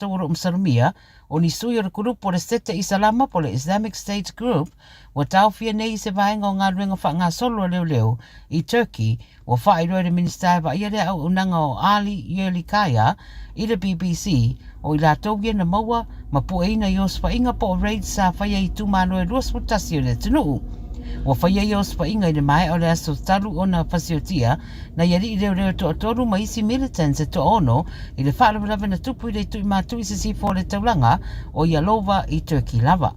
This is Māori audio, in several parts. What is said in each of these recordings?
Toro Msarumia, o ni sui o le kurupo le sete Isalama po le Islamic State Group, wa tau fia nei se vaenga o ngā ruenga wha ngā solo leo i Turkey, wa wha i roe le minister wa ia rea au unanga o Ali Yerlikaya i le BBC, o i la taugia na maua, ma po eina i os inga po raid sa whaia i tūmano e luas putasi o le tunuu. Wa whaia i os inga i le mai o le aso talu o na pasiotia, na iari i reo to atoru ma isi militants e to ono, i le whaalawalawe na tupu i le tui mātu i se sifo le taulanga o Ialova i Turkey lava.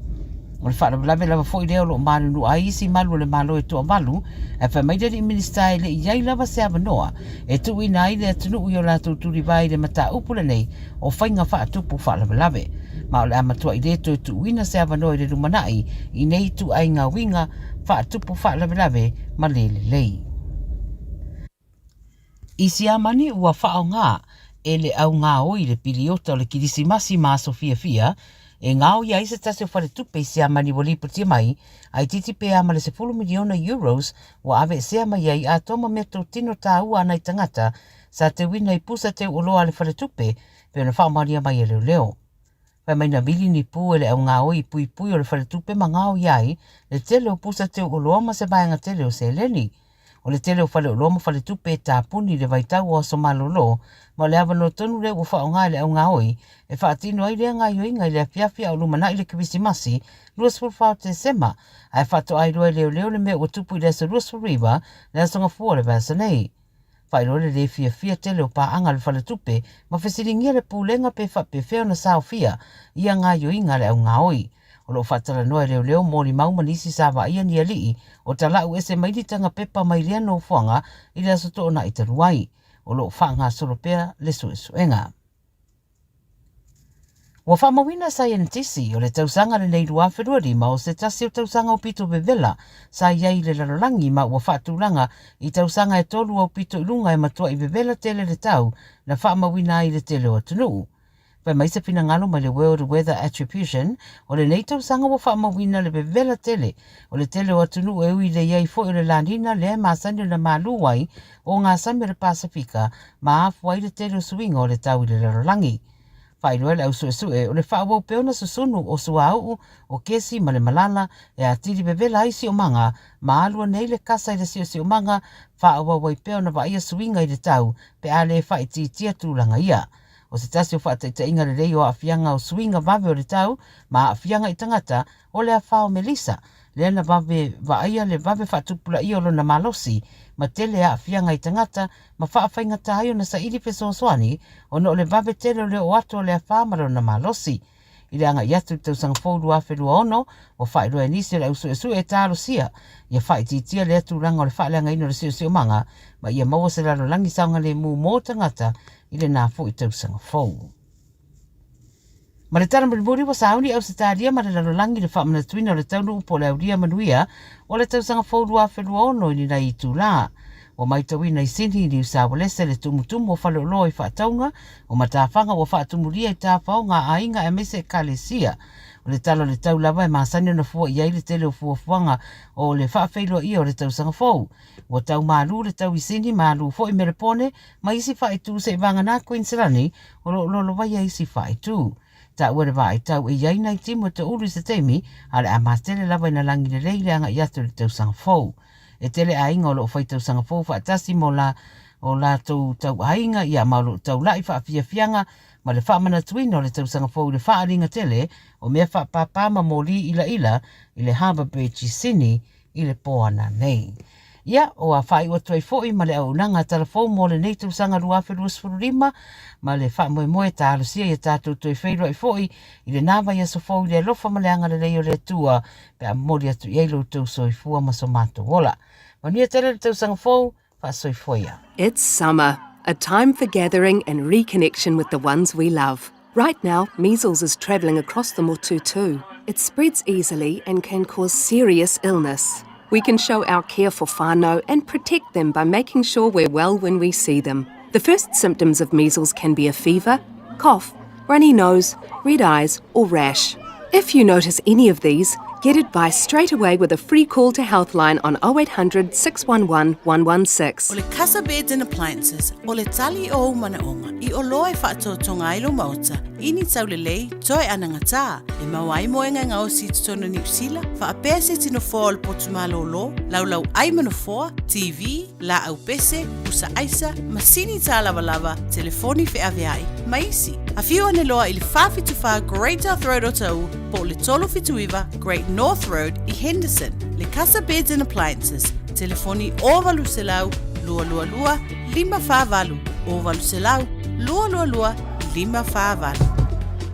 O le whaalawalawe lava fo i reo lo mānunu a isi malu le malo e to amalu, e whamaidari i minister le i iai lava se avanoa, e tu i nai le atunu i o la tūturi vai le mata upule nei, o whainga whaatupu whaalawalawe. Ma o le amatua i reto e tu uina se avanoa i le rumanai, i nei tu ai ngā winga, whaatupu whaalawalawe ma lele lei. I si amani ua whao ngā, e le au ngā oi le piliota o le kirisimasi ma Sofia Fia, e ngā o ia i se tase o whare tupe i si amani wali putia mai, ai titi pe ama le 10 miliona euros wa ave sea mai ai a toma meto tino tā ua anai tangata sa te wina i pusa te uloa le whare tupe pe ona whao maria mai e leo leo. Pai mai na mili ni pu e le au ngā oi pui o le whare tupe ma ngā o iai le tele o pusa te uloa ma se baenga tele o se leni. O le tele o whale uloa ma whare tupe e tā puni le vaitau o aso malolo, ma le awa no tonu le ua whao ngā le au ngā oi, e whaatino ai rea ngā yoinga i le afiafia o lumana i le kiwisimasi, luas whao te sema, ai whato ai roa leo le mea ua tupu i le aso luas riva, le aso ngā fua le vasa nei. Whairo le fia tele o paanga le whale tupe, ma whesiringia le pūlenga pe whapewheo na sao fia, ia ngā yoinga le au ngā oi. O lo whatara noa leo mōri maumanisi sa wa ia ni alii, o talau ese mairitanga pepa mai rea no fuanga i le aso toona i taruai. O lo whaanga soropea le suenga. Wa whamawina scientisi o le tausanga le nei rua wherua ma o se tasi o tausanga o pito bevela sa iai le larolangi ma ua whaatulanga i tausanga e tolu o pito ilunga e matua i bevela tele le tau na whamawina i le tele o tunu. Pai mai se pina ngalo mai le World Weather Attribution o le nei tausanga wa whamawina le bevela tele o le tele o tunu e ui le iai fo i le landina le masani na maluai o ngā sami le Pasifika ma afuai le tele o suinga o le tau i le larolangi. Whainua le au sue o le whaawau peona susunu o suau o kesi ma le malala e a tiri bevela isi o manga ma alua nei le kasa i le si o manga whaawau peona wa ia suinga i le tau pe a le whaititia tūlanga ia. O se tasi o whaataita inga le rei o awhianga o suinga vave o le tau ma awhianga i tangata o le a whao Melissa le ana vave wa ia le vave whaatupula i o lona malosi ma tele a awhianga i tangata ma whaawhainga tayo na sa iri peso soani o no le vave tele o le o ato o le a whaamaro na malosi. I le anga i atu tau sanga fōru a whenua ono o whaeroa nisi le usu e tālo sia ia whaititia le atu ranga o le whaeleanga ino le sio manga ma ia maua se lalo langi saunga le mū mō tangata i le nā fō i tau sanga fōru. Ma le tana muri wa sauni au se tāria ma le lalolangi le whamana tuina o le taunu upo le auria manuia o le tausanga fōru a whenua ono i nai i tū la. O mai tawina i sini ni usawalese le tumutumu o whale oloa i whaataunga o matawhanga o whaatumuria i tāwhao ngā ainga e mese kalesia. O le talo le tau lava e maasani o na fua i aile tele o fuafuanga o le whaafeilua ia o le tausanga fōu. O tau mālu le tau i sini mālu fo i merepone ma isi whaetu se i vanga nā Queenslandi o lo vai isi whaetu. Ta ua le vai tau i aina i timu te uru se teimi a le amastele lava ina langi le reile anga i atu le tausanga fōu. E tele ainga o lo whaitau sanga fōu whaatasi mo la o la tau ainga ia maulu tau lai whaafiafianga ma le whaamana tuina o le tau sanga fōu le whaaringa tele o mea whaapapama mō li ila i le Harbour Bridge i Sydney i le poana nei. Ia o a whai o tuai fōi ma le au nanga telefon mo le nei tau sanga ruafe ruasfururima ma le whaamoe ta alusia i tātou tuai whairua i fōi i le nāwai aso fōu le lofa ma le anga le leo le tua pe a mori atu i eilo tau soifua ma so mātou wola. Mania tele le tau sanga fōu, wha soifoia. It's summer, a time for gathering and reconnection with the ones we love. Right now, measles is travelling across the Motu too. It spreads easily and can cause serious illness. We can show our care for whānau and protect them by making sure we're well when we see them. The first symptoms of measles can be a fever, cough, runny nose, red eyes or rash. If you notice any of these, get advice straight away with a free call to Healthline on 0800 611 116. O le Casa Beds and Appliances, o le tali o manaonga, I o loa whaatotonga ilo mauta, ini taulelei toi anangata, mawai moenga ngau si tutono New Zealand, whaapea se tino fōa potumalo lo, lau aimano fōa, TV, la au pese, usa aisa, masini tā lava, telefoni fe aveai, maisi. A whiu ane loa i le whawhituwha Great North Road o tau, po le tolo whituiwa Great North Road i Henderson, le Casa Beds and Appliances, telefoni o valu se lau, lua, 5 o valu se lau, lua, 5.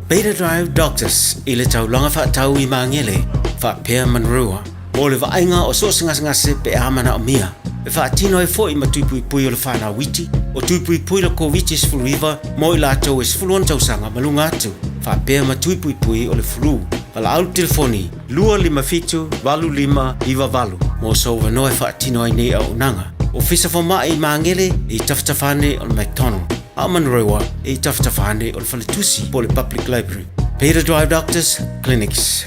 Beta Drive Doctors i le taulanga whaatau i maangele, whaapea manrua, mo le vaenga o so ngase pe amana o mia, e whaatino e fo i matuipui o le whanau witi, o tuipui la COVID is furiva, mo i lato is fuluan tausanga malunga atu, whaapea matuipui o le flu, ala au telefoni, 255 mo so wanoe whaatino ai nei au nanga, o fisa foma i maangele i taftafane o le McDonald, a manrewa i taftafane o le Faletusi po le Public Library. Beta Drive Doctors Clinics.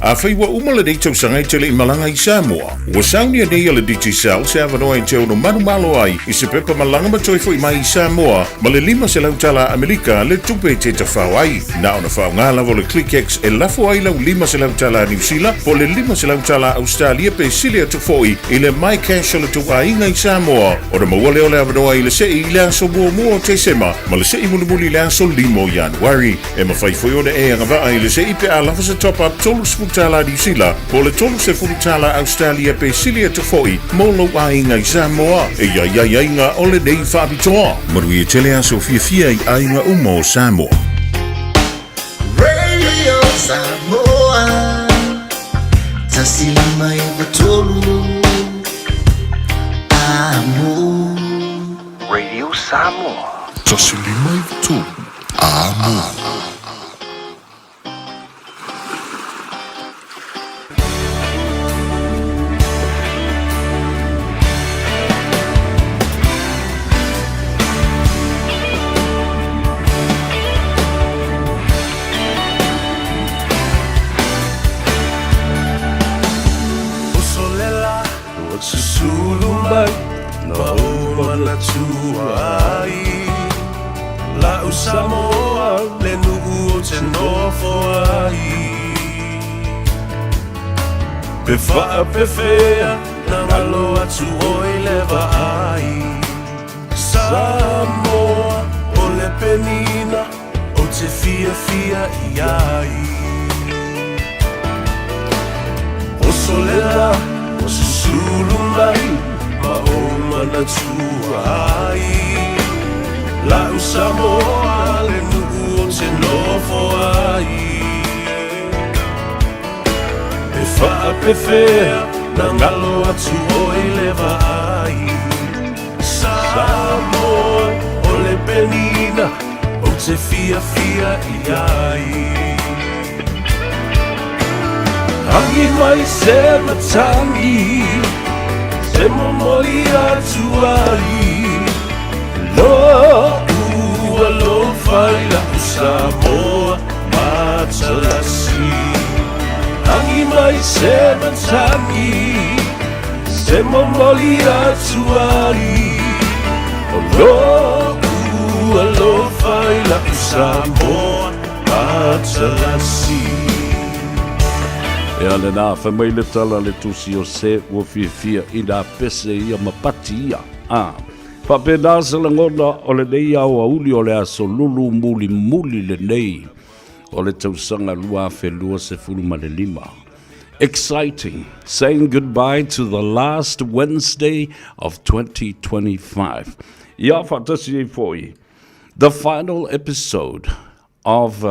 A Faiva umala dei tausanga i tele i malanga i Samoa. Ua saunia nei ala DJ Sal se avanoa i teo no manumalo ai i se pepa malanga matoifo i mai i Samoa ma le 5 se lautala Amerika le tupe te tawhau ai. Na ona whau ngā lavo le ClickX e lafo ai lau 5 se lautala New Zealand po le 5 se lautala Australia pe silia tufoi i le mai cash le tu ainga i Samoa. Ora mawale ole avanoa i le se i le aso mua te sema ma le se i munumuli le aso 5 Januari. E mawhaifoi ona e angava i le se i pe a lafo se top up tolus tala New Zealand, po le tolu se tala Australia pe silia tofoi, molo ainga i Samoa, e ia inga ole nei whabitoa. Marui e tele aso fia i ainga umo Samoa. Radio Samoa, tasili mai batolu, amo. Radio Samoa, tasili mai batolu, amo. Samoa, le nugu o te nofo ai. Pe wha pe whea, na ngalo atu o i lewa ai. Samoa, o le penina, o te fia i ai. O solela, o susulu mai, ma o mana tua ai. La Samoa le nugu o te nofo ai. E wha pe whea, na ngalo atu o i lewa ai. Samoa o le penina, o te fia i ai. Hangi mai se matangi, se momoli atu ai. Lo fai la Samoa matalasi. Hangi mai se matangi, se momoli atu ai. Lo fai la Samoa matalasi. E ale nā whamai le tala le tusi o se o fia i nā pese ia mapati ia. Papena se langona o le nei au auli o le aso lulu muli le nei o le tausanga lua whelua se fuluma le 5. Exciting, saying goodbye to the last Wednesday of 2025. Ia whatasi e foi, the final episode of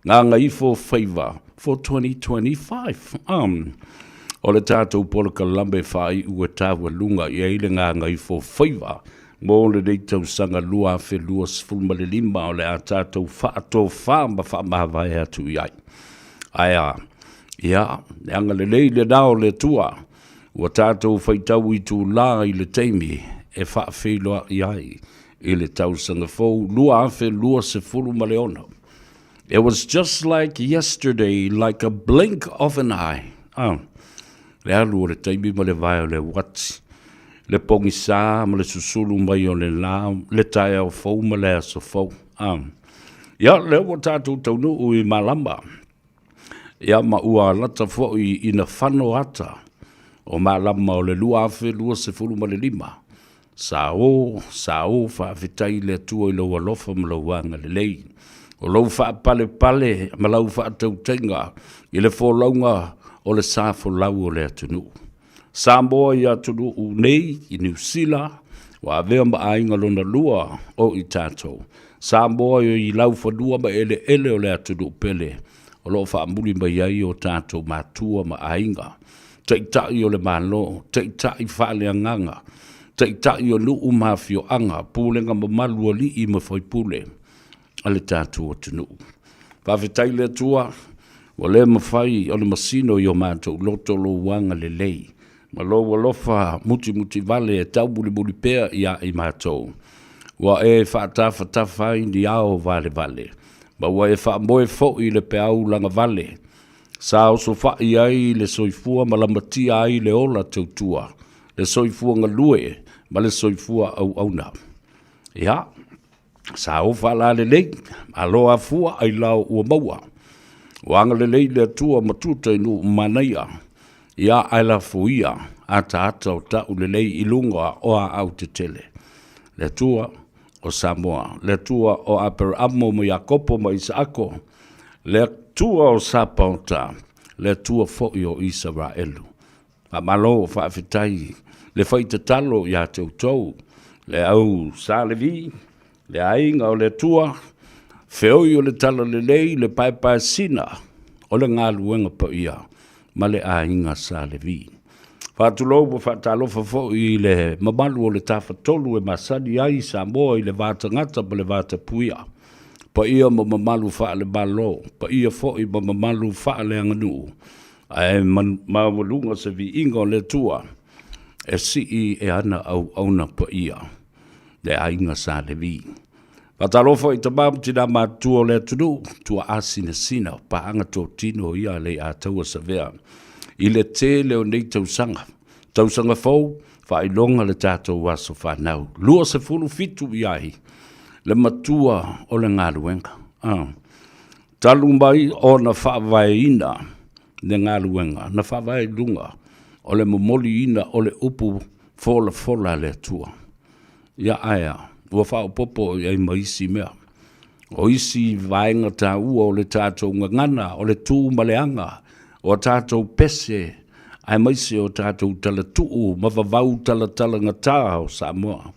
Gagaifo Faiva for 2025. O le tātou polaka lambe whai ua tāua lunga i eile Gagaifo Faiva. Mo le dei tau sanga lua whelua sfulma le 5 o le a tātou whaato whamba whamahawai atu iai. Aia, le anga le lei le nao le tua, ua tātou whaitau I tū lā I le teimi, e whaafeiloa iai, I le tau sanga fau lua whelua se fuluma le ono. It was just like yesterday, like a blink of an eye. Le alu o le teimi ma le vai o le wati. Le pongi sā ma le susulu mai o le la, le tae au fau ma le aso fau. Ia leo o tātou taunu ui malamba. Ia ma ua lata fo I na whano ata. O malama o le lua afe lua se fulu ma le lima. Sa o whaafitai le tua I lau alofa ma lau wanga le lei. O lau whaapale pale ma lau whaatautenga I le fōlaunga o le sa lau o le atunu. Samoa I atunu u nei I New Zealand wa avea ma ainga lona lua o I tātou. Samoa I lau whanua ma ele o le atunu pele. O lo whaamuli ma iai o tātou mātua ma ainga. Teitai o le malo, teitai whaaleanganga, teitai o nuu mawhio anga, pūlenga ma malua li I ma whaipule, ale tātou o tunu. Whawhetai le tua, wa le mawhai o le masino I o mātou loto lo wanga le lei, ma lo walofa muti vale e tau buli pēr ia I mātou. Wa e whaatawhai ni ao vale, ma wa e whaamoe fo I le peau langa vale, sa o so whai ai le soifua ma lamatia ai le ola tautua, le soifua ngalue ma le soifua au auna. Ia, sa o whala le lei, aloa fua ai lau ua maua. Wanga le lei le tua matuta inu manaia, ia ai la fuia, ata o tau le lei ilunga o a au te tele. Le tua o Samoa, le tua o Aperamo mo Iakopo mo Isaako, le tua o Sapauta, le tua fo'i o Israelu. A malo o whaafitai, le whaita talo ia tautou, le au Salevi, le ainga o le tua, feoi o le tala le lei, le paipai sina, o le ngā luenga pa ia, ma le ainga Salevi. Whātulo po whātalofa fo'i le mamalu o le tawhatolu e masani ai Samoa I le vāta ngata pa le vāta puia. Pa ia ma mamalu wha le malo, pa ia fo'i ma mamalu wha le anganu. Ai mawalunga se vi inga le tua, e si e ana au auna pa ia, le ainga sa le vi. Whatalofo I tamam tina mātua le tunu, tua asina sina, pa anga tō tino ia le a taua sa vea. I le te leo nei tausanga fau, wha ilonga le tātou waso whanau. Lua se fulu fitu iai, le matua o le ngāluenga. Talu mai o na whaavai ina le ngāluenga, na whaavai lunga, o le momoli ina o le upu fola le tua. Ia aia, ua whao popo I maisi mea. O isi vaenga tā ua o le tātou ngangana, o le tū maleanga, o tātou pese, ai maise o tātou tala tuu, mawawau tala ngatā o Samoa.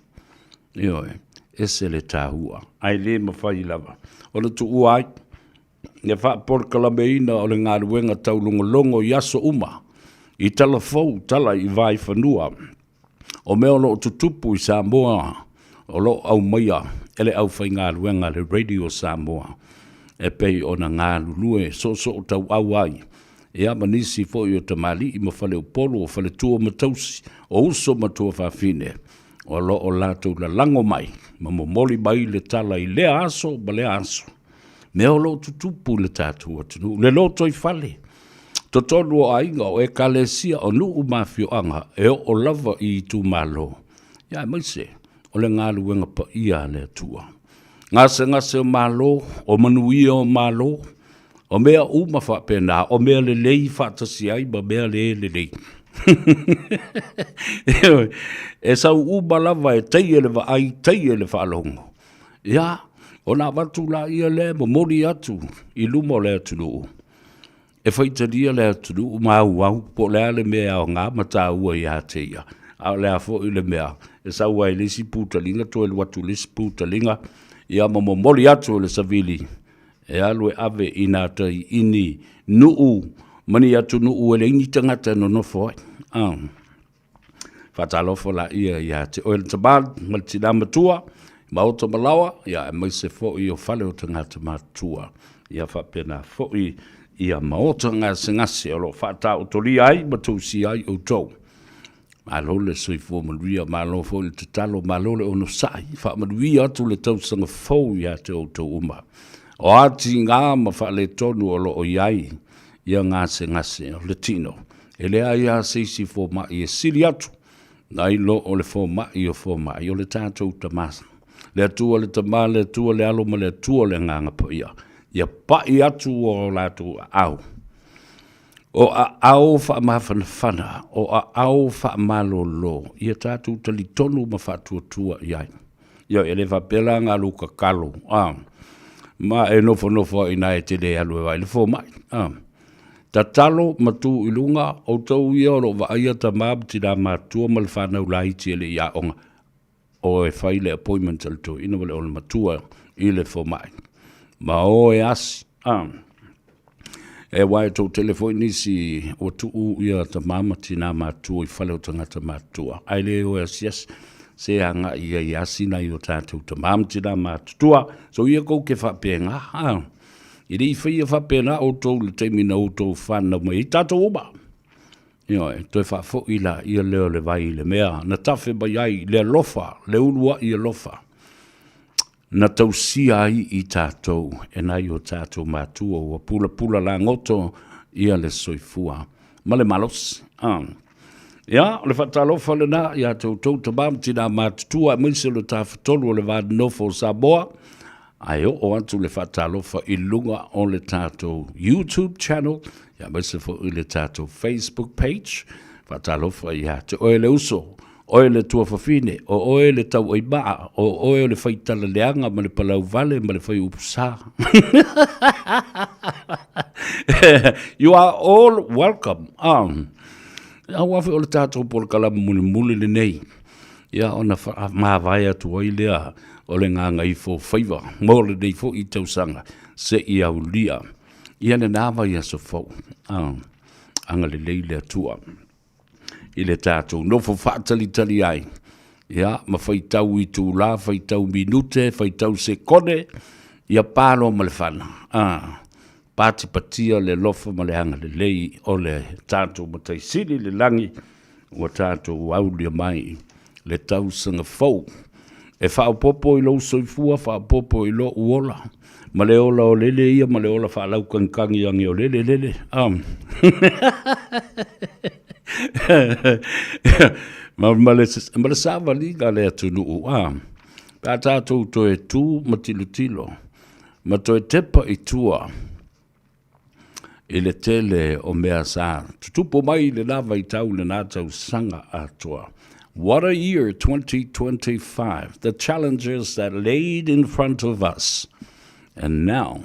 Ioe, ese le tāhua, ai le mawhai lava. O le tuu ai, ne whaaporkala meina o le ngāruenga tau longo I aso uma, I tala fau, tala I vai whanua. O mea lo tutupu I Samoa, o lo au maia, ele au whai ngāruenga le Radio Samoa. E pei o na ngālulue, so tau au ai. Ia manisi fo I o tamali I mawhale upolo o whale tua matausi o uso matua whawhine o lo o lātou la lango mai ma momoli mai le tala I lea aso ma lea aso mea o lo tutupu le tātou atunu le lo toi whale totonu o ainga o e kalesia o nuu mawhio anga e o lava I tu malo ia maise o le ngāluenga pa ia le tua ngase o malo o manuia o malo o mea uma whapena, o mea le lei whatasi ai, ma mea le lei. E sau uma lava e teie le ai, teie le whaalongo. Ia, o nā watu la ia le, mo mori atu, I lumo le atunu. E whaitaria le atunu, mau, po le ale mea o ngā mata ua I hateia. A le a fo I le mea, e sau ai lesi putalinga, to e watu lesi putalinga, ia mo mori atu le savili. E alwe ave ina tai ini nuu, mani atu nuu ele ini tangata no nofo. Whatalofo la ia te oel tabal, maltina matua, maota malawa, ia e maise fo I o whale o tangata matua. Ia whapena fo ia maota ngase o lo whata o tori ai, matusi ai o tau. Malo le soi fo manuia, malo fo le tatalo, malo le ono sai, wha manuia atu le tausanga fo ia te o tau uma. O ati ngā ma whale tonu o lo o iai, ia ngase o le tino. E lea ia seisi fo mai e siri atu, nai lo o le fo mai o le tātou tamasa. le atua le tamā, le atua le alo, ma le atua le nganga po ia. Ia pai atu o lātou au. O a au wha mawhanawhana, o a au wha malolo, ia tātou tali tonu ma whātua iai. Ia e le whapela ngā luka kalo, ma e nofo ina e te le alu e wai le fō mai. Ta talo matu ilunga o tau ia o wa aia ta mabti la matua ma le whanau lai tia le ia onga. O e whai le appointment al tu, ina wale o le matua i le fō mai. Ma o e asi, e wai tau telefoni si o tuu ia ta mamati na matua i whale o tangata matua. Ai le o e asias, se anga ia i asina i o tātou ta mamati na matua, so ia kou ke whapenga, I rei whaia whapena o tau le teimina o tau whana mai. I tātou oba. Ioi, toi whafo i la ia leo le vai le mea. Na tawhi bai ai le lofa, le ulua i lofa. Na tau si ai I tātou, e nai o tātou mātua o pula la ngoto ia le soifua. Ma le malos. Ia, le whatalofa le na, ia tau tabam tina mātua, mwise le tāwhatolu o le vād nofo Samoa. Ai o atu le whatalofa I lunga o le tātou YouTube channel, ia mwese fo I le tātou Facebook page, whatalofa ia te oe le uso, oe le tua whawhine, o oe le tau maa, o oe le whaitala leanga, ma le palau vale, ma le whai upusa. You are all welcome. Awafi o le tātou polo kalama muli le nei, ia ona maawai atu oi lea, o le Gagaifo Faiva, mo le nei fo I tausanga, se I au lia. Ia le nawa ia so fau, anga le leile atua. I le tātou, no fo whaatali ai. Ia, ma whaitau I tū la, whaitau minute, whaitau sekone, ia pālo ma le whana. Pāti patia le lofa ma le anga le lei, o le tātou ma taisini le langi, o tātou au lia mai, le tausanga fau. E whaapopo I lo soifua, whaapopo I lo uola. Ma le ola o lele ia, ma le ola whaalau kankangi angi o lele. Ma le sawa liga le atunu Pā tātou to e tū ma tilo. Ma to e tepa I tua. I le tele o mea sa. Tutupo mai le lava I tau le nātau sanga atua. What a year 2025, the challenges that laid in front of us. And now,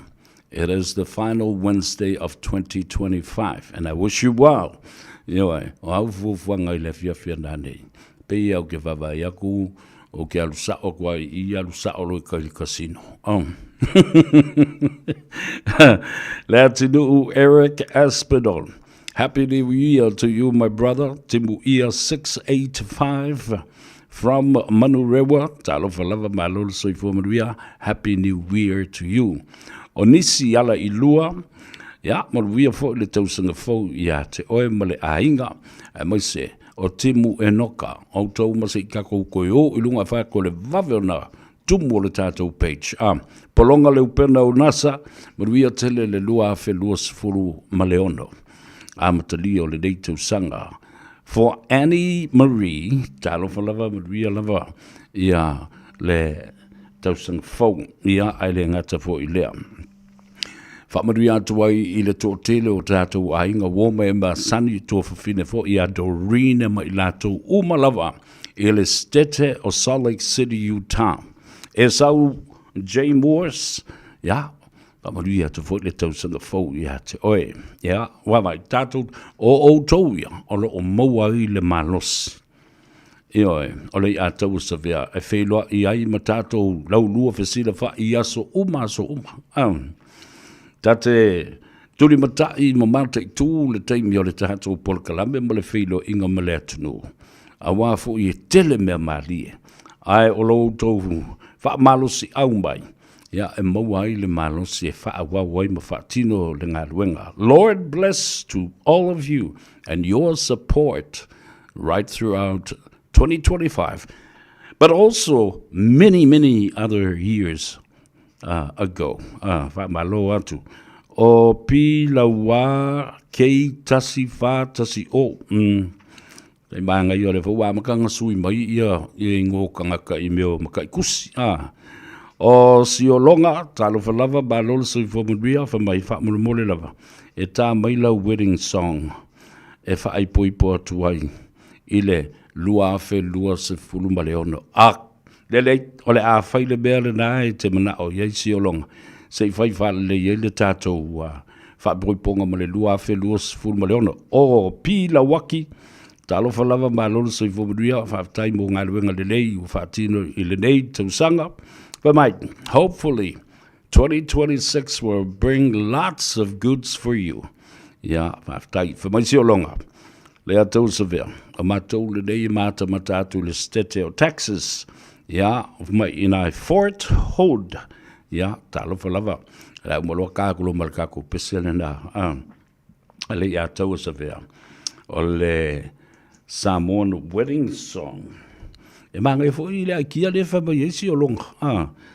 it is the final Wednesday of 2025. And I wish you well. Ioi, o au fuwanga I le fiafia nane. Pei au ke wawa iaku, o ke alusa o kwa I alusa o loi kai kasino. Latinu Eric Aspinall. Happy New Year to you, my brother. Timu Ia 685 from Manurewa. Talofa lava malol soifo manuia. Happy New Year to you. Onisi ala ilua. Ya, manuia fo le tausanga fo ya te oe male ainga. E moise o timu enoka. O tau mase kako koe o ilunga whako le vaveona. Tumu le tātou page. Polonga le upena o nasa. Manuia tele le lua afe lua sifuru maleono. Amatalio le deito sanga. For Annie Marie, talofa lava, Maria lava, ia le tausang fau, ia aile ngata fo I lea. Whamaria atu ai I le tōtele o tātou ainga woma e ma sani tō whawhine fo ia Doreen ma I lātou umalava I le stete o Salt Lake City, Utah. E sau J. Morse, ia, Whamaria atu fo le tausanga fau ia te oe. Ia, wawai tātou o tau ia, o lo o maua I le malos. Ioi, o le I atau sa vea, e wheloa I ai ma tātou lau lua whesila wha I aso uma. Tate, turi matai ma mata I tū le teimi o le tātou polkalame ma le whelo inga ma le atunu. A wafo I tele mea malie. Ai o lo tau wha malosi au mai. Ya e maua I le malosi e wha awawai ma wha tino le ngā ruenga. Lord bless to all of you and your support right throughout 2025. But also many other years ago. Wha malo atu. O pi la wā kei tasi wha tasi o. Tai manga i ole fua makanga sui mai ia i ngō kangaka i meo makai kusi. O si o longa, talo falava ba lolo sui fomuria fa mai fa mole lava. E tā mai lau wedding song e fa ai poi po atu ai i le lua fe lua se fulu ma leono. Lele, ole a fai le bea le nai te mana o iei si o longa. Se fai fa le iei le tātou fa boi ponga ma le lua fe lua se fulu ma leono. O pi la waki, talo falava ma lolo sui fomuria fa tai mo ngā luenga le nei u fa tino i le nei tau sanga. But mate, hopefully 2026 will bring lots of goods for you. Yeah, for my so long up. Le atou severe. A matou le day mata matatu le stete o taxes. Yeah, of my in I Fort Hood. Yeah, talo for lava. La mo lo ka ko mal ka ko peselena. Le atou severe. O le Samoan wedding song. E manga e fo ile kia le fa ba yesi o long.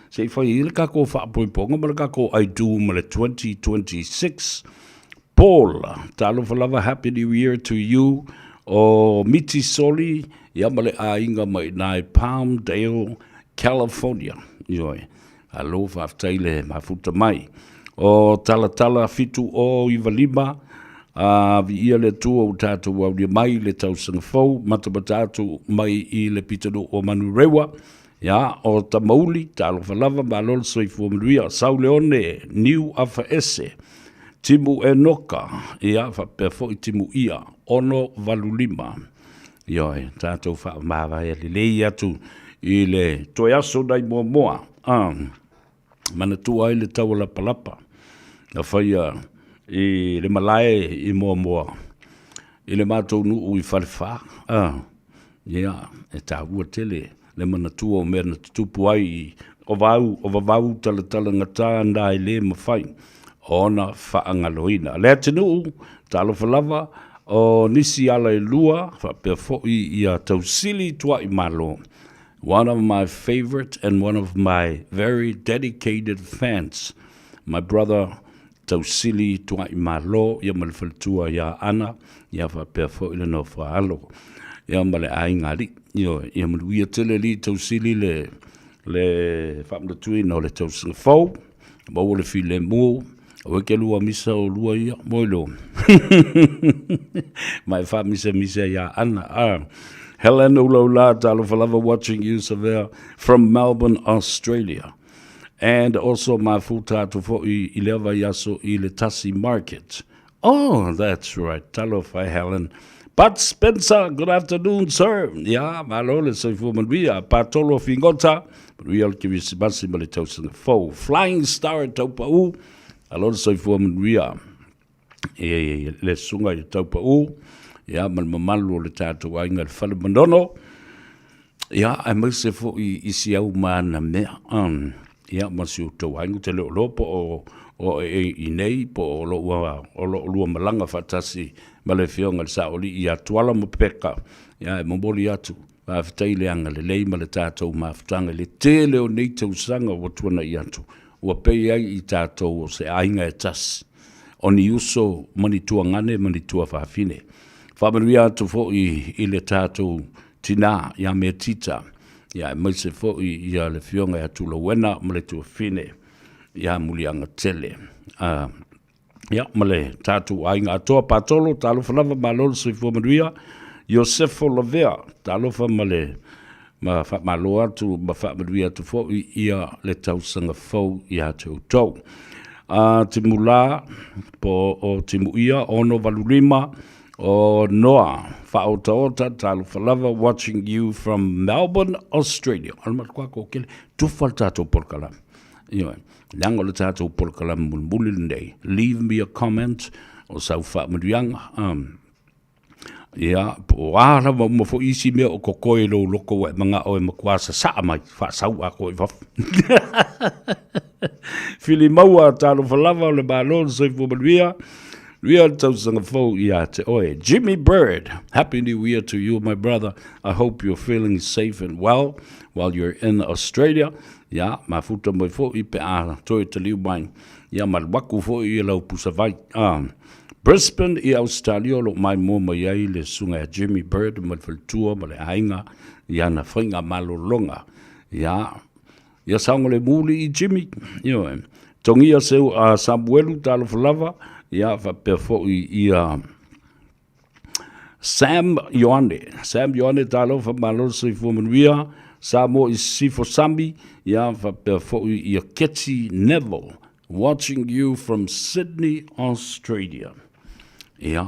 Se fa ile ka ko fa poi ponga mal ka ko I do mal 2026. Paul, talo fa lava happy new year to you. O Miti Soli, ya male a inga mai nai Palmdale, California. Yoi. Alo fa taile mafuta mai. O tala fitu o Ivalima. Vi ia le tua o tātou au lia mai le tau sangafau, matamatatu mai i le pitano o Manurewa, ya, o Tamauli, talo falava, malol soi fuamanuia, Sau Leone, New Afa Ese, Timu Enoka, ya, fa perfo i Timu Ia, Ono Valulima, yoi, tātou fa mawa e le lei atu i le toiaso dai moa, manatua i le tau la palapa, na whaia, i le malae i moa i le mātou nuu i whalewha e tā ua tele le manatua o mea na tutupu ai o vavau tala ngatā nā i le mawhai o na whaangaloina le te nuu talo whalawa o nisi ala i lua whapea fōi i a tausili tua i malo. One of my favorite and one of my very dedicated fans, my brother tausili tua i malo, ia malwhalitua ia ana, ia whapea fo ile no whaalo. Ia male a ingari, ia maluia tele li tausili le whamlatui no le tausinga fau, mau le fi le mua, o ke lua misa o lua ia, moilo. Mai whamisa ia ana. Helen Ulola, talo whalava watching you, Severe, from Melbourne, Australia. And also my futatu for Ileva Yaso Iletasi Market. Oh, that's right. Talo for Helen. But Spencer, good afternoon, sir. Yeah, malole so for Maria, Patolo Fingota, real Kivisibasi Malitos and the foe. Flying Star Topau. Alon so for Maria. Let's sunga Topau. Yeah, Malmamalu le tatu ainga Falamandono. Yeah, I must say for Isiau man me. Ia masiu tau aingu te leo lopo o i nei po o lua malanga whatasi ma le whionga le saoli i atuala mo peka. Ia e mamboli atu. Whawhitai leanga le lei ma le tātou ma whatanga le te leo nei tau sanga o tuana i atu. Ua pei ai i tātou o se ainga e tasi. O ni uso manitua ngane manitua whawhine. Whamanuia atu fo i le tātou tina ia mea tita. Ia mai se fo ia le fionga ya tula wena male tu fine ia mulianga tele ia male tatu ainga atoa patolo talo falava malolo se fo manuia Josefo Lavea talo fa male ma fa malo atu ma fa manuia tu fo ia le tausanga fo ia tu tau timula po o timuia ono valulima o Noah Faotaota talo falava watching you from Melbourne, Australia. Almat kwa ko kele tu faltato porkala. Yo, lango le tato porkala mulmulinde. Leave me a comment o sa fa mudang ya po ara mo fo isi me o kokoi lo loko manga o makwasa sa mai fa sau a ko va. Fili maua talo falava le balon so fo bulvia. Ria tausanga fo ia te oe. Jimmy Bird, Happy New Year to you, my brother. I hope you're feeling safe and well while you're in Australia. Ya, mafuta mo fo I pe a toi te liu mai. Ya, malwaku fo I lau pusavai. Brisbane I Australia lo mai mo mai ai le sunga Jimmy Bird mo le tua mo le ainga ya na whainga malolonga. Ya, ya saunga le muli I Jimmy. Yo, tongia seu a Samuelu talo falava. Ya, fa pe fo I Sam Yoane talo fa malo se fo manuia. Samoa I sifo sambi. Ya, fa pe fo I Ketty Neville. Watching you from Sydney, Australia. Ya.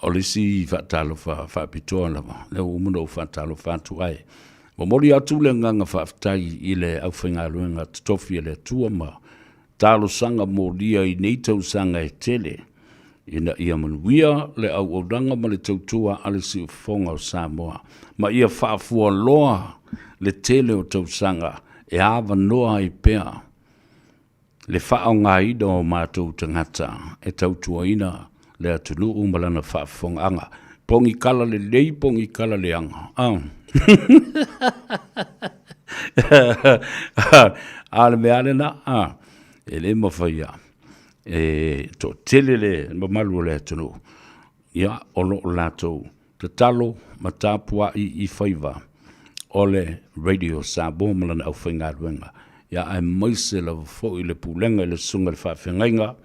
Olisi fatalo fa pitoa lava. Le umuno fatalo fatu ai. Momori atu le nganga faaftai I le aufenga luenga tofi le tua ma talo sanga moria I neitau sanga e tele. Ina ia manuia le au audanga ma le tautua alisi ufonga o Samoa. Ma ia faafua loa le tele o tau sanga e ava noa I pea. Le whao ngai do mātou tangata e tautua ina le atunu umalana whaafonga anga. Pongi kala le lei, pongi kala le anga. Ale me ale na, e le mawhaia. E to tele le mamalu le atunu. Ia ono o lātou te talo matapua I Faiva. Ole Radio Samoa malana au whainga ruenga. Ya ai maise la fo I le pulenga I le sunga le whawhengainga.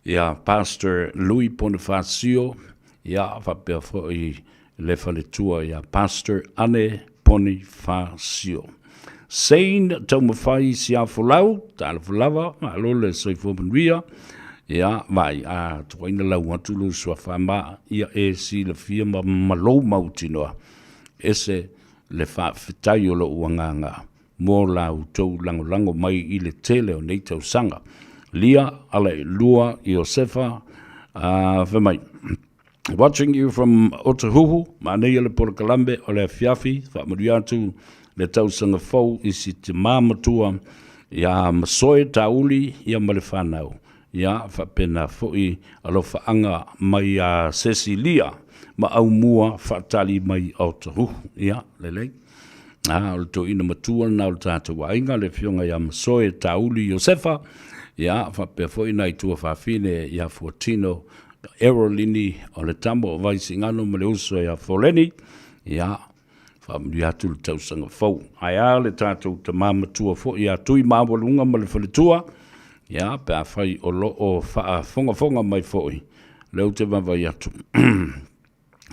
Ya Pastor Louis Bonifacio. Ya whapea fo I le whaletua. Ya Pastor Ane Bonifacio. Sein tau mawhai si a fulau. Tāla fulawa. Alo le soifo manuia. Ya vai a tuaina lau atulu sua whama. Ia e si le fia malou mautinoa. Ese le whawhitai o lo uanganga. Mō lau tau lango mai I le tele o nei tau sanga. Lia, ale lua, Iosefa, whamai. Watching you from Otahuhu, manei le Porakalambe, o le Fiafi, whamari atu, le tau sanga fau, isi te māmatua, ia masoe tauli, ia male whanau. Ia whapena foi alo whaanga mai a Cecilia, ma au mua whatali mai Otahuhu. Ia, lelei. O le to ina matua na o le tātou ainga le fionga ia masoe tauli Iosefa. Ia, whapea fo ina I tua whawhine ia Fortino Erolini o le tambo o vaisi ngano ma le uso ia Foleni. Ia, whamri atu le tausanga fau. Ai a le tātou ta māmatua fo ia tui māwalunga ma le whaletua. Ia, pēa whai o lo o wha fonga mai foi. Leu te mawai atu.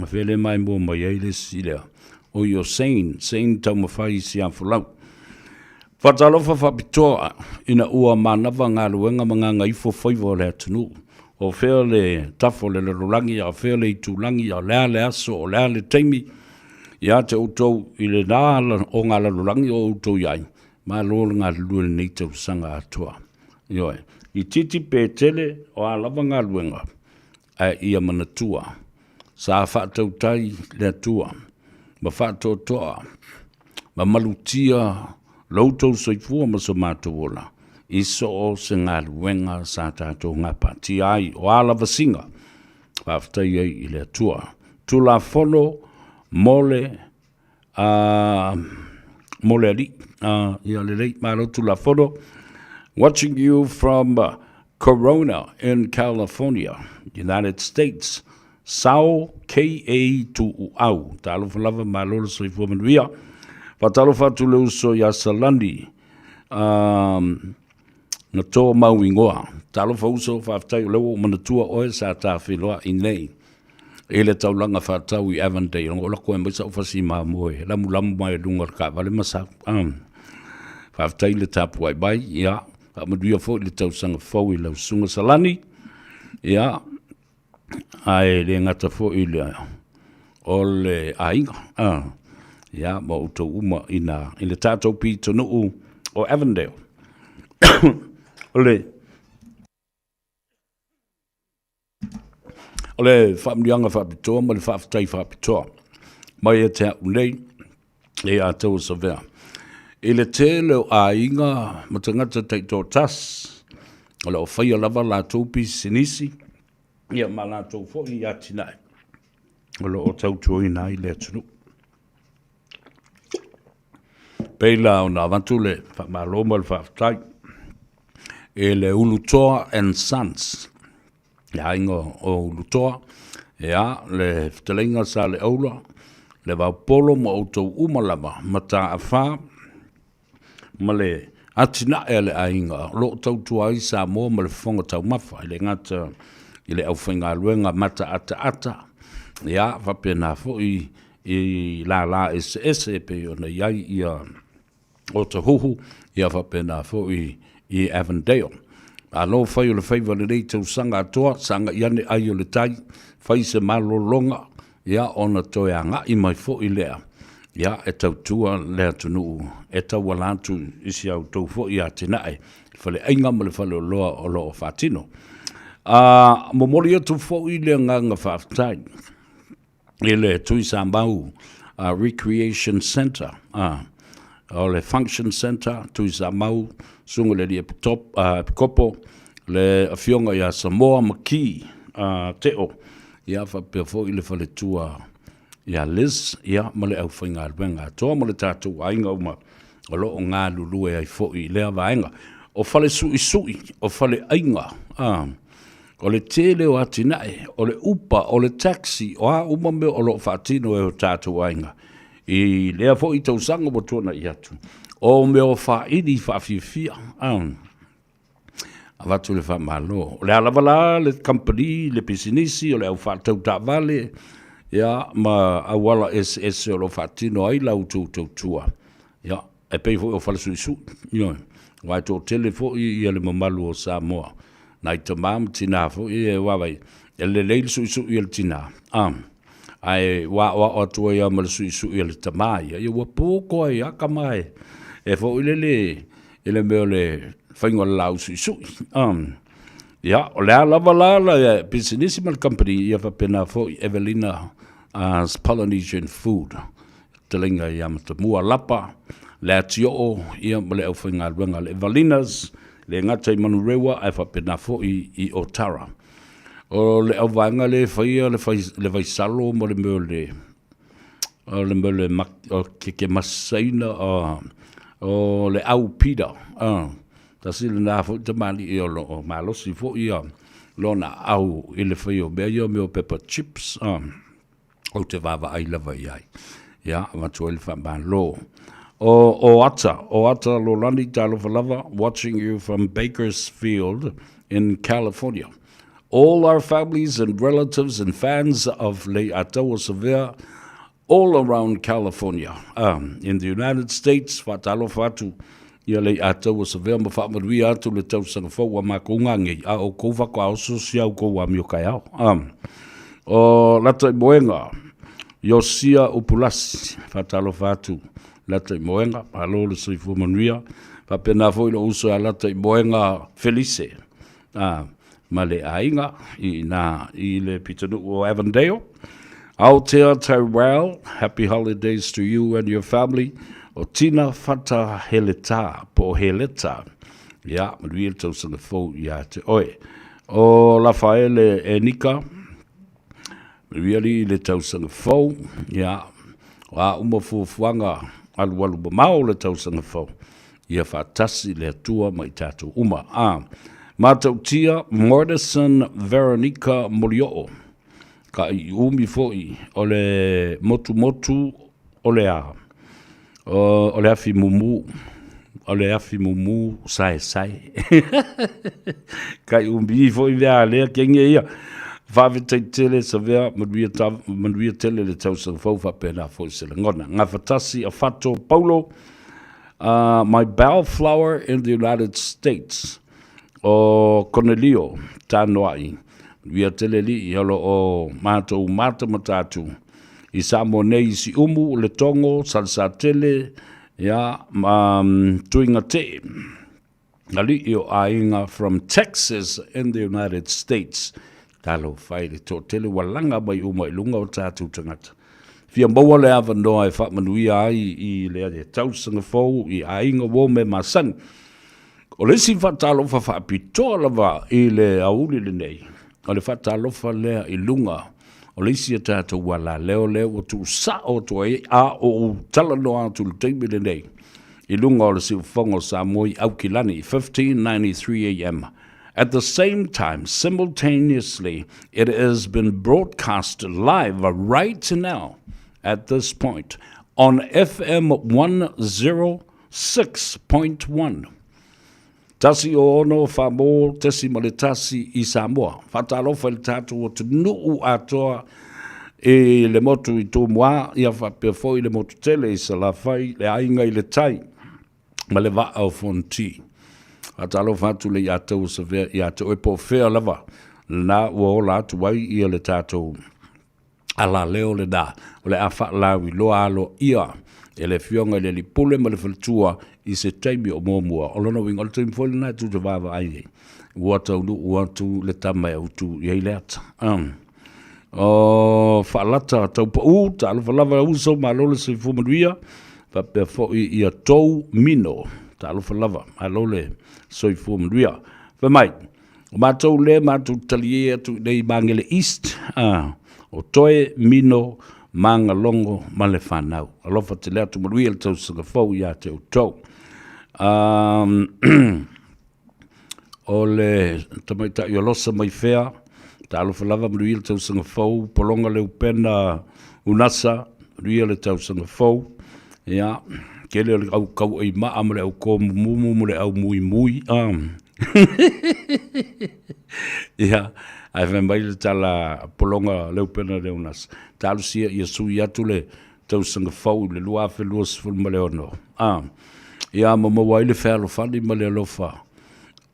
Whele mai mua mai eile silea. O yo sein tau mawhai si a fulau. Whatalofa whapitoa ina ua manawa ngā luenga ma ngā Gagaifo Faiva o le atunu. O whea le tafo le rolangi, o whea le itulangi, o lea le aso, o lea le teimi. Ia te utou I le nā o ngā rolangi o utou iai. Mā lōla ngā lue nei tau sanga atua. Ioe, I titi pē tele o a lava ngā luenga. A ia manatua. Sa whaatau tai le atua. Ma whaatotoa, ma malutia, lautou soifua ma so mātuola. I so o se ngā luenga sa tātou ngā pati ai o ala vasinga. Whaftai ei I le atua. Tula fono, mole ali, ia le rei, maro tula fono. Watching you from Corona in California, United States. Sao K.A. tu au. Talo falava malolo so I fua manuia. Fatalo fatu le uso ya salandi. Na tō mau ingoa. Talo fa uso whaftai leo manatua oe sa tā whiloa I nei. E le taulanga whatau I Avondale. Ngo lako e maisa ufasi maa moe. Lamu mai lunga ka vale masa. Whaftai le tapu ai bai. Ia. Manuia fo le tausanga fau I lau sunga salani. Ia. Ai le ngata fo I le o le ainga. Ia, ma uto uma I le tātou pi tonu o Avondale. Ole whamrianga whapitoa, ma le whaftai whapitoa. Mai e te au nei, e a tau sa vea. E le te leo a inga, ma te ngata teito tas, o le o whaia lava la tau pisinisi, ia ma la tau fo i atinai. O le o tau tuoi na i le atunu. Peila o na avantu le whamaloma le whaftai, e le Ulutoa and Sons. Ia ingo o Ulutoa, ia le ftelenga sa le aula, le vaupolo ma o tau umalama, ma ta awha, ma le atina e le ainga, lo tau tuai Samoa ma le whonga tau mawha, i le ngata, i le au whainga luenga mata ata, ia whapena fo i la ese pe o na iai ia o te huhu, ia whapena fo i Avondale. Alo whai o le Faiva le rei tau sanga atoa, sanga iane ai o le tai, whai se malo longa, ia ona toe anga i mai fo i lea. Ia e tau tua lea tunu, e tau walantu isi au tau fo i atinae, whale ainga ma le whale o loa o loa o whatino. Momori atu fo i lea nganga whaftai, i le tui sa mau Recreation Center, o le Function Center, tui sa mau, sunga le lia kopo, le awhionga ia Samoa maki teo, ia whapea fo i le whale tua ia Liz, ia ma le au whainga alwenga, toa ma le tātou ainga uma, o lo o ngā lulue ai fo i lea vaenga, o whale sui, o whale ainga, o le tele o atinae, o le upa, o le taxi, o a umame o lo whaatino e o tātou ainga, i lea fo i tau sanga mo tōna i atu. O me o whaini whaafifia. Avatu le whamalo. O le alavala, le company, le pisinisi, o le au whaatau tā vale, ia, ma awala SS o lo whaatino ai lau tau tua. Ia, e pei fo o whalasuisu. Ia, wai tō tele fo i le mamalu o Samoa. Nai ta mam tina fo i e wawai. E le leil suisu i le tina. Ai wa o tua ia ma le suisu i le tamai. Ia wa pōko ai aka mai. E fo ile meo le whaingo lau suisu. Ia, o le alava la businessman company ia whapena fo i Evelina as Polynesian food. Telinga ia mata mua lapa, le atio ia ma le au whainga ruanga le Evelinas, le ngata i manurewa ai whapena fo i Otara. O le au vanga le whaia le vaisalo mo le meo le ke masaina o le au pida. Ta sila na fo te mali i o lo malosi fo i lo na au i le whaio mea i o meo pepper chips. O te vava ai lava i ai. Ia, matua i le whaman lo. O ata lo lani talo whalava, watching you from Bakersfield in California. All our families and relatives and fans of Le Ataua Severe all around California, in the United States, whatalo whatu, ia Le Ataua Severe, ma whamarui atu le tausanga whaua ma koungangi, a o kouwa ko au sosia o koua miokai au. O lata i moenga, Yosia Upulasi, whatalo whatu, lata i moenga, alo le soifu manuia, whapena fo ilo uso a lata i moenga Felice, ma le ainga, i le pitanu o Avondale. Aotea Tyrell, happy holidays to you and your family. O Tina Fata Heleta, po Heleta. Ia, manuia le tausanga fo ia te oe. O Rafaele Enika, manuia li le tausanga fo, ia, a uma fuafuanga alu mamao le tausanga fo. Ia whaatasi le atua mai tātou uma. Matautia Morrison Veronica Molioo. Ka i umi foi o le motu o le a. O le afi mumu sai. Ka i umi foi vea lea kenge ia. Whawetei tele sa vea manuia tele le tau sa fau whapena foi se le ngona. Ngā whatasi a whato Paulo. My bellflower in the United States. O Cornelio Tanoai. Via teleli i halo o mātou mata matatu. I Samoa nei si umu le tongo salsa tele ya tuinga te. Ali i o ainga from Texas in the United States. Talo whai le tō tele walanga mai uma i lunga o tātou tangata. Fia maua le awa noa e whakmanuia ai i lea le tausanga fau i ainga wō me masan. O le si whatalofa whaapitoa lava I le auli le nei. O le whatalofa lea I lunga. O le isi tātou wala leo o tu sa o tu a o tala noa tu le teimi le nei. I lunga o le si ufongo Samoa I Aukilani, 1593 AM. At the same time, simultaneously, it has been broadcast live right now, at this point, on FM 106.1. Tasi o ono whamō tesi ma le tasi I Samoa. Whatalofa le tātou o te nuu atoa e le motu I tō mua, ia whapea le motu tele I sa la whai, le ainga I le tai, ma le wa au fonti. Whatalofa atu le iātou sa vea, iātou e po whea lava, na ua o la atu wai ia le tātou ala leo le da, o le awha lawi loa alo ia, e le fionga le li pule ma le whalitua I se taimi o mōmua. O lona winga, o le taimi fwole nai tu te wawa ai. Ua tau nu, ua tu le tamai au tu iei leata. O whaalata tau pa ta alu whalava uso ma lole se fumanuia, pa pia fwoi ia tau mino, ta alu whalava, ma lole soi fumanuia. Pa mai, o mātou le mātou talie atu nei Mangele East, o toe mino, manga longo ma le whanau. Alofa te lea tu manuia le tau sanga fau ia te utau. O le tamaita I olosa mai whea, ta alofa lava manuia le tau sanga fau, polonga le upena unasa, manuia le tau sanga fau, ia, kele le au kau ai maa mo le au kō mumu mo le au mui mui, ia, ai whai mai le tala polonga le upena le unasa. Ta alusia ia sui atu le tau sanga fau, le lua afe lua sifuru ma le ono. Ia mamawai le whea alofani ma le alofa.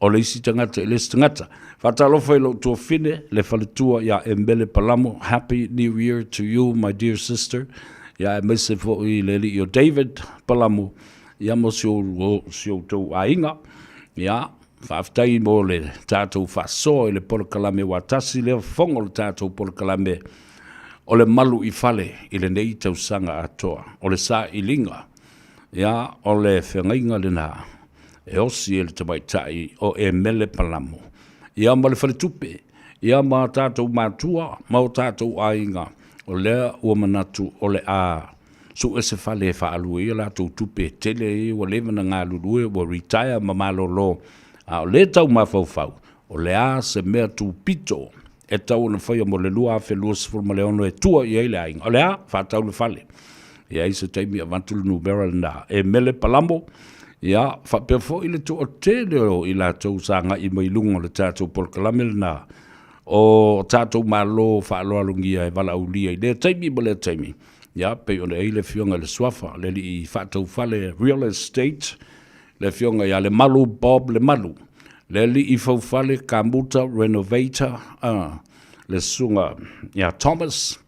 O le isi tangata, le isi tangata. Whata alofa I lo tua fine, le whaletua ia e mele palamo. Happy New Year to you, my dear sister. Ia e mese fo I le li o David palamo. Ia mo sio tau ainga. Ia, whaftai mo le tātou whasoa I le polokalame watasi le whongo le tātou polokalame. O le malu I fale I le nei tau sanga atoa. O le sa I linga. Ia, o le whengainga le nā. E osi e le tamaitai o e mele palamo. Ia ma le whale tupe. Ia ma tātou mātua, ma o tātou ainga. O lea ua manatu o le a. Su e se whale e whaalue I la tau tupe tele e o levana ngā lulue o retire ma malolo. O le tau mawhauwhau. O le a se mea tu pito. E tau na whaia mo le lua afe lua sifuru ma le ono e tua I eile ainga. O le a, whatau le whale. Ia isa taimi a vantulu nubera na e mele palamo. Ia, whapea fo I le to o tele o I la tau sanga I mai lungo le tātou polkalame na. O tātou malo whaaloa lungia e wala ulia I le taimi mo le taimi. Ia, pe o le eile fionga le swafa, le li I whatau whale real estate, le fionga ia le malu Bob le malu. Le li I whale kamuta renovator, le sunga ia Thomas.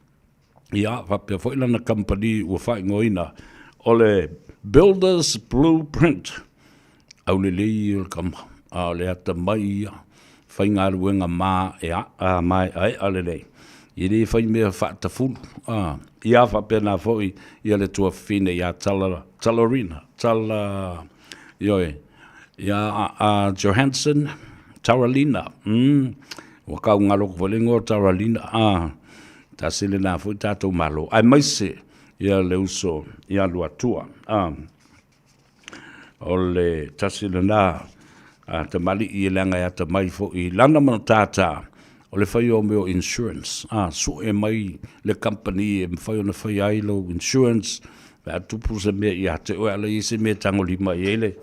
Ia, whapea fo ilana company ua whai ngoina o le Builder's Blueprint. Au le lei o kama, le ata mai ia, whai ngā ruenga mā mai ai ale lei. I le whai mea whaata fulu. Ia whapea nā fhoi, ia le tua whine, ia talarina, ioe. Ia Johansson, Taralina. Wakau ngaloko whalingo Taralina. Ta sile nā fhoi tātou malo. Ai maise, ia le uso, ia lua tua. O le tasile nā, te mali I langa ia te mai fhoi. Lana mano tātā. O le whai o meo insurance. Su e mai le company e mwhai o na whai ailo insurance. Pea tupu se mea I ate oe ala I se mea tango lima I ele.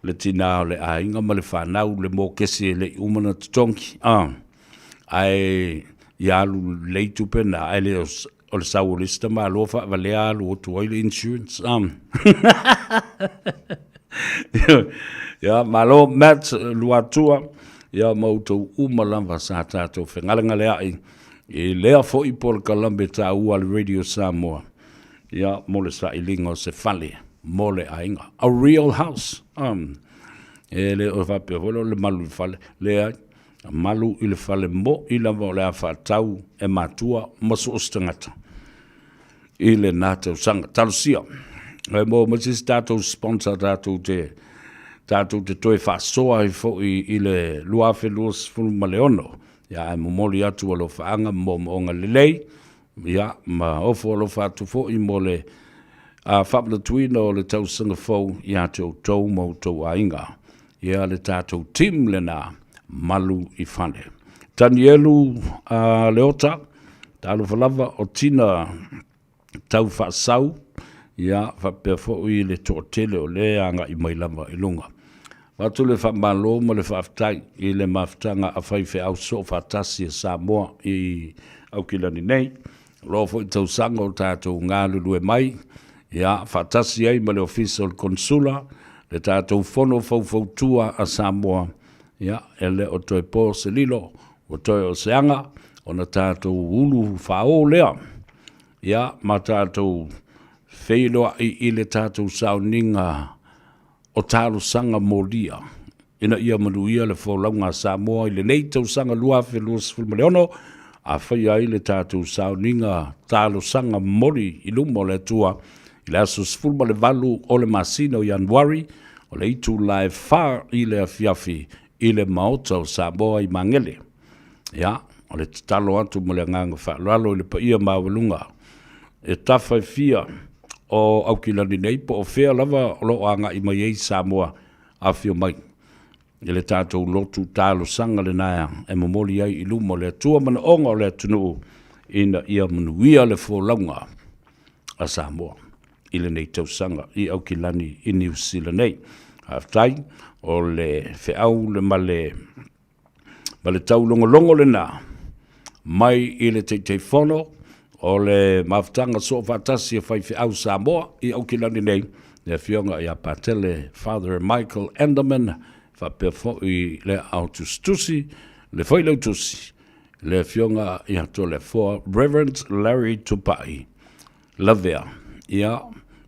Le tina o le ainga ma le whanau le mō kesi e le umana tutonki. Ai I alu leitu pena ai le o le sau lista ma aloa wha vale alu o tu oile insurance. Ia, malo Matt Luatua. Ia mautou umalamba sa tātou whengalanga lea I lea fo I por kalambe tā ua le Radio Samoa. Ia mole sa I lingo se whale, mole ainga. A real house. E le o whapea holo le malu I whale. Lea malu I le whale mo I lava o le a whatau e matua maso o stangata. I le nātou sanga. Talusia. E mo masis tātou sponsor tātou te tātou te toi whaasoa i le luafe luas fulu ma leono. Ia e momoli atu alo whaanga mo onga lelei. Ia ma ofo alo whaatu fo i mo le whapna tuina o le tausanga fau ia tau tau mau tau ainga. Ia le tātou tim le nā malu i whane. Tani elu leota, tālu whalava o tina tau whaasau, ia whapea fo i le tōtele o le anga i mailama i lunga. Watu le whamalo mo le whaftai i le maftanga a whaife au so whatasi a Samoa i Aukilani nei. Rofo i tau sanga o tātou ngā lulue mai, ia whatasi ai ma le official consula, le tātou whono fau a Samoa, ia ele o toi pō se lilo, o toi o seanga, o na tātou ulu whao lea, ia ma tātou wheiloa i le tātou sauninga o tālu sanga molia. Ina ia manuia le wholaunga Samoa i le nei tau sanga luafe luas fulmaleono, a whai ai le tātou sauninga tālu sanga mori i lumo le tua, i le asos fulma le valu o le masino i Januari, o le itu lai wha i le afiafi i le maota o Samoa i Mangele. Ia, o le talo atu mo le nganga wha lalo i le paia mawalunga. E tawhai fia o Aukilani nei po o whea lava o lo anga i mai ei Samoa a fio mai. I le tātou lotu tālo sanga le naia e momoli ai i lumo le tua mana onga o le tunu ina ia manuia le wholaunga a Samoa. I le nei tau sanga i Aukilani i New Zealand nei. Haftai o le whiau le male tau longo le nā. Mai i le te whono o le maftanga so whatasi a whai whiau Samoa i Aukilani nei. Le whionga i a patele Father Michael Enderman whapea fo i le autustusi, le whailau tusi. Le whionga i ato le fo Reverend Larry Tupai. Lavea, ia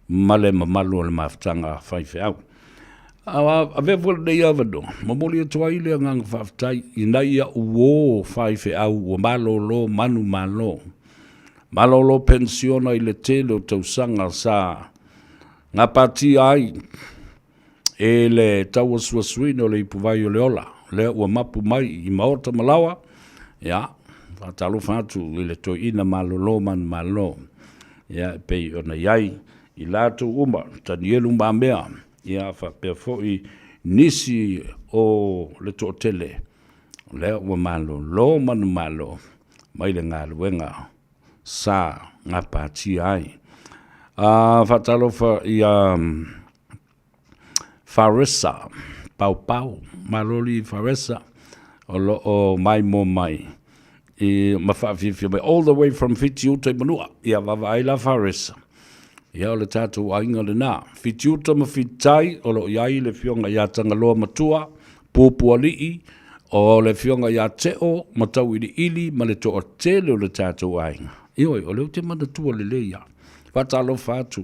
male mamalu le maftanga whai whiau. A vefo nei avano, mamoli atua i le ngang whaftai, i nei a uo whai whiau o malolo manu malo. Malolo pensiona i le tele o tausanga sa ngā pati ai e le taua suasuino le ipuvai o le ola, le ua mapu mai i maota malawa, ia, whatalo whatu i le toi ina malolo manu malo, ia, pei ona iai, i lato uma, tani elu mamea, ia, whapea foi nisi o le tōtele, le ua malolo manu malo, mai le ngā luenga, sa ngā pāti ai. Whatalo wha i Faresa, pau, maloli Faresa, o mai mo mai, i mawhawhiwhia mai, all the way from Whitiuta i Manua, ia wawa aila Faresa. Ia o le tātou ainga le nā. Whitiuta ma whitai, o lo iai le whionga ia tangaloa matua, pōpua lii, o le whionga ia teo, matau ili, ma le toa tele o le tātou ainga. Ioi, o leo te mana tua le leia. Whatalo whātu,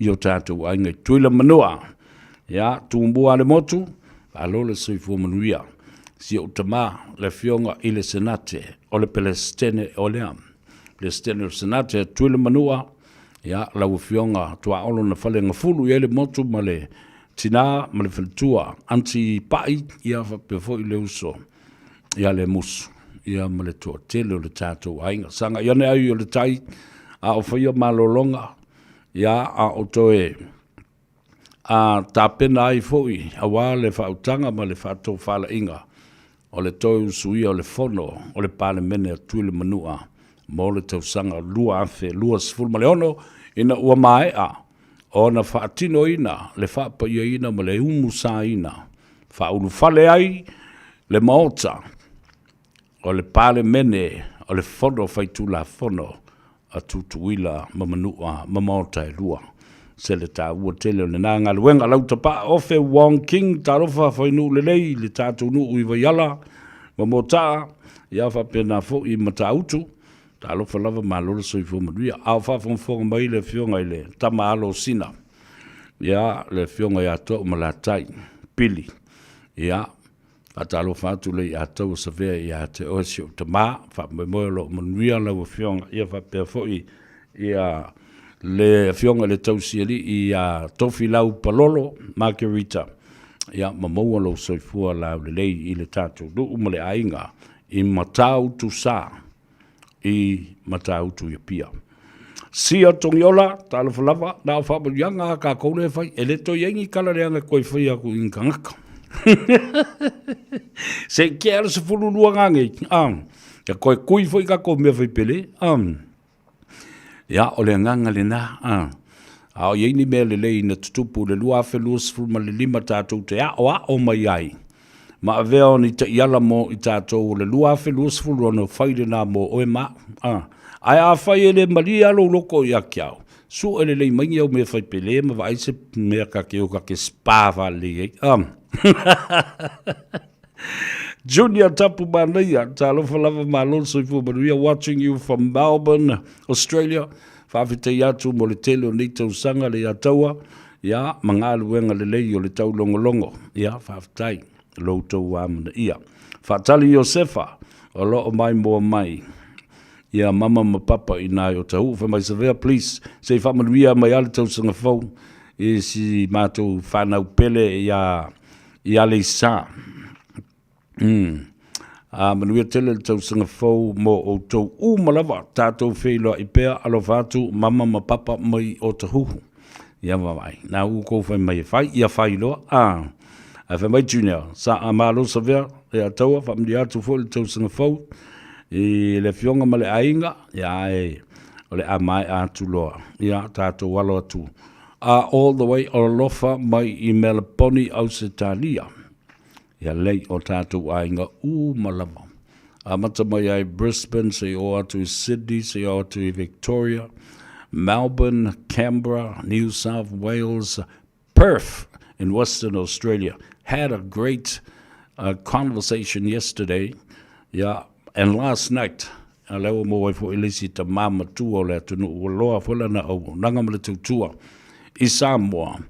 i o tātou ainga i tuila manua. Ia, tūmbua le motu, alo le soifua manuia. Si o tamā, le whionga i le senate, o le pelestene o leam. Pelestene o senate, tuila manua, ia, lau whionga, tua olo na whale ngafulu, i le motu, ma le tina, ma le whalitua, anti pai, ia whapefo i le uso, ia le musu, ia ma le toa tele o le tātou ainga. Sanga, iane ai o le tai, a o whaia malolonga, ia a o toe, a tāpena ai foi, a wā le whautanga ma le whātou whala inga, o le toi usuia o le whono, o le pāle mene a tuile manua, mo le tausanga lua afe, lua sifulma leono, ina ua mai a, o na whaatino ina, le whaapaia ina, ma le umusa ina, whaulu whale ai, le maota, o le pāle mene, o le whono whaitula whono, a tutuila mamanua, mamaota e lua. Se le tā ua tele o le nā ngā luenga lau tapa ofe Wong King, tā rofa whainu le lei, le tātou nu ui waiala, mamota, ia whapena fo i mata utu, tā rofa lava mālora soifo manuia, au whawhonga mai le whionga i le tama alo sina, ia le whionga i ato malatai, pili, ia, atalo fatu le ato savea i ate oesio tama, whamemoelo manuia lau whionga, ia whapea fo ia le whionga le tausiali i tofi lau palolo, Margarita, ia mamaua lo soifua lau lelei I le tātou nuu ma le ainga I matau tu sa I matau tu ia pia. Sia tongiola, tala falava, na whamarianga ka koune fai, e le to yengi kala reanga koe fai aku ingangaka. Se kia se fulu luangange, ya koe kui fai ka koe mea fai pele, ya o le nganga le na, Ao yeini mea le lei na tutupu le lua afe lua sifuru ma le lima tātou te o mai ai. Ma avea o ni te iala mo I tātou le lua afe lua sifuru ono whaire nā mo oe ma. Ai a whai ele maria lo loko I a kiao. Su ele lei maingi au mea whai pele ma vai se mea ka ke o ka ke spava le Junior Tapu Manaya, Talofa Lava Malon Soifu Maria, watching you from Melbourne, Australia. Whawhite iatu mo le tele o nei tau sanga le ataua. Ia, mangalu wenga le lei o le tau longolongo. Ia, whawhitai, lo tau wamana ia. Whatali Josefa, o lo o mai mo mai. Ia, mama ma papa I nai o tau. Whamai savea, please, say whamanuia mai ale tau sanga fau. E si mātou whanau pele ia le sa. Manuia tele le tau sanga fau mo o tau umalawa tātou wheloa I pēr alo whātu mama ma papa mai o tahuhu. Ia wawai. Nā uko whai mai whai, ia whai loa. A whai mai junior. Sa a malo sa vea, e a taua, whamdi atu fo le tau sanga fau. I le fionga ma le ainga, ia e, o le a mai atu loa. Ia tātou walo atu. All the way o lofa mai I Melaponi au se tālia. Ia lei o tātou ainga malama. Mata mai ai Brisbane, se o atu I Sydney, se o atu I Victoria, Melbourne, Canberra, New South Wales, Perth in Western Australia. Had a great conversation yesterday, yeah, and last night. Lewa mo fo ilisi ta mama tua le tunu loa fola na o nanga mele tua I Samoa.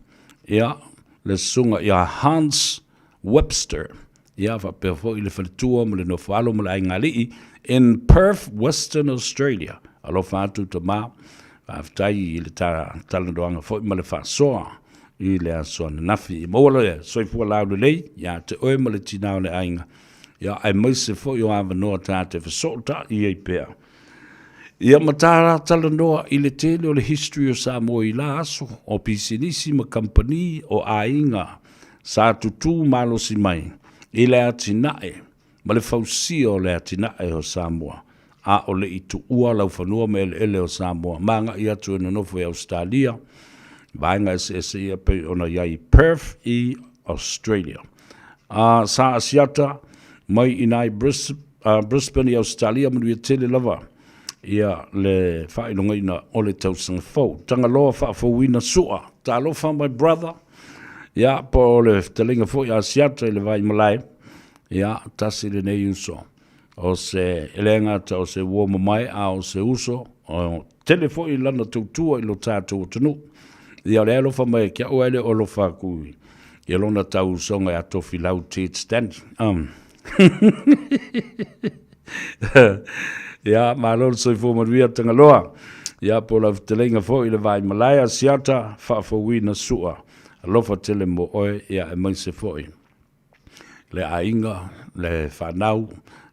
Yeah, le sunga ia Hans Webster, ia fa perfo ile faltua mo le no falo mo le ngali in Perth, Western Australia. Alo fa tu to ma aftai ile ta talandoanga fo mo le fa soa ile so na nafi mo le so fu la le ya te o mo le tina le ainga ya ai mo se fo yo ava no ta te fa so ta I pe ia matara talandoa ile te le history o Samoa I la aso o pisinisi ma company o ainga sa tutu malo si mai I le atinae ma le fausia o le atinae o Samoa a o le itu ua lau whanua me ele o Samoa manga I atu ena nofo I Australia vaenga se ia pe ona iai Perth I Australia sa asiata mai inai Brisbane I Australia manu ia tele lava ia le whainonga ina o le tausanga fau tanga loa whaafauina sua ta lofa my brother ia po le telinga fo ia siata le vai malai ia tasi le nei uso o se elenga ta o se wo mai a o se uso o telefo I lana tutua I lo tātou tunu ia le alo fa mai kia o ele o lo fa kui ia lona tau songa ia tofi lau tit stand ia malol so fo maria tanga loa ia po la telinga fo I le vai malai a siata fa fo wina sua lofa tele mo oe ia e mai se foi. Le ainga, le whanau,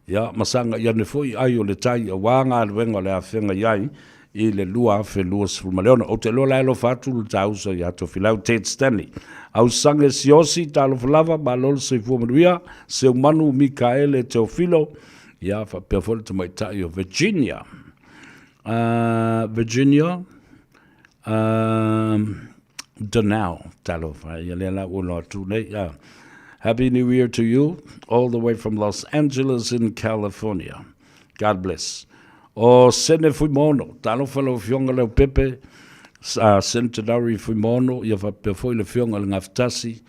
ia masanga ia ne foi ai o le tai a wanga al wenga le a whenga iai I le lua afe lua sifuru maleona. O te loa lai lo fatu le tausa ia to filau Ted Stanley. Au sange siosi talo falava ma lolo se fua manuia, se umanu Mikaele Teofilo, ia fa perfole te mai tai o Virginia. Donau, talofa, yalela uno tune. Happy New Year to you, all the way from Los Angeles in California. God bless. O sene fui mono, talofa lo fionga leo pepe, centenary fui mono, ia fa perfoi le fionga le ngaftasi,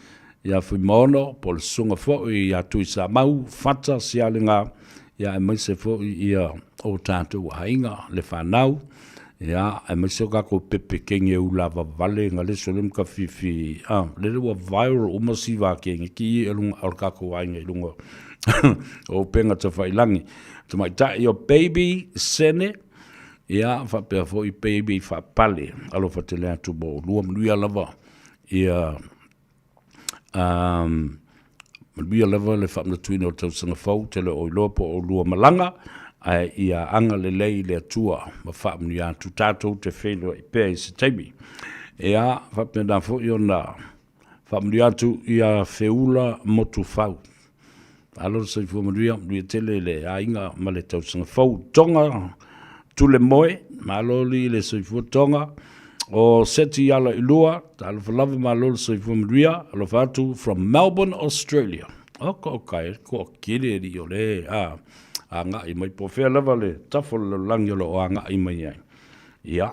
ia fui mono, pol sunga foi, ia tui sa mau, fata sialinga, ia e mai se foi, ia o tātou hainga, le whanau, ia e mai se kako pepe kenge ulava vale nga le solem ka fifi le le wa viral o masiva kenge ki elunga al kako wainga elunga o penga te whailangi te mai ta yo baby sene ia fa pe fo I baby fa pale alo fa te le atu bo lua mnuia lava ia Bia lewa le whamna tuina o tausanga fau, te le o ilopo o lua malanga, ai ia anga le lei le atua, ma whamni atu tātou te whenua i pēr i se teimi. Ea, whapena fo i o nā, whamni atu ia whiula motu fau. Alo se fu manuia, lui tele le ainga ma le tausanga fau, tonga tu le moe, ma alo li le se fu tonga, o seti ala ilua, talo falava ma alo se fu manuia, alo fatu from Melbourne, Australia. Ko kire ri o le, a nga i mai po whea lava le tafo le langi o a nga i mai ai. Ia,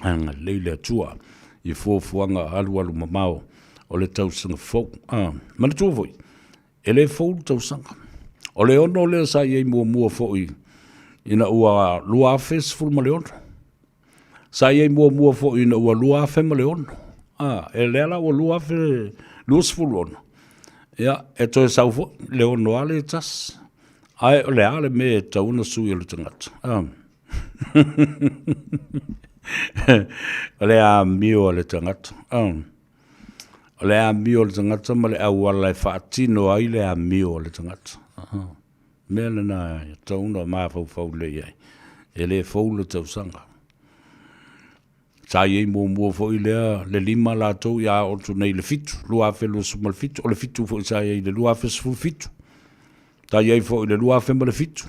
anga leile atua, i fuafuanga alu mamao, o le tausanga fau. Mana tua voi, e le fau tausanga. O le ono le sa iei mua foi, ina ua lua festival ma le ono. Sa iei mua foi, ina ua lua fe ma le ono. E le ala ua lua fe luasful ono. Ia, e toi sau fo, le ono ale tas. Ai, o le ale me tauna sui le tangata. O le a mio le tangata. O le a mio le tangata, ma le a wala e whaatino ai le a mio le tangata. Mea le na tauna maa fau le iai. E le fau le tausanga. Sa iei mua fo i lea le lima la tau ia o tu nei le fitu. Lua afe lua suma le fitu. O le fitu fo i sa iei le lua afe sfu fitu. Ta iei fo i le lua afe ma le fitu.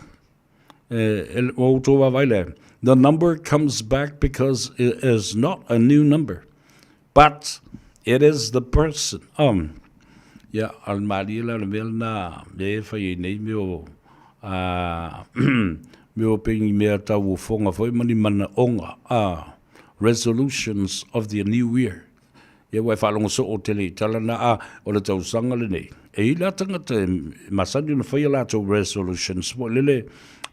O tō wa vai le. The number comes back because it is not a new number. But it is the person. Ya al mariela le melna le fai nei meo meo pengi mea tau fonga foi mani mana onga. Resolutions of the new year. Ia wai whalonga so o tele talana o le tau sanga le nei. E ila tangata masani na whai la tau resolutions. Mo lele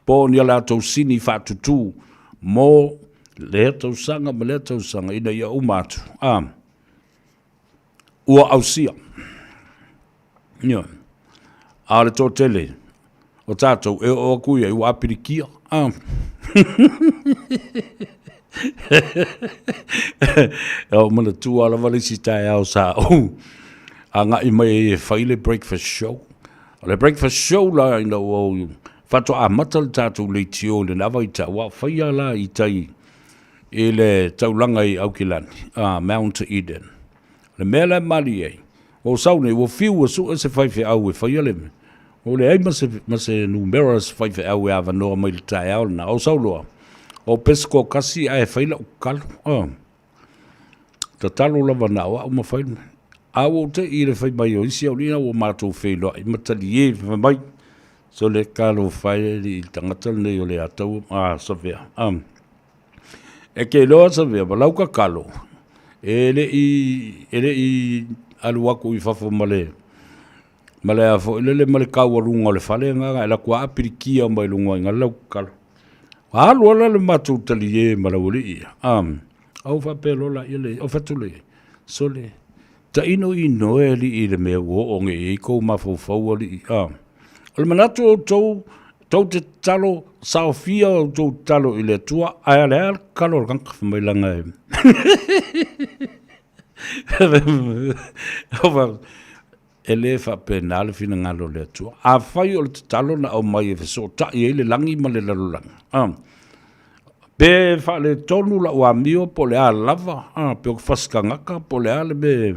po ni la tau sini whatutu mo le tau sanga ma le tau sanga ina ia umatu. Ua ausia. Ia. A le tō tele. O tātou e o kuia i ua apirikia. O mana tu ala wale si tae au sa a nga i mai e whaile breakfast show. Le breakfast show la ina o whato a matal tātou le tio le nawa i ta wa whaia la i tai e le taulanga i Aukilani, Mount Eden. Le mele mali ei. O saune, o fiu a su e se whaife au e whaia le me. O le ei mase numerous whaife au e awa noa mai le tae au na. O sauloa. O pesko kasi ai whaila o kalo. Ta talo lava na o ma whaila. Awo te i le whai mai o isi au nina o mātou whaila. I matali e whai mai. So le kalo whaila i tangatal nei o le atau. Sawea. E ke loa sawea, balauka kalo. E le i aluako i whafo male. Male a fo ile le male kawarunga le whale nganga. E la kua apirikia mai lunga inga lau kalo. Halo ala le matu tali e malawuri ia. Au whapelo la ile, au whatule. So le, ta ino i noe li i le mea uo onge e kou mawhau ali i. O le manatu o tau te talo, sao fia o tau talo i le tua, ai ale al kalo ranka whamailanga e. E le whapena le fina ngalo le tua. A whai o le talo na au mai e wheso, ta i e le langi ma le lalolanga. Pe fa le tonu la ua mio po le a lava, pe o faska ngaka po le a le be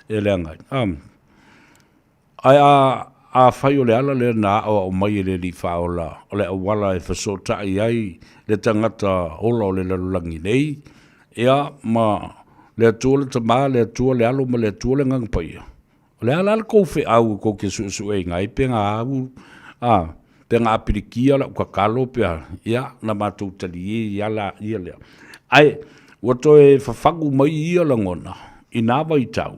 e le angai. Ai a whai o le ala le na o mai e le li whaola, o le awala e whaso ta i ai le tangata ola o le lalulangi nei, ea ma le atua le tama, le atua le alo ma le atua le ngangpaia. O le ala le kou whi au kou ke su e ngai, pe ngā au, pe ngā apirikia la ukakalo pe ia na mātou tali e ala ia lea. Ai, wato e whawhangu mai ia langona, i nāwa i tau.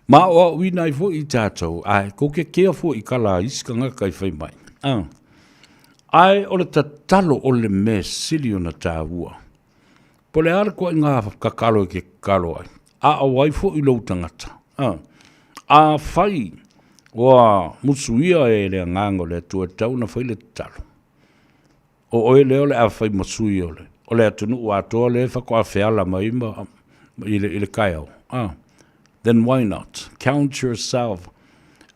Ma o wina i fo i tātou, ai, ko ke kea fo i kala iska ngaka i whai mai. Ai, o le tatalo o le me sili o na tāua. Po le ala kua i ngā kakalo e ke kalo ai. A awai fo i lau tangata. A whai, oa musuia e le ngango le tua tau na whai le talo. O oe leo le a whai masuia o le. O le atunu o atoa le whako a whiala mai i le kai au. then why not? Count yourself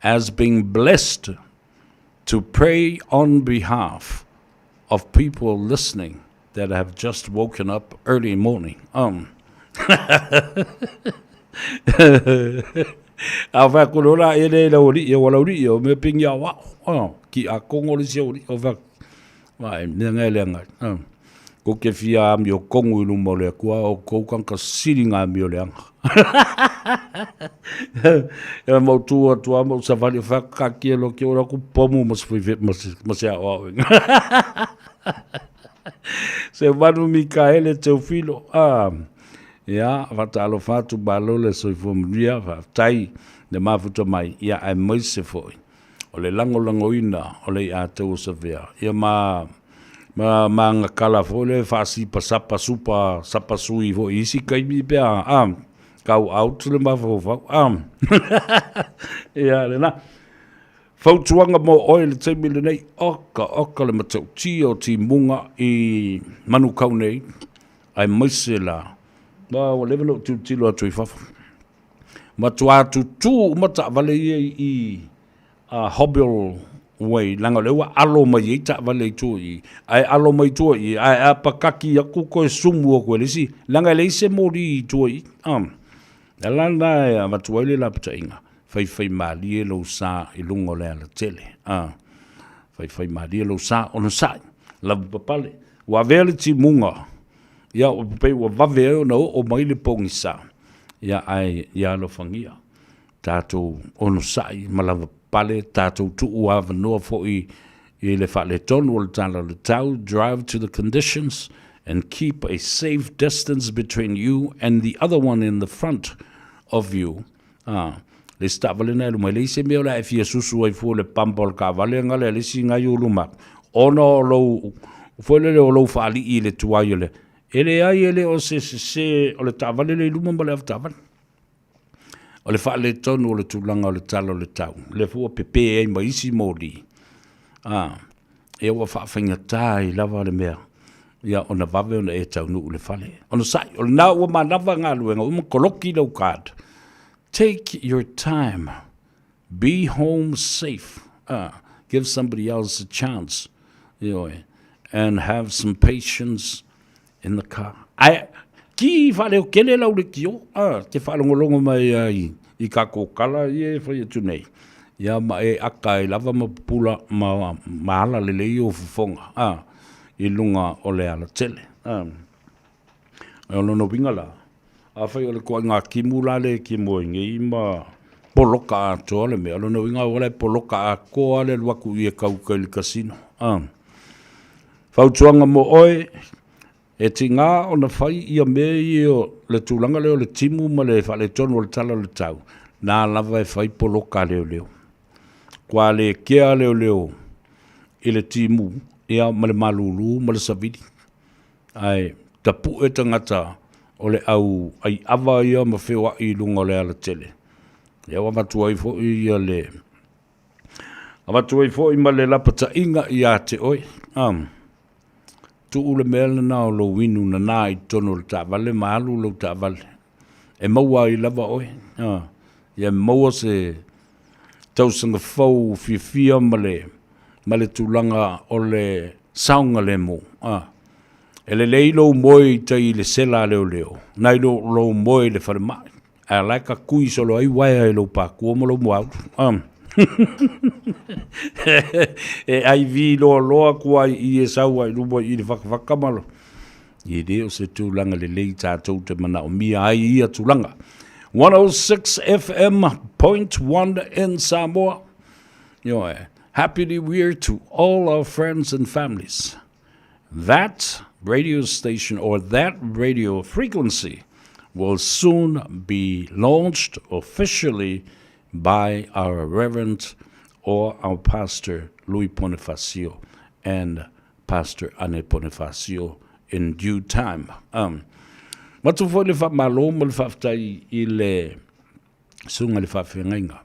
as being blessed to pray on behalf of people listening that have just woken up early morning. Ava kolora ele la ori e wala ori o me pinga wa ki a kongo le ori ova vai nenga lenga ko ke fia mi o kongo lu mo le kwa o ko kan ka siringa mi o lenga e mo tu mo sa vale fa ka ki lo ki ora ku pomo mo se a o se vanu Mikaele teu filo ia fatalo fatu balole so fomria fa tai de mafuta mai ia ai moise foi o le lango ina o le ato savia ia ma nga kala fole fa si pasapa supa sapa sui vo isi kai mi pe kau out le ma fo ia le na fautuanga mo oil te mile nei oka le matau o ti munga i manu kau nei ai moise la o level o tu tilo atu i fafu. Ma tu atu tu mata vale i hobble way langa lewa alo mai i ta vale tu i ai alo mai tu i ai apakaki aku ko sumu ko lesi langa le se mori tu i langa ma tu ile la ptainga fai mali lo sa i lungo le ala tele fai mali lo sa ono sa la papale wa vele ti munga ia o pe o vave no o mai le pongisa ia ai ia lo fangia tato ono sai malava pale tato tu ava no fo i le fa le ton o le tau drive to the conditions and keep a safe distance between you and the other one in the front of you le stavale na lo le se me la if yesusu ai fo le pampol ka vale ngale le singa yuluma ono lo fo le lo fa li ile tuaile ele ai ele o se o le tavale le luma ma le tavale o le fa le tonu o le tulanga o le talo le tau le fu pepe ai ma isi modi e o fa fenga tai lava le mea ia ona vave ona e tau nu le fale ona sai o na o ma lava nga luenga o koloki lo card take your time be home safe give somebody else a chance and have some patience in the car. Ki fale o kele lau le kio, te fale ngolongo mai i ka kokala i fai atu nei. Ia ma e aka e lava ma pula ma ala le lei o fufonga, i lunga o le ala tele. E ono no wingala. A fai o le koa ngā kimula le ki moinge i ma poloka a toa le mea. Ono no winga o le poloka a koa le luaku i e kauka i le kasino. Fautuanga mo oe, e ti ngā o na whai ia mea i o le tūlanga leo le timu ma le whale tonu o le tala le tau. Nā lava e whai poloka leo leo. Kua le kea leo leo i le timu ia ma le malulu ma le savidi. Ai, ta pu e tangata o le au ai awa ia ma whewa i lunga o le ala tele. Ia wamatua i fo i le... Wamatua i fo i ma le lapata inga i a te oi. Tu ule mele na o lo winu na nā i tono le tāwale, maalu lo tāwale. E maua i lava oi. Ia maua se tausanga fau fia ma le tūlanga o le saunga le mo. E le leilo moi ta i le sela leo leo. Nai lo moi le whare mai. A laika kui solo ai waia i lo pākua mo lo moau. E ai vi loa kua i e saua i rumo i le whakakamalo. I reo se tūlanga le lei tātou te mana o mia ai ia tūlanga. 106 FM, 0.1 in Samoa. Happy New Year to all our friends and families. That radio station or that radio frequency will soon be launched officially by our Reverend or our Pastor Louis Bonifacio and Pastor Anne Bonifacio in due time. Matu fo le fa malo mo le faftai i le sunga le fafenga.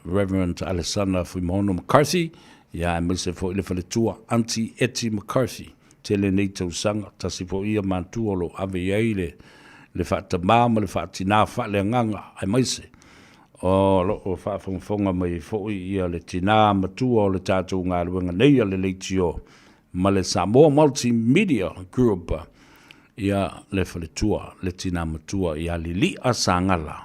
Reverend Alessandra Fuimono McCarthy, ya me se fo le fa le tua Auntie Etty McCarthy, tele nei tau sanga tasi fo ia mantu o lo ave le le whaatamā ma le whaatina whaaleanganga ai maise. O loo whaafonga mai fōi ia le tina matua o le tātou ngā ruanga nei a le leitio ma le Samoa Multimedia Group ia le whaletua le tina matua ia li a sangala.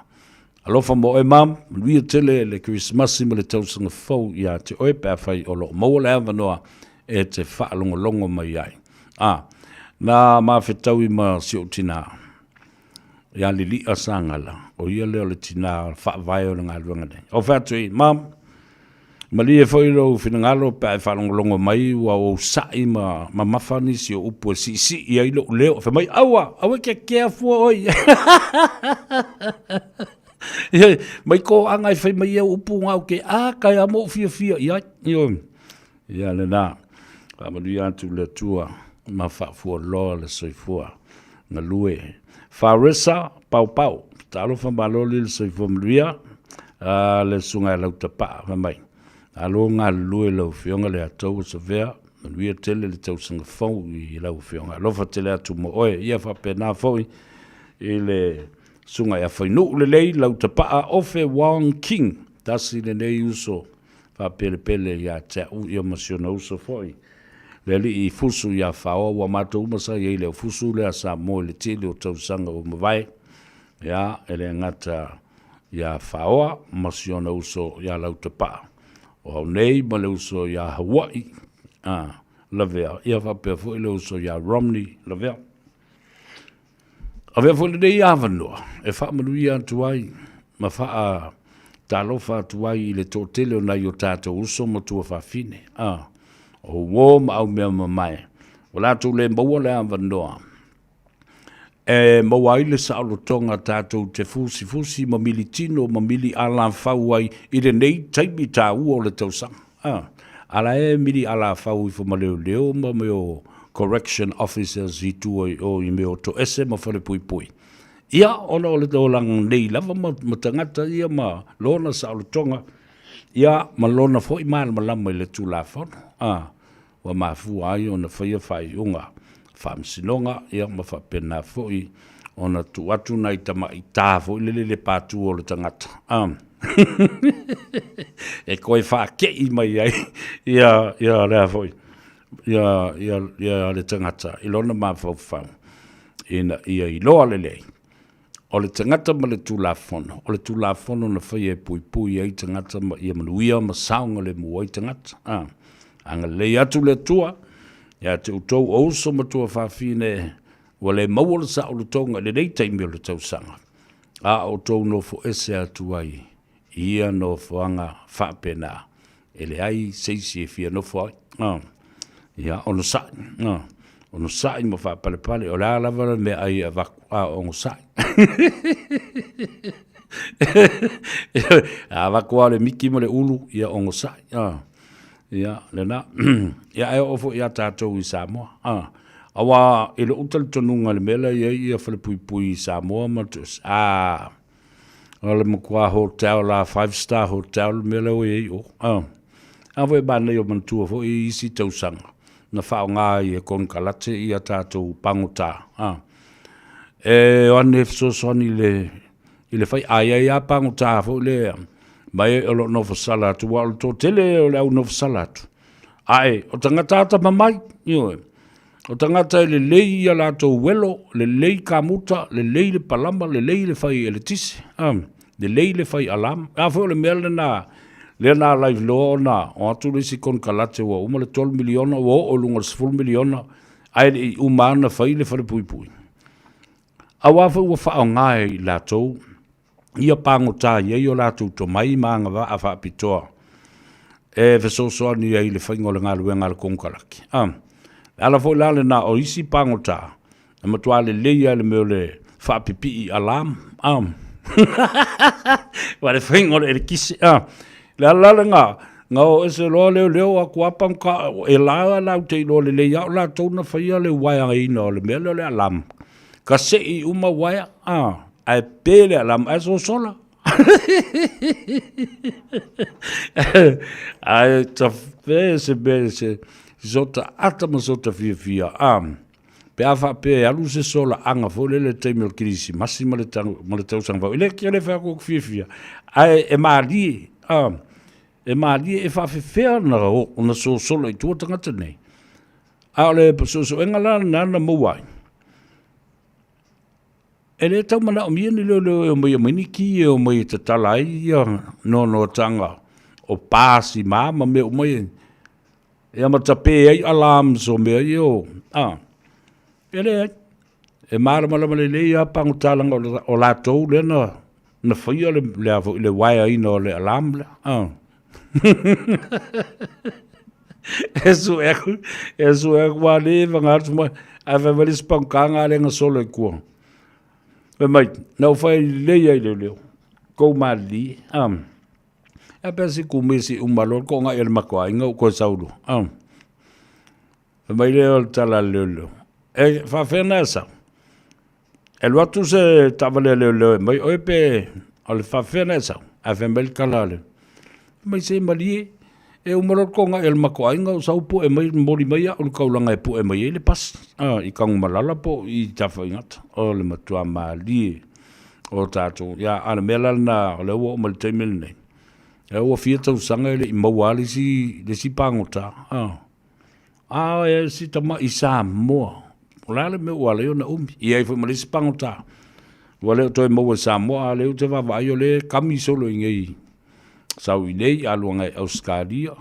Alofa mo e mam, luia tele le Christmasi ma le tausanga fau ia te oe pēwhai o lo maua le awanoa e te whaalongolongo mai ai. Na mawhetau i ma sio tina ia li a sangala o ia leo le tina whaavai o ngā ruanga nei. O whātu i, mam, ma li e whairo whinangalo pēi whaalongolongo mai ua o sai ma mawhani si o upu e si i ailo leo. Wha mai awa kia careful oi. Mai ko angai whai mai au upu ngau ke kai amo fia ia le nā whamanu atu le tua ma whaafua loa le soifua na lue Farisa pau talo whamaloli le soifua manuia le sunga e lauta paa mai alo ngā lue lau whionga le atau sa vea manuia tele le tausanga fau i lau whionga lofa tele atu mo oe ia whapena fau i le sunga ya whainu le lei lau te paa ofe Wang King tasi le nei uso wha pele ya te u ia masiona uso foi le li i fusu ya whaoa wa mata umasa i le fusu le asa mo le tili o tausanga o mawai ya ele ngata ya whaoa masiona uso ya lau te paa o au nei ma le uso ya Hawaii lavea ia wha pia foi le uso ya Romney lavea Avea fo le nei awanoa, e wha manui atu ai, ma wha talofa atu ai i le tōtele o nei o tātou uso ma tua whawhine. O wō ma au mea mai. O lātou le maua le awanoa. E maua i le saolotonga tātou te fusi ma mili tino, ma mili ala whau ai, i le nei taimi tā ua o le tausanga. Ala e mili ala whau i fo ma leo ma meo correction officers i tua o i meo to ese ma whare pui. Ia ona o le tōlang nei lava ma tangata ia ma lona sa o le tonga. Ia ma lona fo i maa malama i le tū la whana. Wa ma fu ai ona whai unga whamsinonga ia ma whapena fo i ona tu atu nai tama i tā fo i le pātu o le tangata. E koe whakei mai ai ia rea fo i. Ia le tangata i lona mawhau ia i loa le lei o le tangata ma le tūlafono o le tūlafono na whai e pui ai tangata ma ia manuia ma saunga le mua i tangata anga lei atu le tua ia te utou ouso ma tua whawhine wa le maua le sa o le tonga le nei taimi o le tausanga o tou no fo ese atu ai ia no foanga whapena ele ai seisi e fia no fo ai ia ono sai mo fa pale o la lava me ai ono sai avakua le miki mo le ulu ia ono sai ia le na ia e ofo ia tātou i Samoa awa ele utal tonunga le mela ia fale pui Samoa matus ole mo kwa hotel la 5-star hotel mela o avo e bana yo mantua fo i isi tausanga na whao ngā i e kon kalate i a tātou pangota. E ane fsosoni i le whai ai a pangota fo le mai e lo nofa salatu wa o tō tele o le au nofa salatu. Ai, o tangata ata mamai, o tangata le lei a lātou welo, le lei kamuta, le lei le palama, le lei le whai e le tisi, le lei le whai alam. A fo le mele na Lena live lo na o atu le si kon kalate wa uma le 12 miliona o lunga le 10 miliona ai umana fai le fare pui. Awa fa ua fa ngai la to ia pangota ia yo la to to mai manga va afa pitoa. E fe so ni ai le fai ngol ngalu ngal kon kalaki. Ala fo la le na o isi pangota. E matua le leia le me le fa pipi alam. Wa le fai ngol e kisi la nga o ese lo leo a kuapam ka e la te lo le ya la tona faia le waya i no le mele le alam ka se i uma waya ai pele alam aso sola ai ta fese bese zota ata ma zota fia Pe afa pe alu se sola anga fo le taimel krisi masi ma le tau sang va ile ke le fa ko fifia ai e mali e fa fe na o na so solo i tu tanga tene ale so engala na mo wai ele tau mana o mi ni le o mo ni ki o mo te talai no tanga o pasi mama me o mo e ama tape ai alarm so me yo ele e mara le ia pangutalanga o la tou le na fia le wai no le alarm Eso é wale vangatu mai a valis pankanga le solo e ko. E mai não fai le le ko mali a pensi ku mesi malor ko nga el makwa nga ko saulu e mai le tala le e fa fenasa el watu se tavale le mai ope al fa fenasa a fembel kalale mai se mali e umaro konga el makoainga o saupo e mai mori mai o kaulanga e po e mai le pas i kang malala po i tafa ingat o le matua mali o tato ya ana melal na le wo mal temel ne e wo fieta usanga le mawali si pangota e si tama isa mo lale me wale ona i ai fo mal si pangota wale to mo sa mo ale o te va vai le kamisolo ngai sau nei aluanga Australia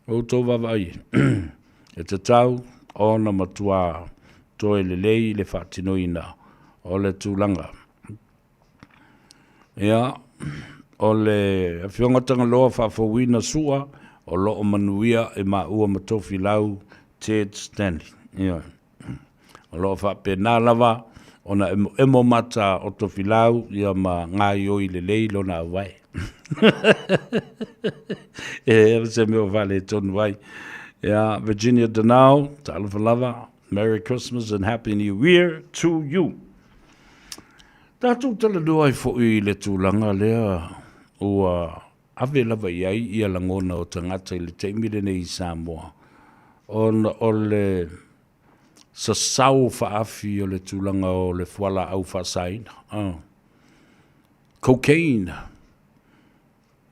o to vai e te tau ona matua to le lei le fatinoina o le tulanga ya o le fionga tanga loa fa fo wina sua o lo manuia e ma ua matofi lau Ted Stanley ya o lo fa penalava ona emo mata o to filau ia ma ngai o le lei lona vai se me vale ton vai Virginia Denau talava Merry Christmas and Happy New Year to you tatu tala doai fo I le tulanga lea o ave lava ia langona o tangata I le teimire nei Samoa o le sa sau faafi o le tulanga o le fuala au fasaina cocaine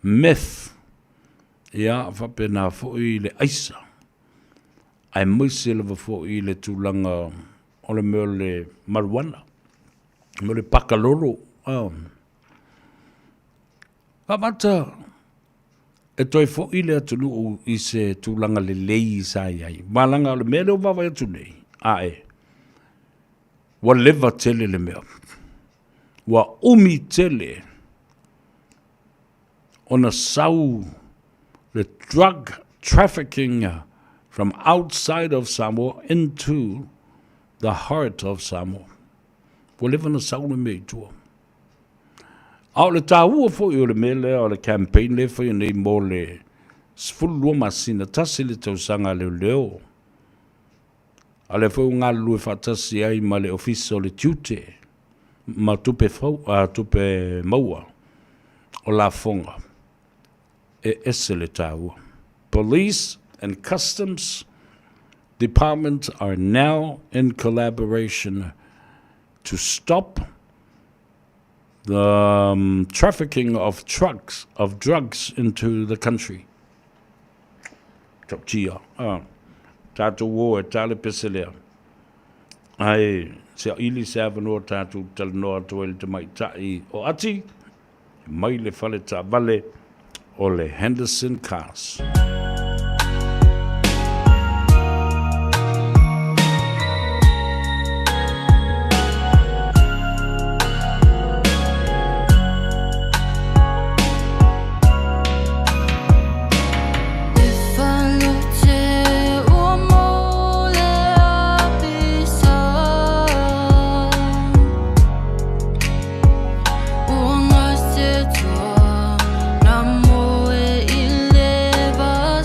meth fa pena fo I le aisa ai moise lava fo I le tulanga o le meo le marijuana mo le pakalolo mata e toi fo I le atunu I se tulanga le lei sa iai malanga o le mele o vava atu nei wa leva tele le mea wa umi tele ona sau the drug trafficking from outside of Samoa into the heart of Samoa wa leva na sau le mea tua au le tāua fo I o le mele o le campaign le fo I nei mo le sfulua masina tasi le tausanga leo ale fo ngā lue fatasi ai ma le office o le tute ma tupe tupe maua o la fonga e ese le tāua. Police and Customs Department are now in collaboration to stop the trafficking of drugs into the country. Topchia. Tātou o e tale peselea. Ai, se ili se avanoa tātou talanoa toa le te mai tai o ati, mai le fale tā vale o le Henderson Cars. Namo e ileva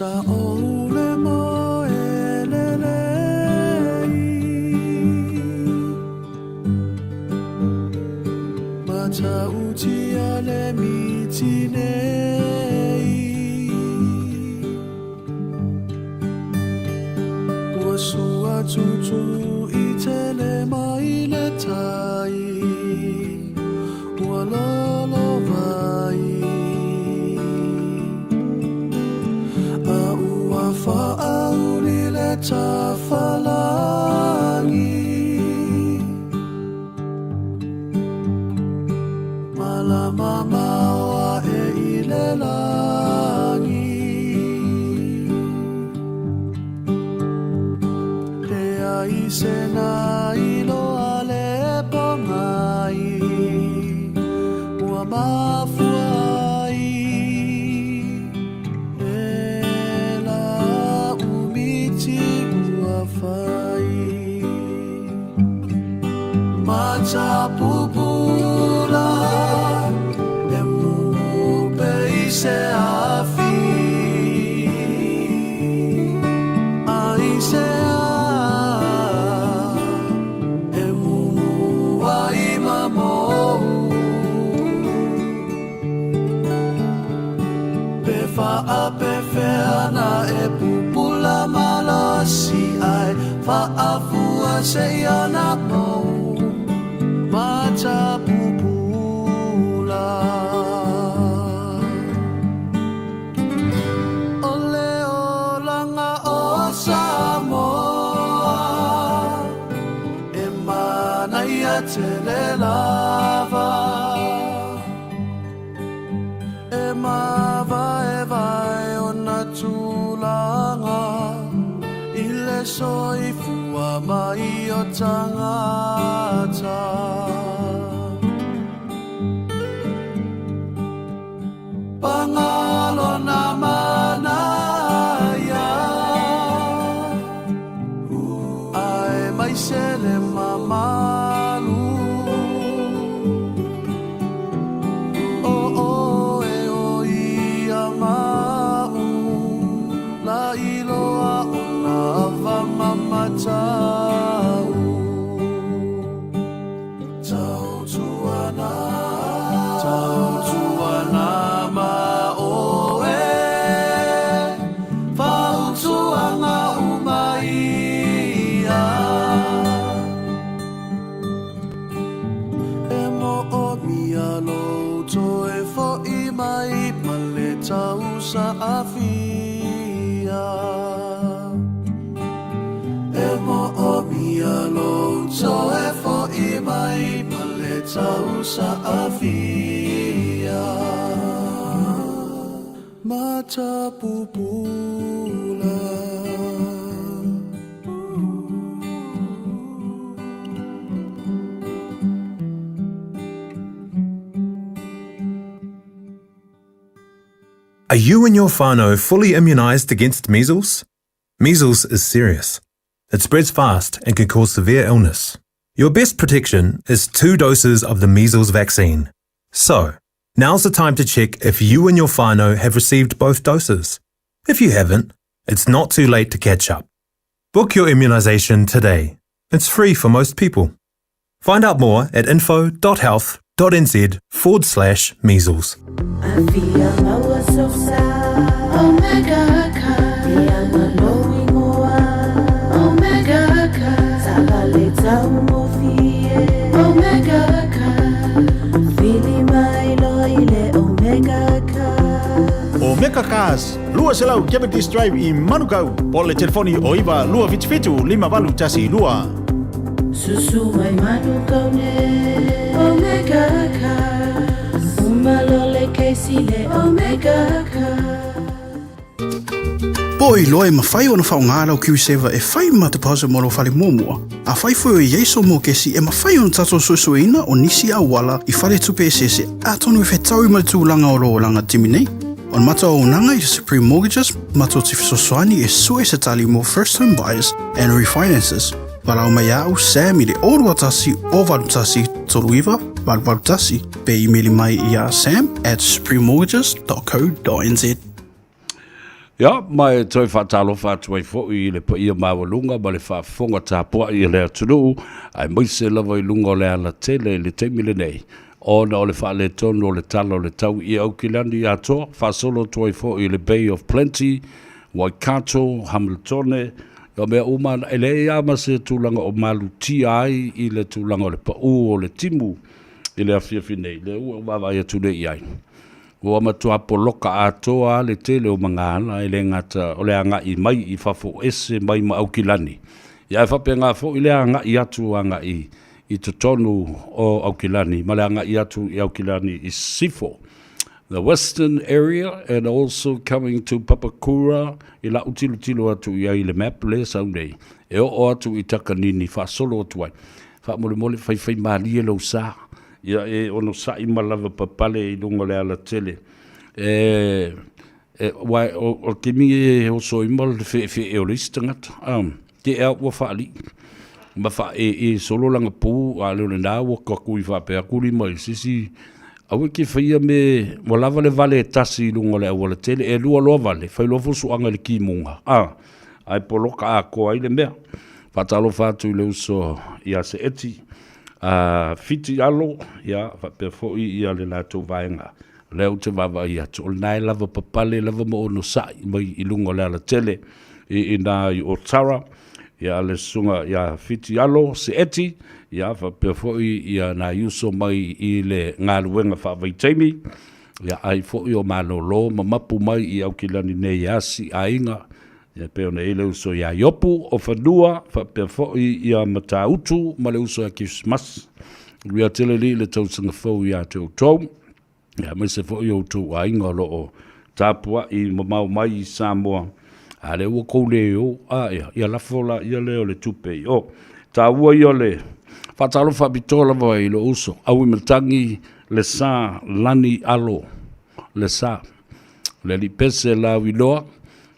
sa ole mo elelei mata uti ale mitinei wasua tutu itele maile tai walolo vai fa'auli le tafalangi malama mawa e ilelangi e ai sena ilo ale pongai ua mafuai mata pupula e Whaapewhana e pupula malasi ai Whaafua se ana mau Mata pupula Ole o langa o Samoa E mana ia te le lava E mava e vai o na tūlanga I le soifua mai o tangata Pangalo na manaya Ai mai sele mamalu Sa avia mata pupula Are you and your whānau fully immunised against measles? Measles is serious. It spreads fast and can cause severe illness. Your best protection is 2 doses of the measles vaccine. So, now's the time to check if you and your whānau have received both doses. If you haven't, it's not too late to catch up. Book your immunisation today. It's free for most people. Find out more at info.health.nz/measles. Omega Cars, lua selau Diabetes Drive I Manukau, po le telefoni o iwa lua vitfitu 5 tasi lua. Susu mai Manukau ne Omega Cars, umalole keisi le Omega Cars. Poi loe mawhai o na whaongara o Q7 e whai matapasa moro whare mōmua. A whai fwoi e Yeso mō kesi e mawhai o na tato susuina o nisi a wala I whare tupe e sese a tonu e whetau I maritūlanga o roolanga timinei. On mata o nanga I Supreme Mortgages, mata o tifisoswani e sue se tali mo first home buyers and refinances. Wala o mai au Sam I le oruatasi o varutasi toluiva varutasi pe emaili mai I a sam@suprememortgages.co.nz. Ja, mai toi whaatalo whātua I fo I le pa ia mawalunga, ma le whaafonga tāpua I le atunu, ai moise lava I lunga o le ala tele le teimile nei. Ona o le wha le tono o le tala o le tau I au kilani atoa, whaasolo toi fo I le Bay of Plenty, Waikato, Hamiltone, o mea umana ele ia ma se tūlanga o maluti ai I le tūlanga o le pau o le timu I le awhiawhi nei, le ua wawa ia tūne I ai. Ua matua poloka atoa le tele o mangana ele ngata o le anga I mai I whafo ese mai ma au kilani. Ia whape ngā fo I le anga I atu anga I totonu o au kilani, ma le anga I atu I au kilani I Sifo. The western area and also coming to Papakura I la utilu atu I ai le map le saunei. E o atu I takanini whaasolo atu ai. Wha mole whai maria lau saa. Ia e ono sa I malava papale I lungo le ala tele. Wai o kimi e oso I mal fe e o listangata. Te ea ua whaali. Ma wha e solo langa pū a leo le nā ua kakui wha pēr kuri mai sisi. Awe ki whaia me mo lava le vale e tasi I lungo le awala tele. E lua loa vale. Whai loa fusu anga le ki munga. Ai poloka a koa I le mea. Whatalo whātu I le uso I a se eti. Fiti alo, ia, whapea fōi ia le nātou vaenga. leo te vava ia to nai lava papale lava mo no sai mai ilungo la tele ina i Otara ia le sunga ia fiti alo se eti ia fa perfoi ia na yuso mai i le ngaluenga fa vaitaimi ia ai fo o malolo mapu mai i au kilani nei asi ainga ia pe na ile uso ia yopu o fadua fa perfoi ia matautu ma le uso ya Christmas ria tele le tausinga fo ia te tom ia me se fo yo tu ainga lo tapua i mau mai Samoa ale wo ko le o ia la fola ia le o le tupe o ta wo yo le fa talo fa bitola vai lo uso au metangi le sa lani alo le sa le li pese la wiloa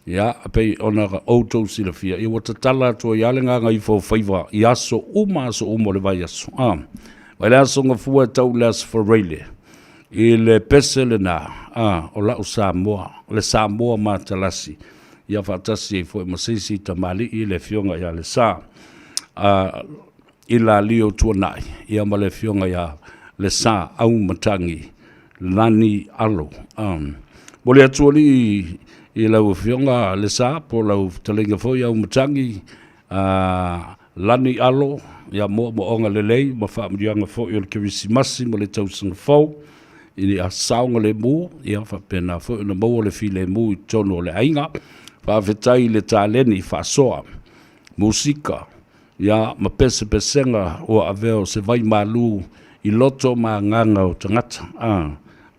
ia pe ona auto silafia i wata tala to ia le nga i fo Faiva ia so le vai aso vai la so nga fu tau las for really i le pese le na o la Samoa le Samoa matalasi ia fatasi fo masisi tamali i le fionga ia le sa i la lio tuanai ia ma le fionga ia le sa au matangi lani alo mo le atuali i lau fionga le sa po lau talinga fo ia au matangi lani alo ia mo onga lelei ma fa mdianga fo i le kirisimasi mo le tausanga fo i a saunga le mu ia fa pena fo na mo le file mu i tono le ainga fa vetai le taleni fa soa musika ia ma pese pesenga o aveo se vai malu i loto ma nganga o tangata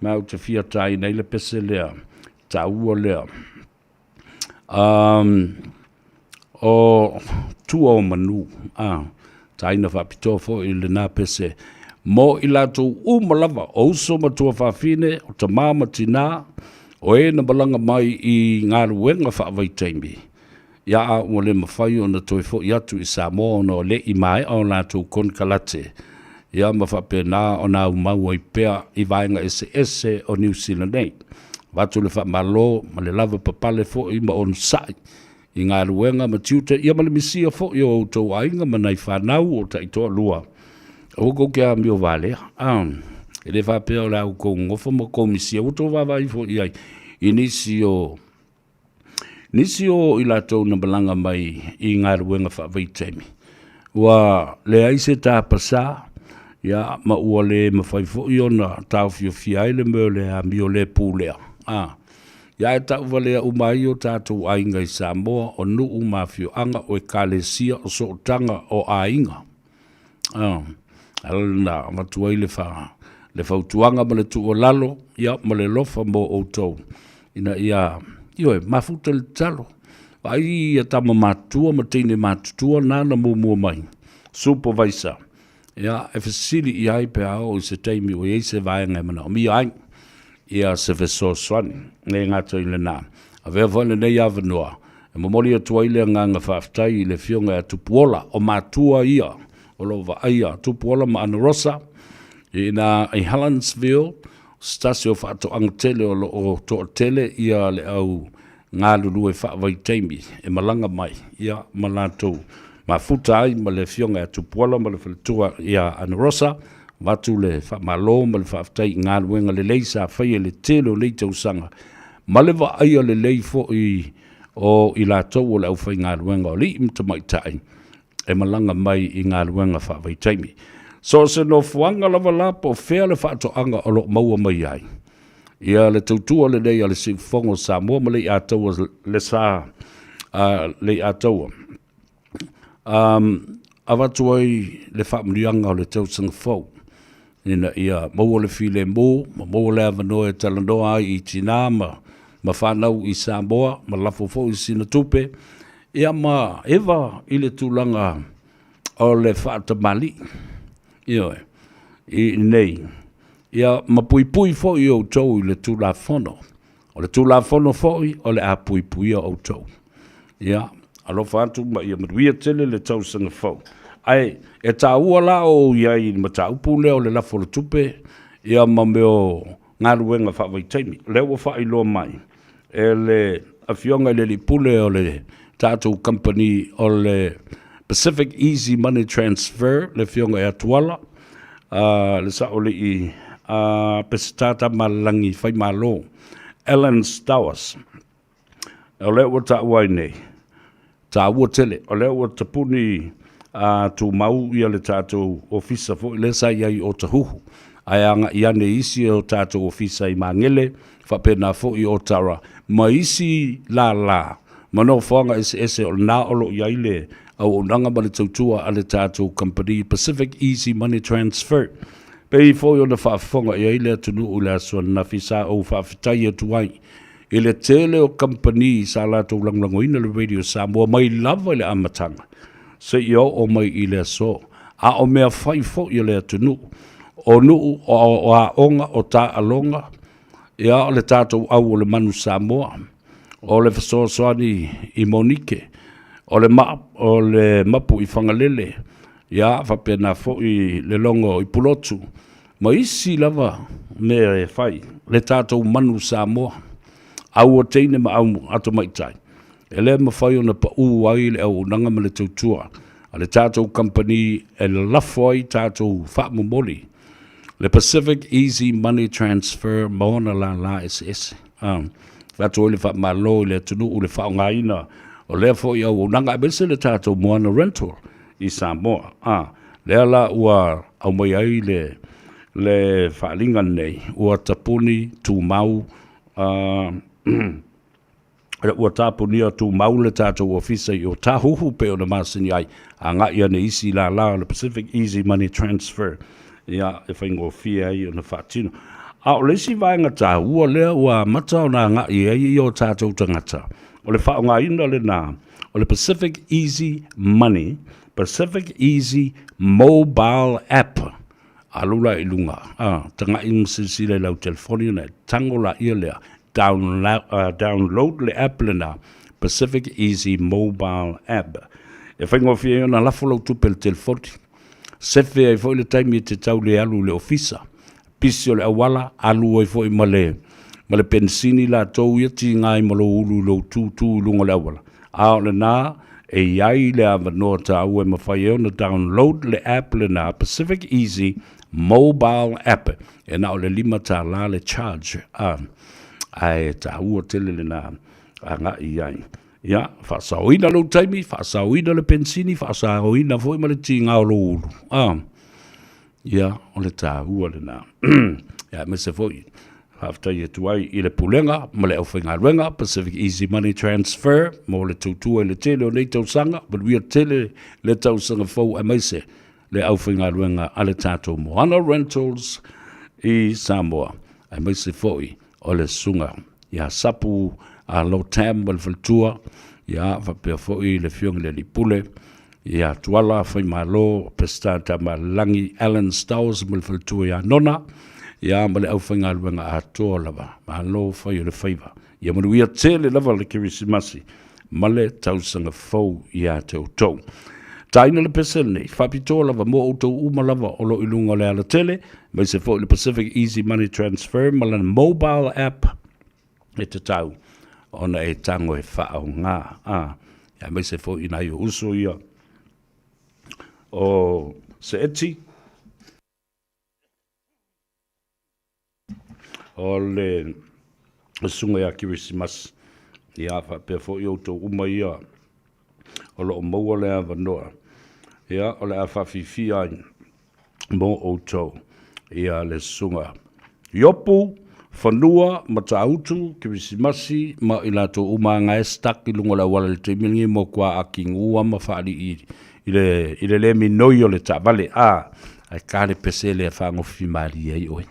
ma o te fia tai nei le pese lea ta ua lea o tua o manu tai na fa pito fo i le na pese mo i lato umalava o uso matua whawhine o ta mama tina o e na balanga mai i ngā ruenga whaavaitaimi. Ia a ua le mawhai o na toi fo i atu i Samoa o na le i mai o lato kon kalate. Ia mawhape nā o nā umau i pea i vaenga ese o New Zealand nei. Watu le wha malo ma le lava papale fo i ma on sai. I ngā ruenga ma tiuta ia ma le misia fo i o tau ainga ma nei whanau o ta itoa lua. O ko kia mio vale, e le fa pe o la ko ngofo mo komisia o to va vai fo ia inisio i la to na balanga mai i ngā ruenga fa vai temi wa le ai se ta pasa ya ma ua le ma fai fo i ona tau fia le me le a mio le pulea ya ta vale o mai o tatu ainga i Samoa o nu mafio anga o kalesia o so tanga o ainga alna matuai le fautuanga ma le tu o lalo ia ma le lofa mo o tau ina ia ioe mafuta le talo ai ia tama matua ma teine matutua nana mua mai supervisor ia e fasili ia i pe ao i se teimi o se vaenga e mana o mi ai ia se feso swani ne ngato i le na a vea vane nei avanua e mamoli atua i le nganga whaftai i le fionga a tupuola o matua ia o lo va ia tupuola ma anarosa ina i Helensville stasio fato angtele o to tele ia le au ngalulu e fa vai taimi e malanga mai ia malato ma futa ai ma le fionga tupuola ma le filtua ia anarosa watu le fa malo ma le fa tai ngaluenga le leisa fa le telo le tausanga ma le va ia le leifo i la to o le au fa ngaluenga o li mtamai tai e malanga mai i ngaluenga fa vai taimi. So se no fuanga lava lapo fea le whaato anga o lo maua mai ai. Ia le tautua le nei a le sifongo Samoa ma le i ataua le sa le i ataua. Awatu ai le whaamurianga o le tausanga fau. Ina ia maua le file mo, ma maua le avanoa e talanoa ai i tina ma whanau i Samoa, ma lafo fau i sina tupe. Ia ma eva i le tūlanga o le whaatamali. Ioe, i nei, ia mapuipui fo i o tau i le tūlafono. O le tūlafono fo i o le a puipui o tau. Ia, alofa atu ma ia maruia tele le tau sanga fo. Ai, e tā ua la o ia i mata upu leo le lafo le tupe, ia ma meo ngaruenga whawai taimi. Leo wa whai loa mai. E le awhionga le li pule o le tātou company o le Pacific Easy Money Transfer, le fionga e atuala, le sa ole i pesitata malangi fai malo Ellen Stowers o le ua ta uai nei ta ua tele o le ua tapuni tu mau ia le tātou ofisa fo le sa iai o tahuhu ai anga iane isi o tātou ofisa i mangele whapena fo i o tara ma isi la mano whanga ese o nā olo iai le au unanga ma le tautua a le tātou company Pacific Easy Money Transfer pei fo i o na whaafonga iai le atunu u le asua na fisa o whaafitai atuai i le tele o company sa lātou langlangoina le Radio Samoa mai lava le amatanga se io o mai i le so a o mea fai fo i le atunu o nuu o a onga o ta alonga ia o le tātou au o le manu Samoa o le fasoasoani i Monike o le mapu i whangalele ia whapena fo i le longo i pulotu ma isi lava me fai le tātou manu Samoa au o teine ma au ato maitai e le mawhai o na pa ai le au nanga ma le tautua a le tātou company e le lafoi tātou whaamomoli le Pacific Easy Money Transfer maona la SS Vato le wha malo le tunu u le wha ngaina o le fo i au nanga bese le tātou moana rental i Samoa le ala ua au mai ai le whaalinga nei ua tapuni tu mau ua tapunia tu mau le tātou ofisa i o tahuhu pe o na masini ai a nga ia ne isi la le Pacific Easy Money Transfer ia e whaingo fia ai o na whaatino a o lesi vaenga tā ua lea ua mata o na nga i o tātou tangata o le wha ngā ina le nā o le Pacific Easy Money Pacific Easy Mobile App a lula i lunga tanga i msisile lau telefoni na tango la ia lea download le app le nā Pacific Easy Mobile App e whaingo fia na lafo lau tupe le telefoni sefe ai fo le taimi te tau le alu le ofisa pisi o le awala alu ai fo i male pensini la tau ia ti ngai malo ulu lo tu lunga le awala a le nā e iai le avanoa ta au e mawhai eo na download le app le nā Pacific Easy Mobile App e na o le lima ta la le charge ai ta ua tele le nā a nga iai ia whaasaoina lo taimi whaasaoina le pensini whaasaoina fo i male ti ngā o lo ulu ia o le ta ua le nā ia me se fo i haftai e tuai i le pulenga ma le au whainga ruenga Pacific Easy Money Transfer mo le tautua i le tele o nei tausanga ma luia tele le tausanga fau a maise le au whainga ruenga a le tātou Moana Rentals i Samoa a maise fo i o le sunga ia sapu a lo tam wal faltua ia whapea fo i le fiong le li pule ia tuala whai malo pestata ma langi Alan Stowers mal faltua ia nona ia ma le au whainga luenga a toa lava ma lo whai o le Faiva ia manu ia tele lava le kirisimasi ma le tausanga fau ia tau tau taina le pesel nei whapitoa lava mo o tau uma lava o lo ilunga le ala tele mai se fo le Pacific Easy Money Transfer ma le mobile app e te tau ona e tango e whaau ngā ia mai se fo ina i o uso ia o se eti o le sunga ia kirisimas ia whapea fo i o tau uma ia o lo o maua le avanoa ia o le a whawhiwhia mo o tau ia le sunga iopu whanua ma tautu kirisimasi ma i lato uma ngā estak i lunga la wala le te milingi mo kua a ki ngua ma whaari i le minoi o le tāwale ai kāre pese le a whangofi maari ai oi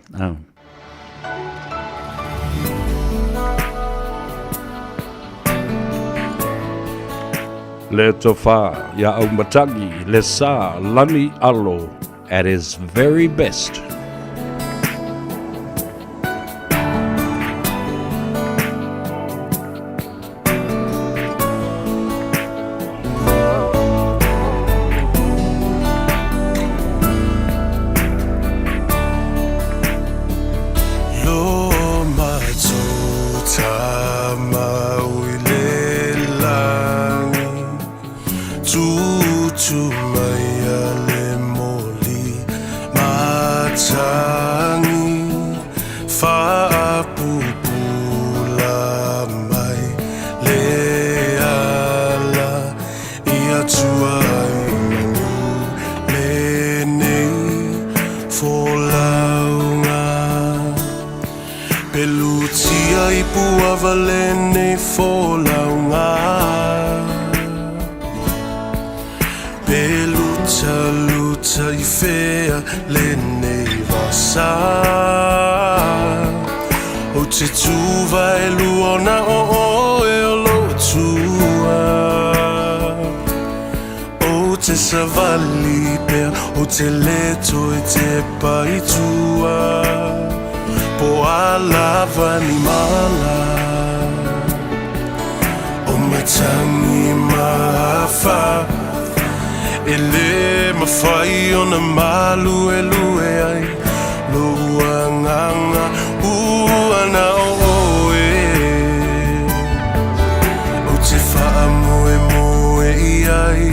le tofa ya au matangi le sa lani alo at his very best. Tu maya le moli mata whaapupula mai le ala ia tuai manu le nei folaunga pelutia i puava le nei folaunga peluta luta i fea le nei vasa o te tuva e luona o e o lo tua o te savali pea o te leto e te pai tua po alava ni mala o matangi mafa ele mafai ona malu e lue ai lo anganga uana oe o te wha moe moe i ai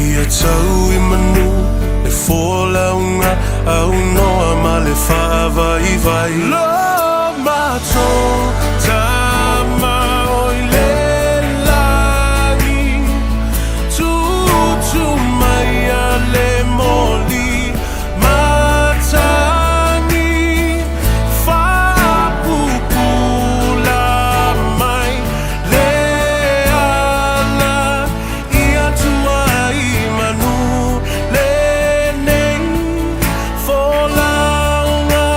ia tau i manu e fōlaunga au noa ma le whaava i vai lo mato tama oi le langi tutu mai a le moli matangi whapupula mai le ala ia tua i manu le nei fōlaunga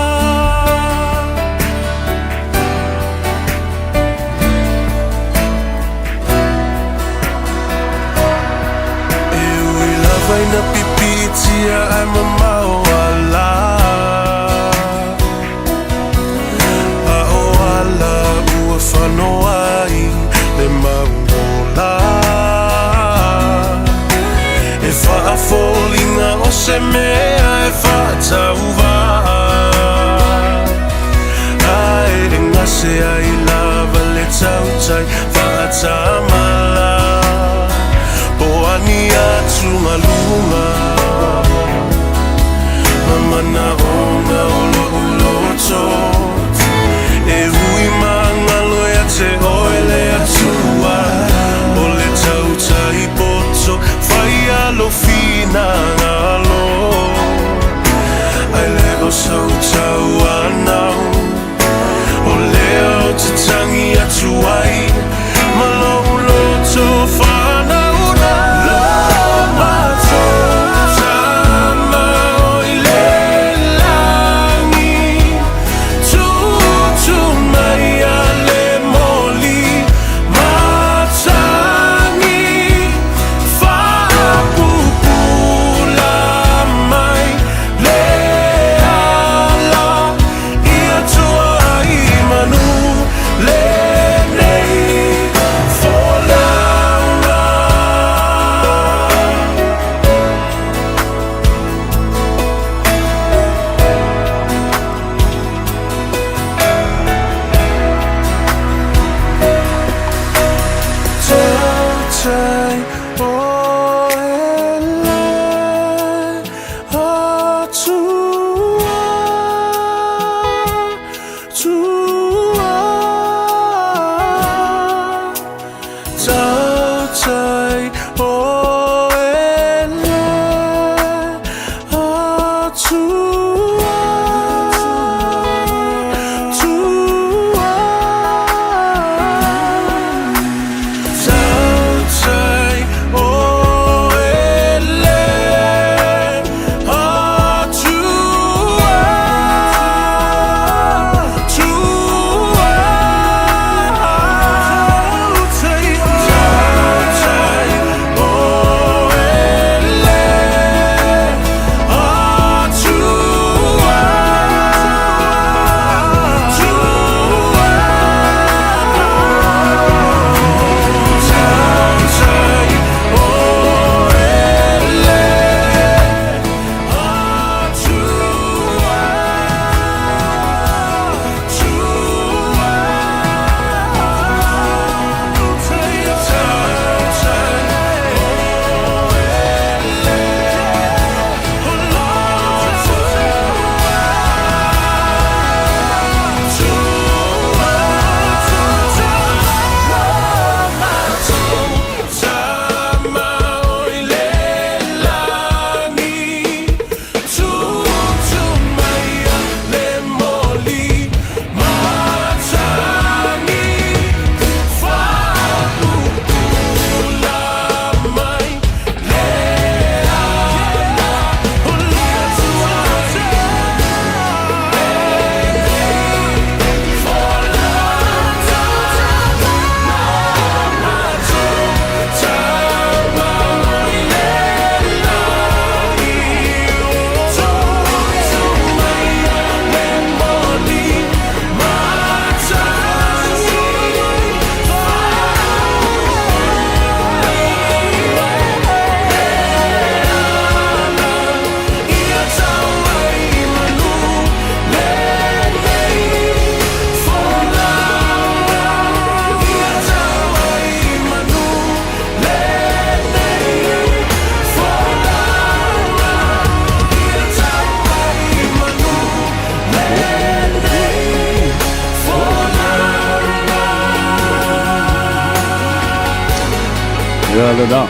Ia le na.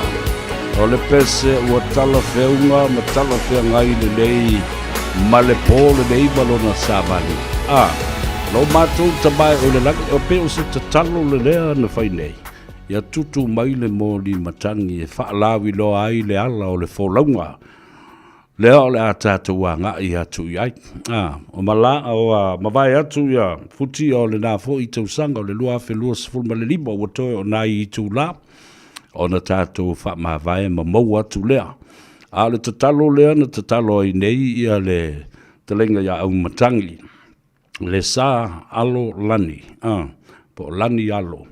O le pese ua tala feunga ma tala fea ngai le lei ma le pōle nei malona sāmani. Lo mātou tabai o le laki o pe o se tatalo le lea na whai nei. Ia tutu mai le mōli matangi e whaalawi loa ai le ala o le wholaunga. Lea o le a tātou a ngai atu i ai. O mala o mawai atu ia futi o le nā fo i tau sanga o le lua fe lua sifulma le lima o toi o nai i tū la. O na tātou wha mawai ma mau atu lea. A le tatalo lea na tatalo i nei ia le talenga ia au matangi. Le sā alo lani. Po lani alo.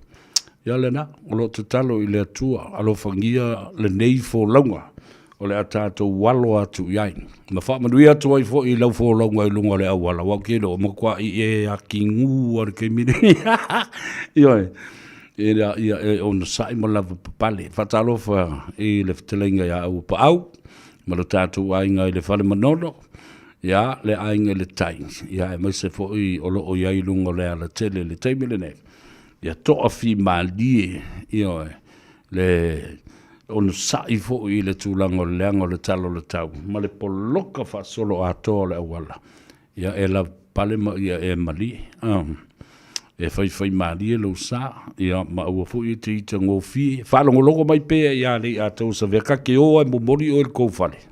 Ia le na, o lo tatalo i le atua, alo whangia le nei fo launga. O le atato walo atu iai. Ma wha manui atu ai fo i lau fo launga i lunga le awala. Wau kero, o makua i e a ki ngu ar ke mine. Ioi, e o na sai ma lava papale. Whatalo wha i le ftelenga ia au pa au. Ma lo tato ainga i le whale manono. Ia, le ainga le tai. Ia, e mai se fo i o lo o iai lunga le ala tele le teimile ne. Ia toa fi malie. Ioi, le... on sai fo i le tūlanga le leanga le talo le tau. Ma le poloka wha solo a toa le awala. Ia e la pale ma ia e mali. E whai mali e lo sa. Ia ma ua fo i te ita ngō fi. Whalongo loko mai pēa ia le a tau sa veka ke oa e momori o il kōwhale.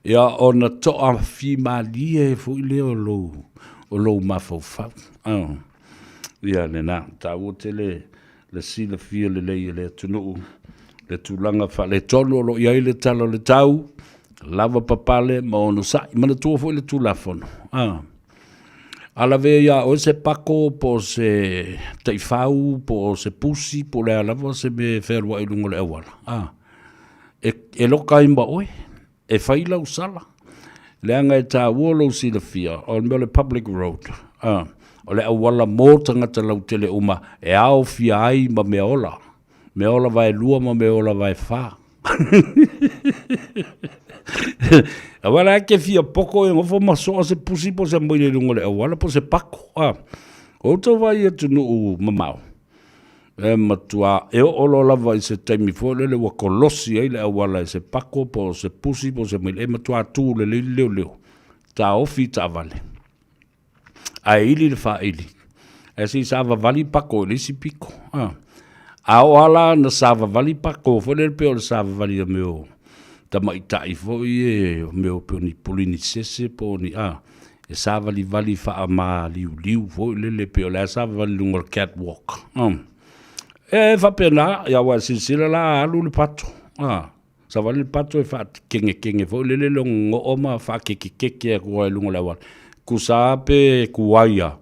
Ia o na toa fi mali e fo i le o lo mafau. Ia le na. Ta ua te le sila fia le lei le tunu le tulanga fa le tolo lo ia le talo le tau lava papale ma ono sai mana tua foi le tulafono ala ve ia o se pako po se taifau po se pusi po le lava se me ferwa i lungo le awala e lo kai mba oi e faila usala le anga e ta wolo sila fia on le public road o le awala mō tangata lau tele uma e au fia ai ma meola. Meola vai lua ma meola vai wha. Awala ake fia poko e ngofo masoa se pusi po se moile lungo le awala po se pako. O tau vai e tunu u mamau. E matua e o olo lava i se taimi fo le wakolosi ai le awala i se pako po se pusi po se moile. E matua tu le leo. Ta ofi ta vale. A ili le wha ili. E si sava vali pako ili si piko. A o ala na sava vali pako. Fo le peo le sava vali a meo. Ta mai tai fo i e meo peo ni polini sese po ni E sava li vali wha a maa liu. Fo i le peo le sava vali lunga catwalk. E wha pena. Ia wa sinsila la alu le pato. Sa vali le pato e wha kenge. Fo i le longo oma wha keke e kua e lunga le wala. Kusape kuaia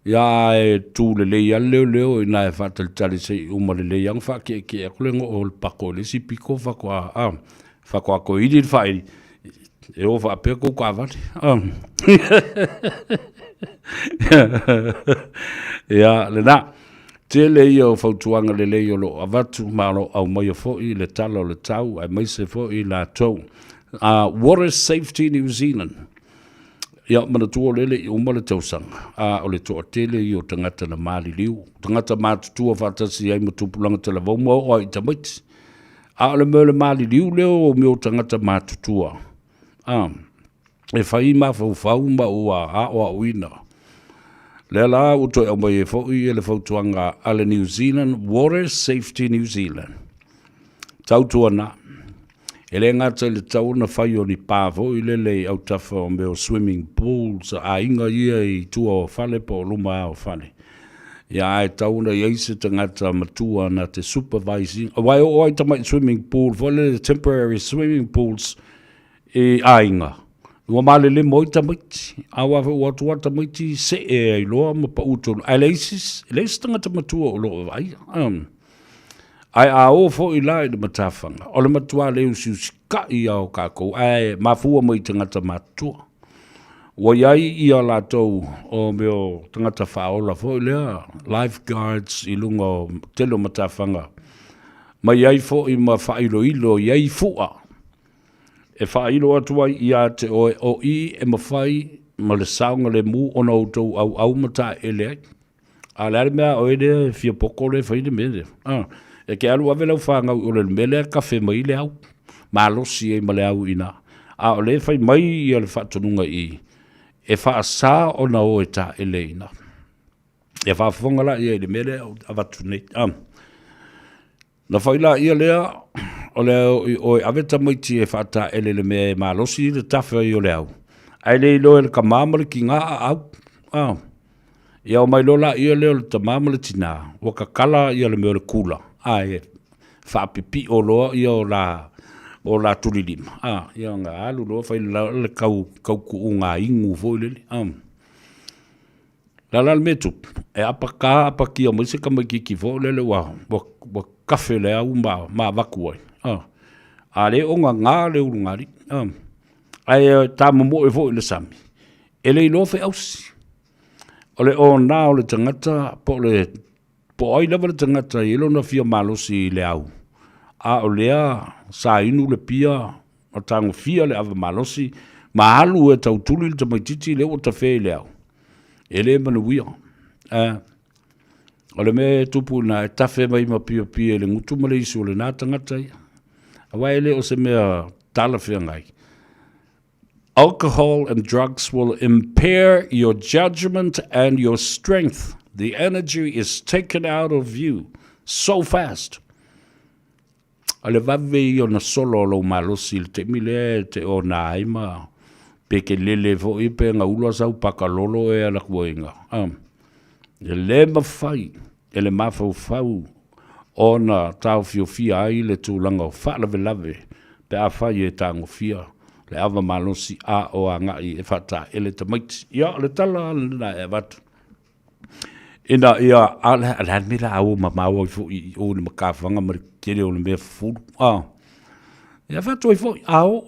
ya e tu le ia leo ina e fatal tali se uma le yang fa ke kulengo ol pako le si piko fa kwa ko idi fa e o fa pe ko kwa va ya le na te le io fa tuanga le io lo avatu malo au mai fo i le talo le tau ai mai se fo i la tau water safety New Zealand. Ia mana tua lele i umale tausanga. O le toa tele i o tangata na maali liu. Tangata mātutua whatasi ai matupulanga tala vauma o ai tamaiti. O le mele maali liu leo o meo tangata mātutua. E whai mawhau ma ua o uina. Lea la o toi au mai e fau i ele fautuanga ale New Zealand, Water Safety New Zealand. Tautua na. Ele ngata le tau na whai o ni pāvo i lele au tawha o meo swimming pools a inga ia i tua o whale po luma o whale. Ia e tau na iaise tangata matua na te supervising. Wai o ai tamai swimming pool, whale temporary swimming pools e a inga. Ua male le moi tamaiti. Awa watu tamaiti se e ai loa ma pa utonu. A leisis tangata matua o loa vai. Ai a o fo i lai de matafanga. O le matua leu si ka i au kako. Ai mafua mai tangata matua. Wa iai i a la tau o meo tangata whaola fo i lea. Lifeguards i lunga o telo matafanga. Ma iai fo i ma whailo iai fua. E whailo atua i a te o i e ma whai ma le saunga le mu ona o tau au mata ele ai. A lare mea o ele fia poko le whaine mene. E ke alu ave lau whanga o le mele kafe mai le au. Malosi e ma le au ina. A o le fai mai i le whatonunga i. E wha sa o na o e ta e le ina. E wha whonga la i e le mele au avatu nei. Na whai la i lea o le o e aveta mai ti e wha ta e le me malosi le tawhia i o le au. Ai le ilo e le kamamale ki ngā au. Ia o mai lola ia leo le tamamale tina. Waka kala ia le meo le kula. Ai e whaapipi o loa ia o la tulilima. Ia ngā alu loa whai le kau ku o ngā ingu fo ilele. Lala le metu. E apa ki o maise ka mai ki fo lele wa kafe le au ma waku ai. A le o ngā le urungari. Ai tā momo e fo ile sami. E le ilo whai ausi. O le o nā o le tangata, po ai lewa le tangata, ilo na fia malosi le au. A o lea, sa inu le pia, o tango fia le ava malosi, ma halu e tau tuli le tamaititi le o tafe le au. E le manuia. O le me tupu na e tafe mai ma pia pia le ngutu ma le isu o le nā tangata ia. Awa ele o se mea tala fia ngai. Alcohol and drugs will impair your judgment and your strength. The energy is taken out of you so fast. Ale vave I ona solo lo malosi te mile te o na aima peke lele fo ipe nga ula sau pakalolo e ala kuenga. Le mawhai, ele mawhau fau ona tau fio fia ai le tūlanga o whaalave lave pe a whai e tango fia. Le ava malosi a o a ngai e whata ele te maiti. Ia, le tala na e watu. Ina ia, alhan mira au ma maua I fo I o ni makawhanga mari kere o le mea fulu. Ia whatu I fo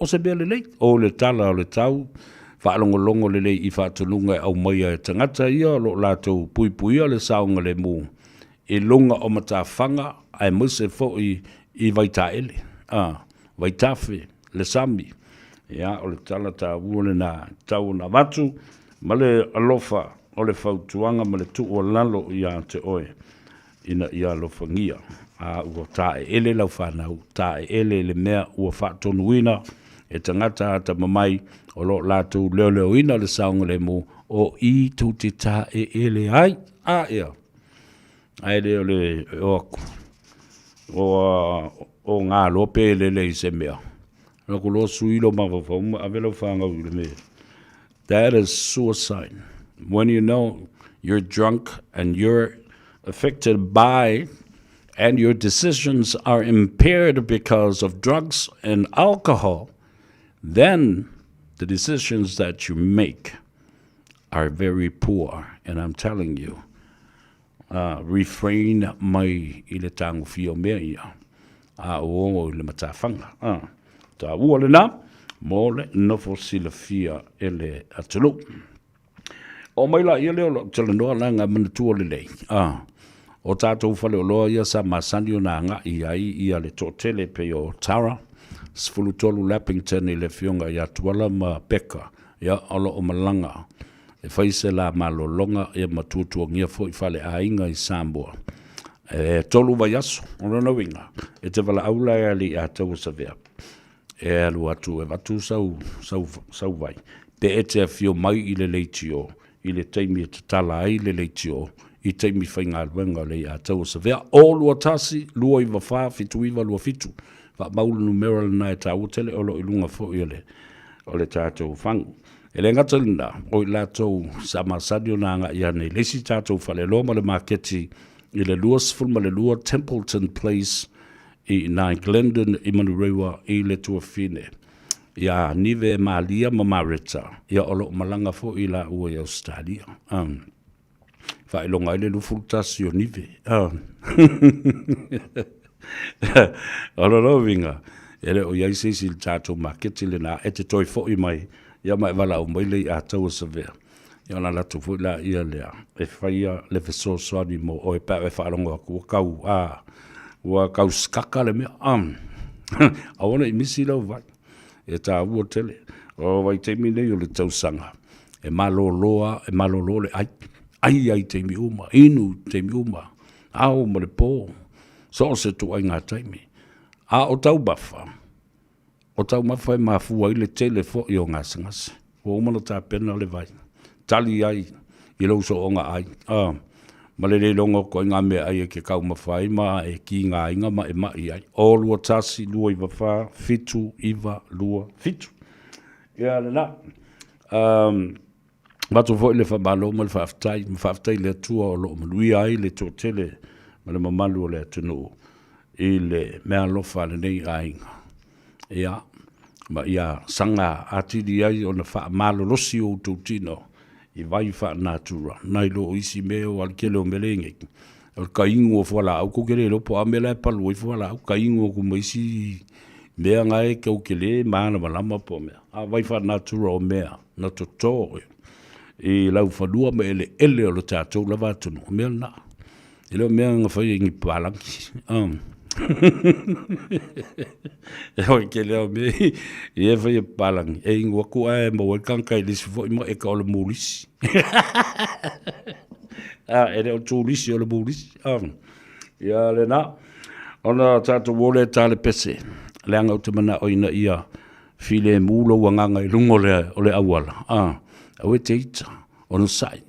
o se mea le lei. O le tala o le tau. Whaalongolongo le lei I whatununga au maia e tangata ia lo lātou pui puia le saunga le mū. E lunga o mata whanga ai muse fo I vaita ele. Vaitafe, le sami. Ia, o le tala ta uole na tau na watu, ma le alofa o le whautuanga ma le tu o lalo ia te oe, ina ia alofa ngia. Ua tae ele lau whanau, tae ele le mea ua whatonuina, e tangata ata mamai, o lo lātou leo leo ina le saunga le mo, o I tu te tae ele ai, ia. Ai leo le o ngā lope le se mea. That is suicide. When you know you're drunk and you're affected by and your decisions are impaired because of drugs and alcohol, then the decisions that you make are very poor. And I'm telling you, refrain mai ile tango fio mea o le matafanga. Ta ua le nā, mō le nofo sila fia ele atulu. O mai la ia leo tala noa la ngā manatua le lei. O tātou whale o loa ia sa masani o nā ngā I ai ia le tōtele pe o Tara. Sfulu tolu Lappington I le fionga ia tuala ma peka. Ia olo o malanga. E whaise la malolonga ia matutua ngia fo I whale a inga I Samoa. E tolu vai aso, o rana winga. E te wala aula e ali a tau sa vea. E alu atu e watu sau vai. Pe e te fio mai I le leitio, I le teimi e te tala ai le leitio, I teimi whainga alwenga le a tau sa vea. O lua tasi, lua iwa wha, fitu iwa lua fitu. Wa maulu numero le na e ta utele o lo ilunga fo I o le tātou whangu. E le ngatalina, o I lātou sa masadio na nga ia nei, lesi tātou whale loma le marketi, I le lua sfulma le lua Templeton Place, I nai Glendon I Manurewa I le tua fine. Ia nive malia mamareta. Ia olo malanga fo I la ua I Australia. Whailonga I le lufultasi o nive. Olo rovinga. Ele o iaise si le tātou maketi le na e te toi fo I mai. Ia mai wala o mai le I a tau sa vea. Ia na latu fo I la ia lea. E whaia le feso soani mo o e pa e whaalonga kua kau ua kau skaka le mea awana I misi lau vai e tā ua tele o vai teimi nei o le tausanga e maloloa le ai teimi uma inu teimi uma au ma le pō So se tu ai ngā taimi. A o tau mafa. O tau mafa e mafua i le tele fo i o ngā sangase. O umana tā pena le vai. Tali ai, i lau so o ngā ai. Ma le longo ko ngā mea ai e ke kau mawhai ma e ki ngā inga ma e mai ai. O lua tasi, lua iwa wha, fitu, iwa, lua, fitu. Ia le na. Matu fo i le whamalo ma le whaftai le tua o lo manui ai le tō tele ma le mamalu o le atunu i le mea lofa le nei ainga. Ia, ma ia sanga atiri ai o na wha malo losi o tūtino i vai wha natura. Nai lo isi meo al kele o melengi. Al ka ingo o whala au ko kere lopo a mela e palu i whala au ka ingo o kumaisi mea ngai kau kele maana malama po mea. A vai wha natura o mea na to tōre. I lau whanua me ele o lo tātou lava atunu. O mea na. I leo mea ngā whai ingi pālangi. E hoi ke leo me i e whai pālangi. E ingo aku ae ma wai kankai lisi fo ima e ka o le mūlisi. E reo tū lisi o le mūlisi. Ia le na. Ona tātou wole tāle pese. Le anga o te mana o ina ia file mūlo wanganga i lungo o le awala. Au e te ita, ono sai.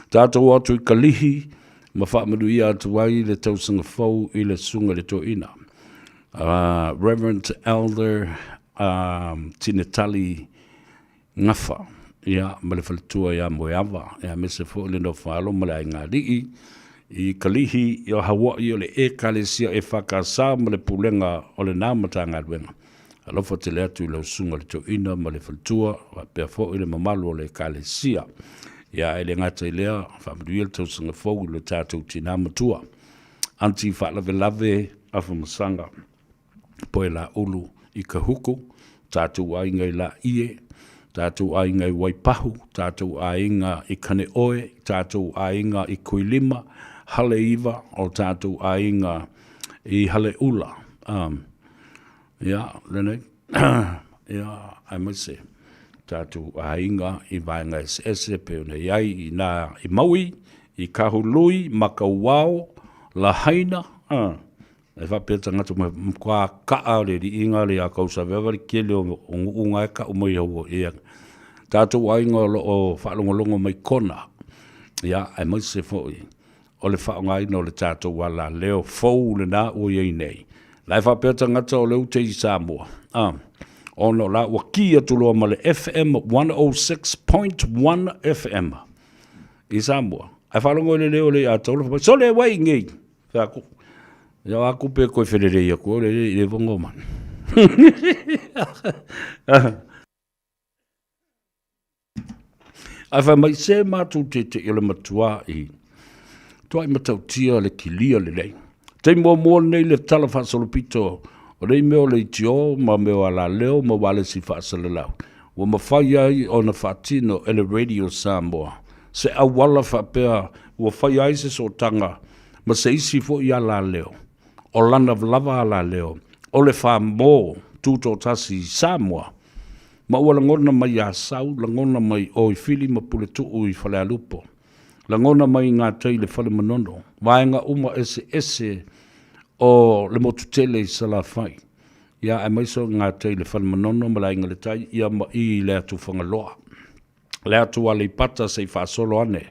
Tātou atu i kalihi, ma whaamaru ia atu ai le tausanga fau i le sunga le tō ina. Reverend Elder Tinetali Ngafa, ia, ma le whaletua ia moe awa, ia mese fo le no whaalo ma le ai ngā rii, i kalihi i o Hawaii o le e kalesia e whakasa ma le pulenga o le nāmata ngā ruenga. Alofa te lea tu lau sunga le tō ina ma le whaltua, wa pia fo i le mamalu o le kalesia. Ia e le ngata i lea, whamaduia le tausanga fau i le tātou tina matua. Anti whaalawe lave afu masanga. Poe la ulu i ka huku, tātou ainga i la ie, tātou ainga i waipahu, tātou ainga i kane oe, tātou ainga i kuilima, hale iwa, o tātou ainga i hale ula. Ia, lene, ia, ai mai se, tātou ainga i vaenga ese pe una iai i nā i maui, i kahului, makauao, la haina, e whapeta ngatu mkwa kaa le di inga le a kausa vewa kele o unga e ka umai hau e tātou ainga o whaalongolongo mai kona, ia, ai mai se foi, o le whaongaina o le tātou wala leo fau le nā o iei nei. Lai whapeta ngata o leu te i Samoa. Ono la wakia tuloa ma le FM 106.1 FM. I Samoa. Ai whalongo le leo le a taulo. So le wai ngei. Whaku. Ia aku pe koe wherere ia kua le vongo man. Ai wha mai se mātu te ile matua i. Tua i matau tia le kilia le lei. Te mua nei le tala whaasalopito o rei meo le itio ma meo ala leo ma wale si whaasalalau. Wa mawhai ai o na whaatino e le Radio Samoa. Se awala whapea wa whai ai se so tanga ma se isi fo i ala leo. O lana vlava ala leo. O le wha mō tūto tasi Samoa. Ma ua langona mai a sau, langona mai o i fili ma pule tuu i whale alupo. Langona mai ngā tei le whale manono. Vaenga uma ese o le motutele i sala whai. Ia e maiso ngā tei le whale manono ma lainga le tai ia ma i le atu whangaloa. Le atu ale i pata se i whaasolo ane.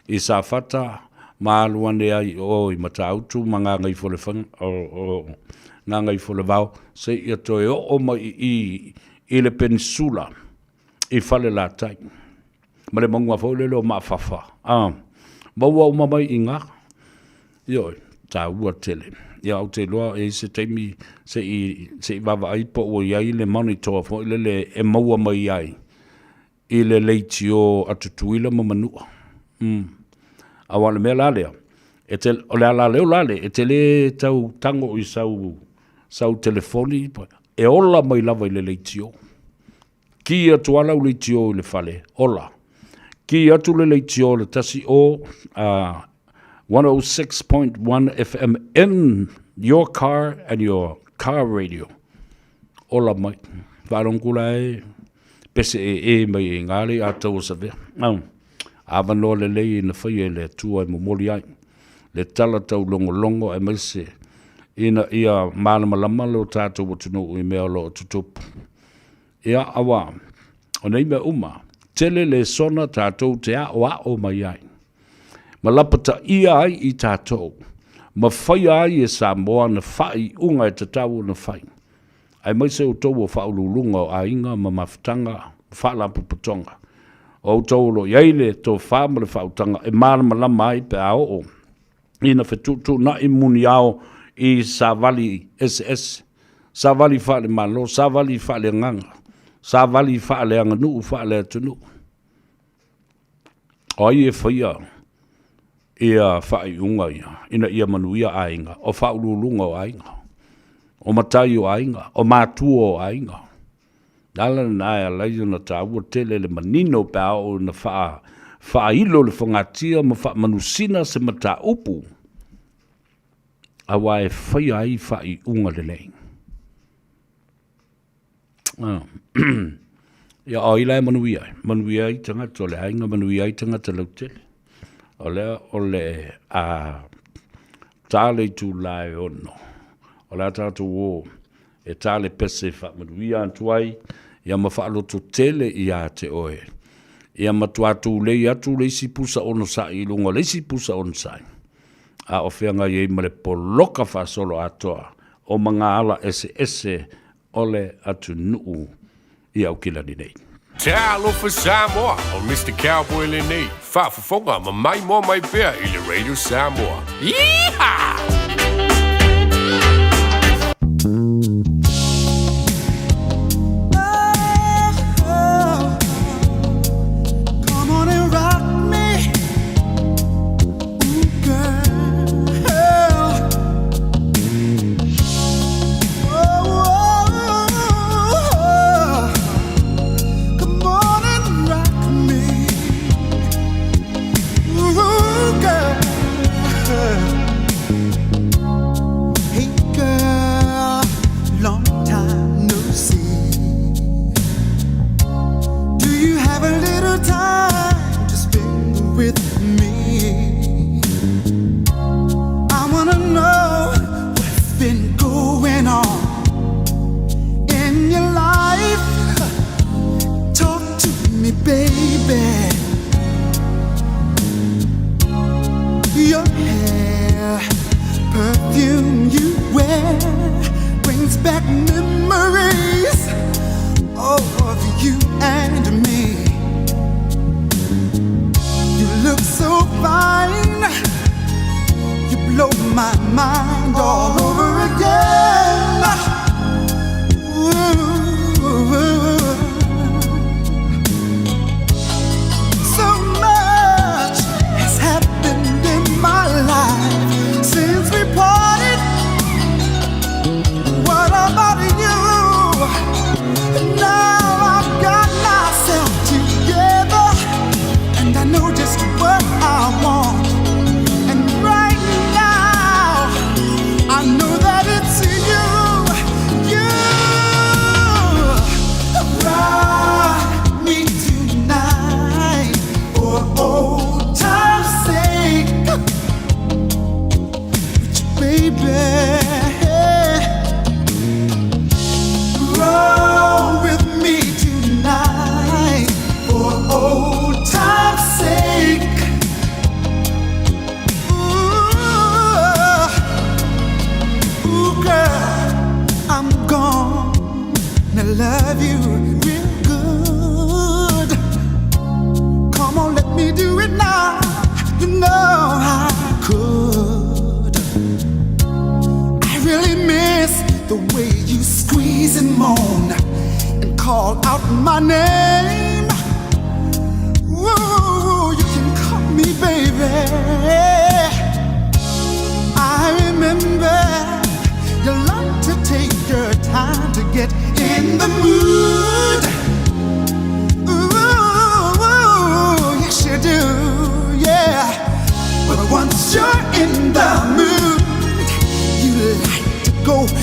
I sa whata ma alu ane ai o i mata autu ma ngā ngai fole whanga ngā ngai fole vau se i ato e o mai i le peninsula i whale la tai. Ma le mongua fole leo ma whawha. Maua uma mai i ngā. Ioi, tā ua tele. Ia au te loa e se teimi se i wawa ai po o iai le monitor fo i le e maua mai ai. I le leiti o atutuila ma manua. Awa le mea lalea. O le ala leo lale, e te le tau tango i sau telefoni. E ola mai lava i le leiti o. Ki atu ala u leiti o i le fale. Ola. Ki atu le leiti o le tasi o 106.1 FM in your car and your car radio. Ola mai. Wharongula e pese e mai e ngāre a tau sa vea. Awanoa le lei na whai e le tua e momoli ai. Le tala tau longo longo e mai se ina ia malama lo tātou o tunu I mea lo o tutupu. Ia awa, o nei mea uma, tele le sona tātou te o mai ai. Ma lapata ia ai I tātou, ma whai ai e Samoa na whai unga e tatau na whai. Ai mai se o tau o whaululunga o ainga ma mawhitanga, whalampu patonga. O tau lo iaile tō whamare whautanga e malama ai pe ao o. Ina whetutu na I muni ao I Savali SS. Savali whale malo, Savali whale nganga. Savali whale anga nuu, whale atunu. O ie whaia, ia whai unga ia, ina ia manuia ainga, o whaululunga o ainga, o matai o ainga, o mātua o ainga. Dala na aia laio na tāua tele le manino pāo na wha ilo le whangatia ma wha manusina se mata upu. Awa e whai ai whai unga le leing. Ia o ilai manuia I tangata o le ainga, manuia I tangata lau tele. O le a tāle tū lai ono. O le tātou o e tāle pese wha manuia antuai, ia ma whaaloto tele ia te oe. Ia matuatu lei atu leisi pusa ono sai, lunga leisi pusa ono sai. A o whianga iei ma le poloka wha solo atoa, o mga ala ese ole atu nuu I au kila ni nei. Te alofa Samoa o Mr. Cowboy le nei. Whaafafonga ma mai mo mai pea I le Radio Samoa. Yeehaw!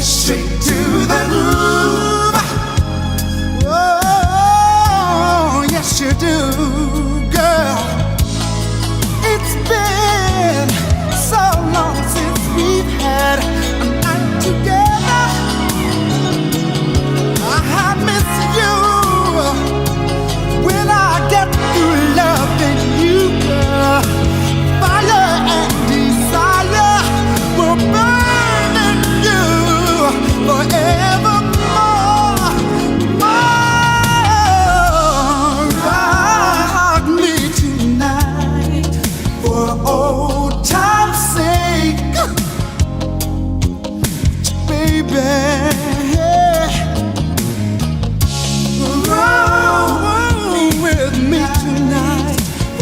Straight to the groove. Oh,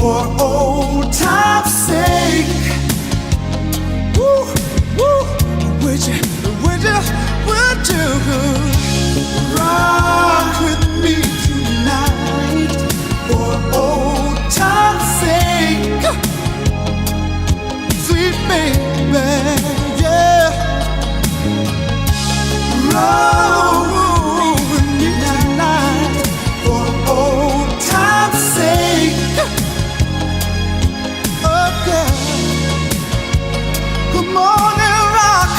for old time's sake. Woo, woo, would you rock with me tonight for old time's sake? Sweet baby, yeah. Roll with me tonight for old time's sake. Oh girl, come on and rock.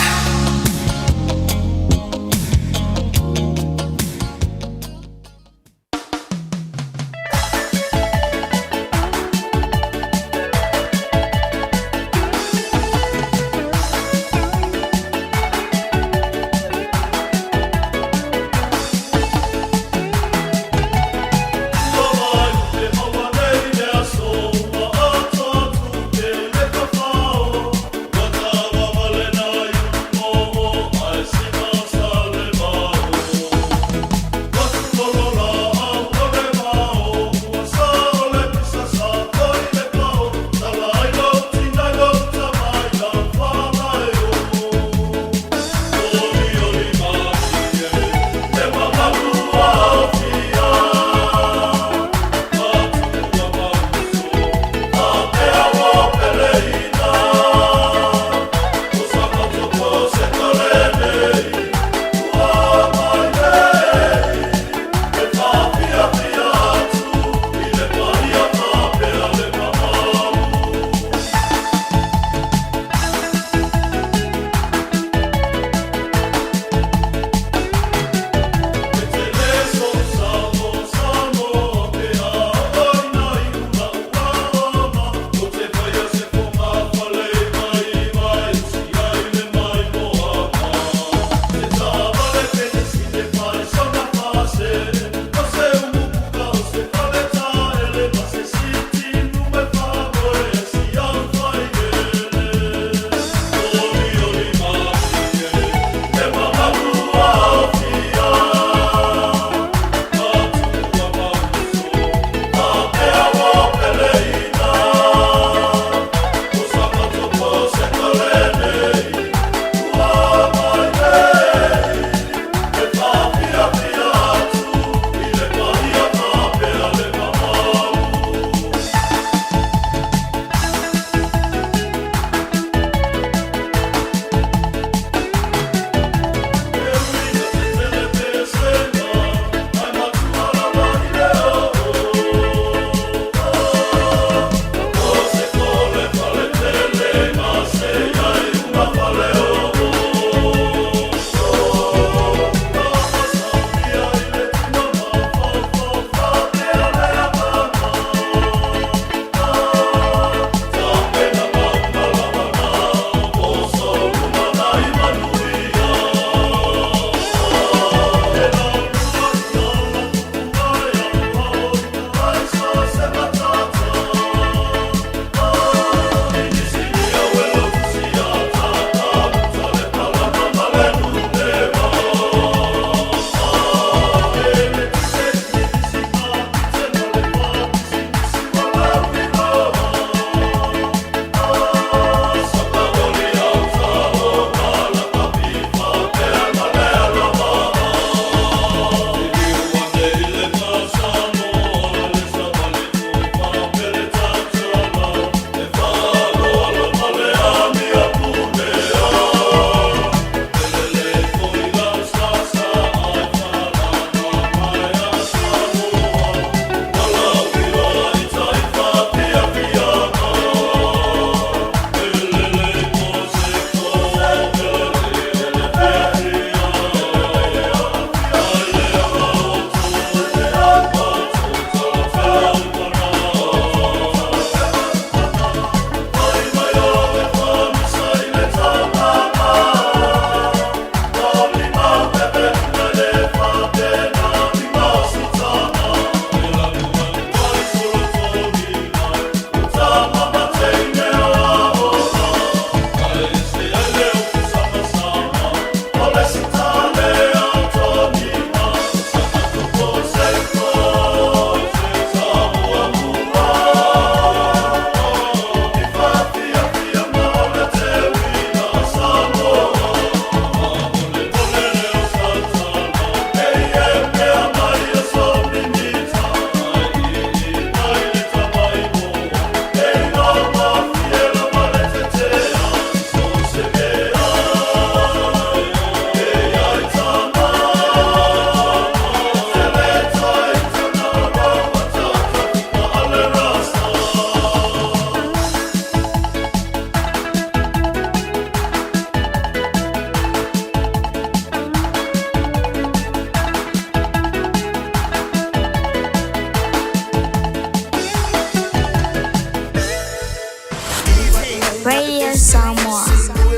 Radio Samoa.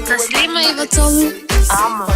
Taslima ivatolu. Amo.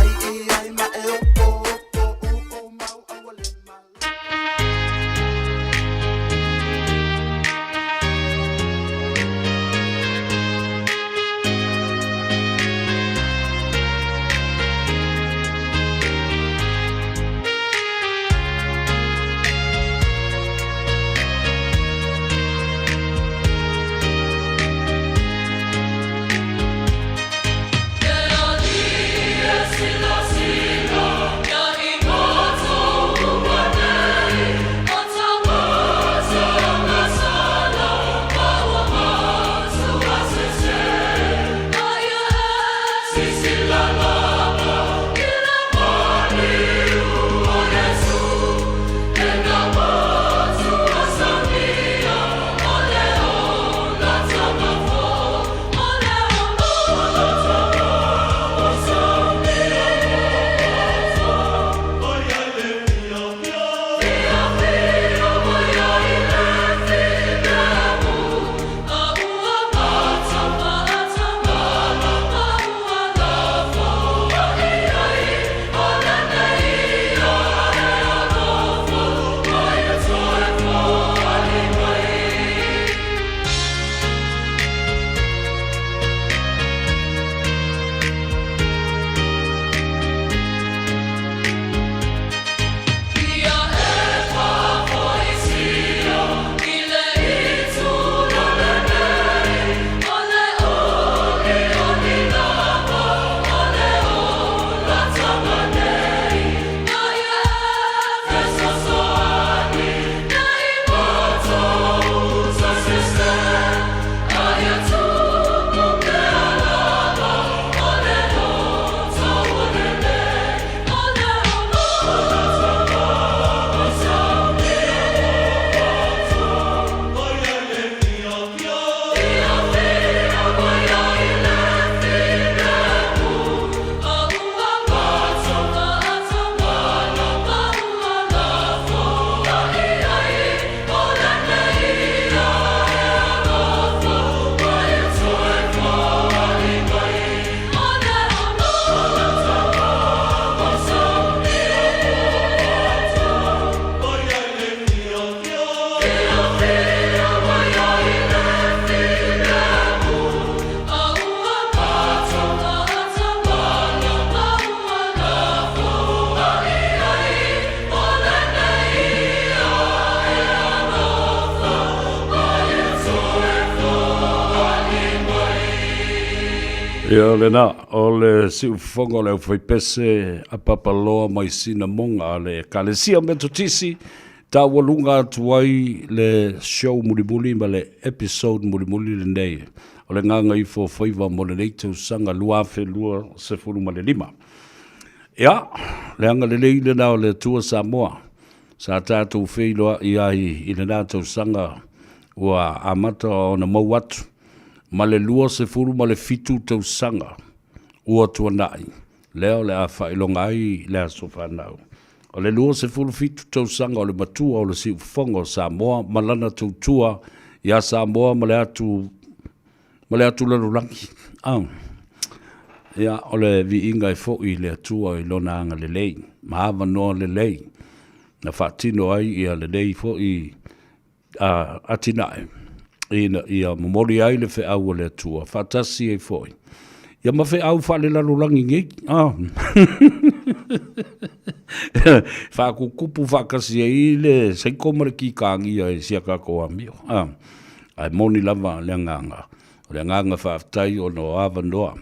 Ia lena, o le siufonga le whaipese a papaloa mai sina monga le kalesia metotisi ta walunga atuai le show mulimuli ma le episode mulimuli le nei. O le nganga i fo Faiva mo le neitau sanga lua fe lua se furu ma le lima. Ia, le anga le leile na o le tua Samoa. Sa tātou wheiloa i ahi i le nātou sanga ua amata o na mau atu. Ma le lua se furu ma le fitu tau sanga ua tuanai. Leo le a whailonga ai le a sofanau. O le lua se furu fitu tau sanga o le matua o le si ufonga o Samoa malana tau tua ia Samoa ma le atu larulangi. Ia o le vi inga i fo i le atua i lona anga le lei. Ma hawa noa le lei. Na whaatino ai ia le lei fo i atinae. Ia momori ai le fe au le atua. Whaatasi e fo i. Ia ma fe au whale larulangi ngei. Whaakukupu whakasi e le seikomare ki kāngi ai siaka ko amio. Ai moni lava le nganga. Le nganga whaafitai o no awa noa.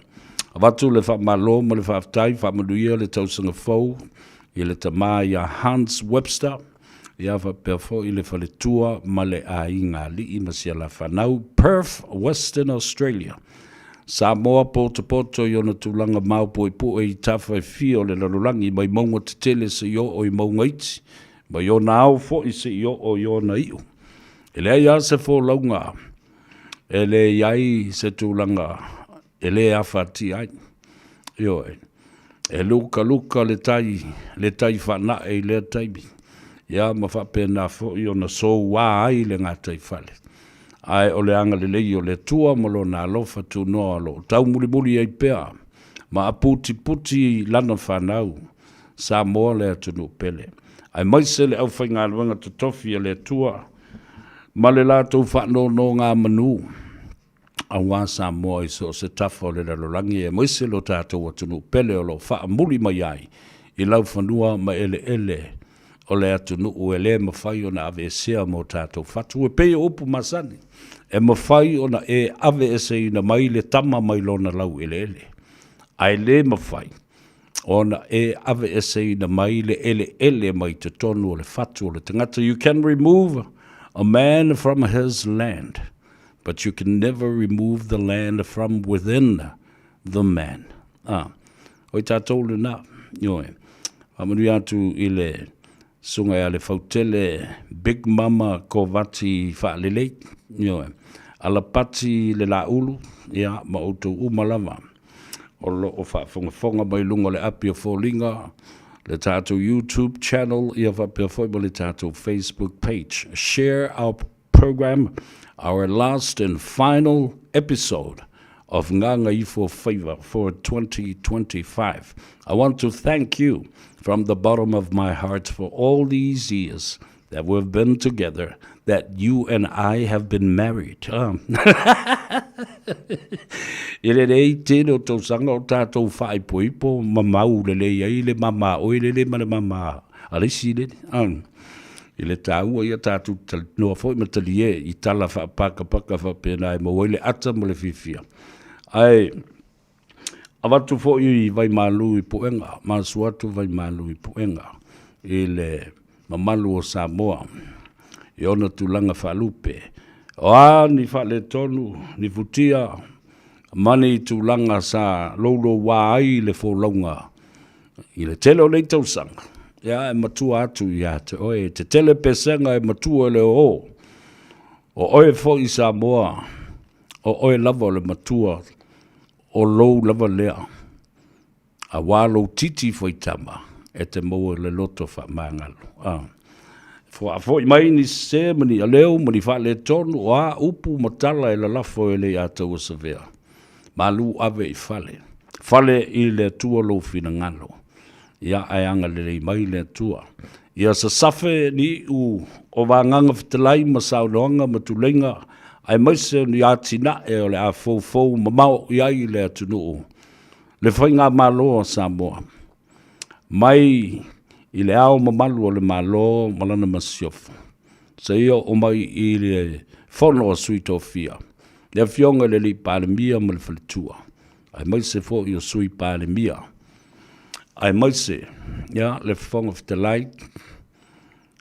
Watu le whaamalo ma le whaafitai, whaamanuia le tausanga fau, i le tamā ia Hans Webster, ia whapewho i le whaletua ma le a inga li i masia la whanau, Perth, Western Australia. Samoa poto i ona tūlanga maupo i po e i tawha e fia o le larulangi, mai maunga te tele se io o i maunga iti, mai o na au fo i se io o i ona iu. E le ia se fo launga, e le iai se tūlanga, e le awhati ai. Io e luka le tai whana e le taimi. Ia ma whapena fo i ona so wā ai le ngā tai whale. Ai o le anga le lei o le tua malo na alofa tu noa lo. Tau muli ai pea. Ma a puti lana whanau. Samoa le atunu pele. Ai maise le au whainga luanga totofi le tua. Ma le lātou whano no ngā manu. A wā Samoa i so se tafo le lalolangi e maise lo tātou atunu pele o lo wha muli mai ai. I lau whanua ma ele. O le atunu u ele mawhai o na ave esea mo tātou whatu. E pei opu masani. E mawhai o na e ave ese i na mai le tama mai lona lau ele. Ai le mawhai. O na e ave ese i na mai le ele mai te tonu o le whatu o le tangata. You can remove a man from his land, but you can never remove the land from within the man. Oi tātou le nā. Ioe. Amanu atu i le sunga ya le fautele Big Mama ko vati whaalele. Ioe. Ala pati le la ulu. Ia ma utu umalama. O lo o whaafonga mai lunga le api o fōlinga. Le tātou YouTube channel. Ia whapea whoiba le tātou Facebook page. Share our program. Our last and final episode of Gagaifo Faiva for 2025. I want to thank you from the bottom of my heart for all these years that we've been together, that you and I have been married. Ele rei tino tō sanga o tātou whai poipo, mamau le lei ai le mama, oi le mane mama, alisi le, I le tāua ia tātou noa fōi matalie I tala whaapaka whapena e mo le ata mo le fifia. Ai, awatu fōi I vai malu I poenga, masuatu vai malu I poenga, I le mamalu o Samoa, I ona tūlanga whalupe. O ni whale tonu, ni futia, mani tūlanga sa lolo wā ai le fōlaunga, I le tele o le tausanga. Ya e matua atu ya te oe te tele pesenga e matua le o oe fo I Samoa o oe lava le matua o lou lava lea a walo titi fo I tama e te moa le loto wha mangalo fo I mai ni se mani a leo mani wha le tonu o a upu matala e la lafo e le atau a savea malu ave I fale I le tua lo fina ngalo ia ai anga le mai le tua. Ia sa safe ni o wanganga fitalai ma saunoanga ma tulenga ai maise ni atina e o le a fou mamau iai le atunu. Le whainga malo Samoa. Mai I le ao mamalu o le malo malana masiofu. Sa ia o mai I le whono o sui tofia. Le fionga le li palemia ma le falitua. Ai maise fo I o sui palemia. Ai maise, ya le fong of the light,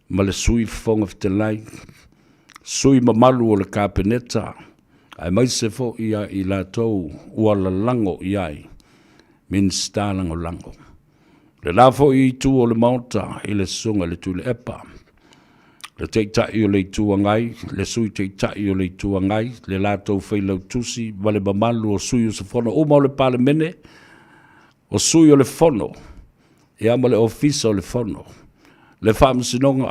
ma le sui fong of the light, sui mamalu o le kapeneta, ai maise fo ia I la tau ua la lango iai, min sta lango lango. Le la fo I tu o le mauta, I le sunga le tu le epa, le teita I o le tu angai, le sui teita I o le tu angai, le la tau fai lau tusi, ma le mamalu o sui o se fono, o ma le pale mene, o sui o le fono, e ama le ofisa o le fono, le whaamsinonga,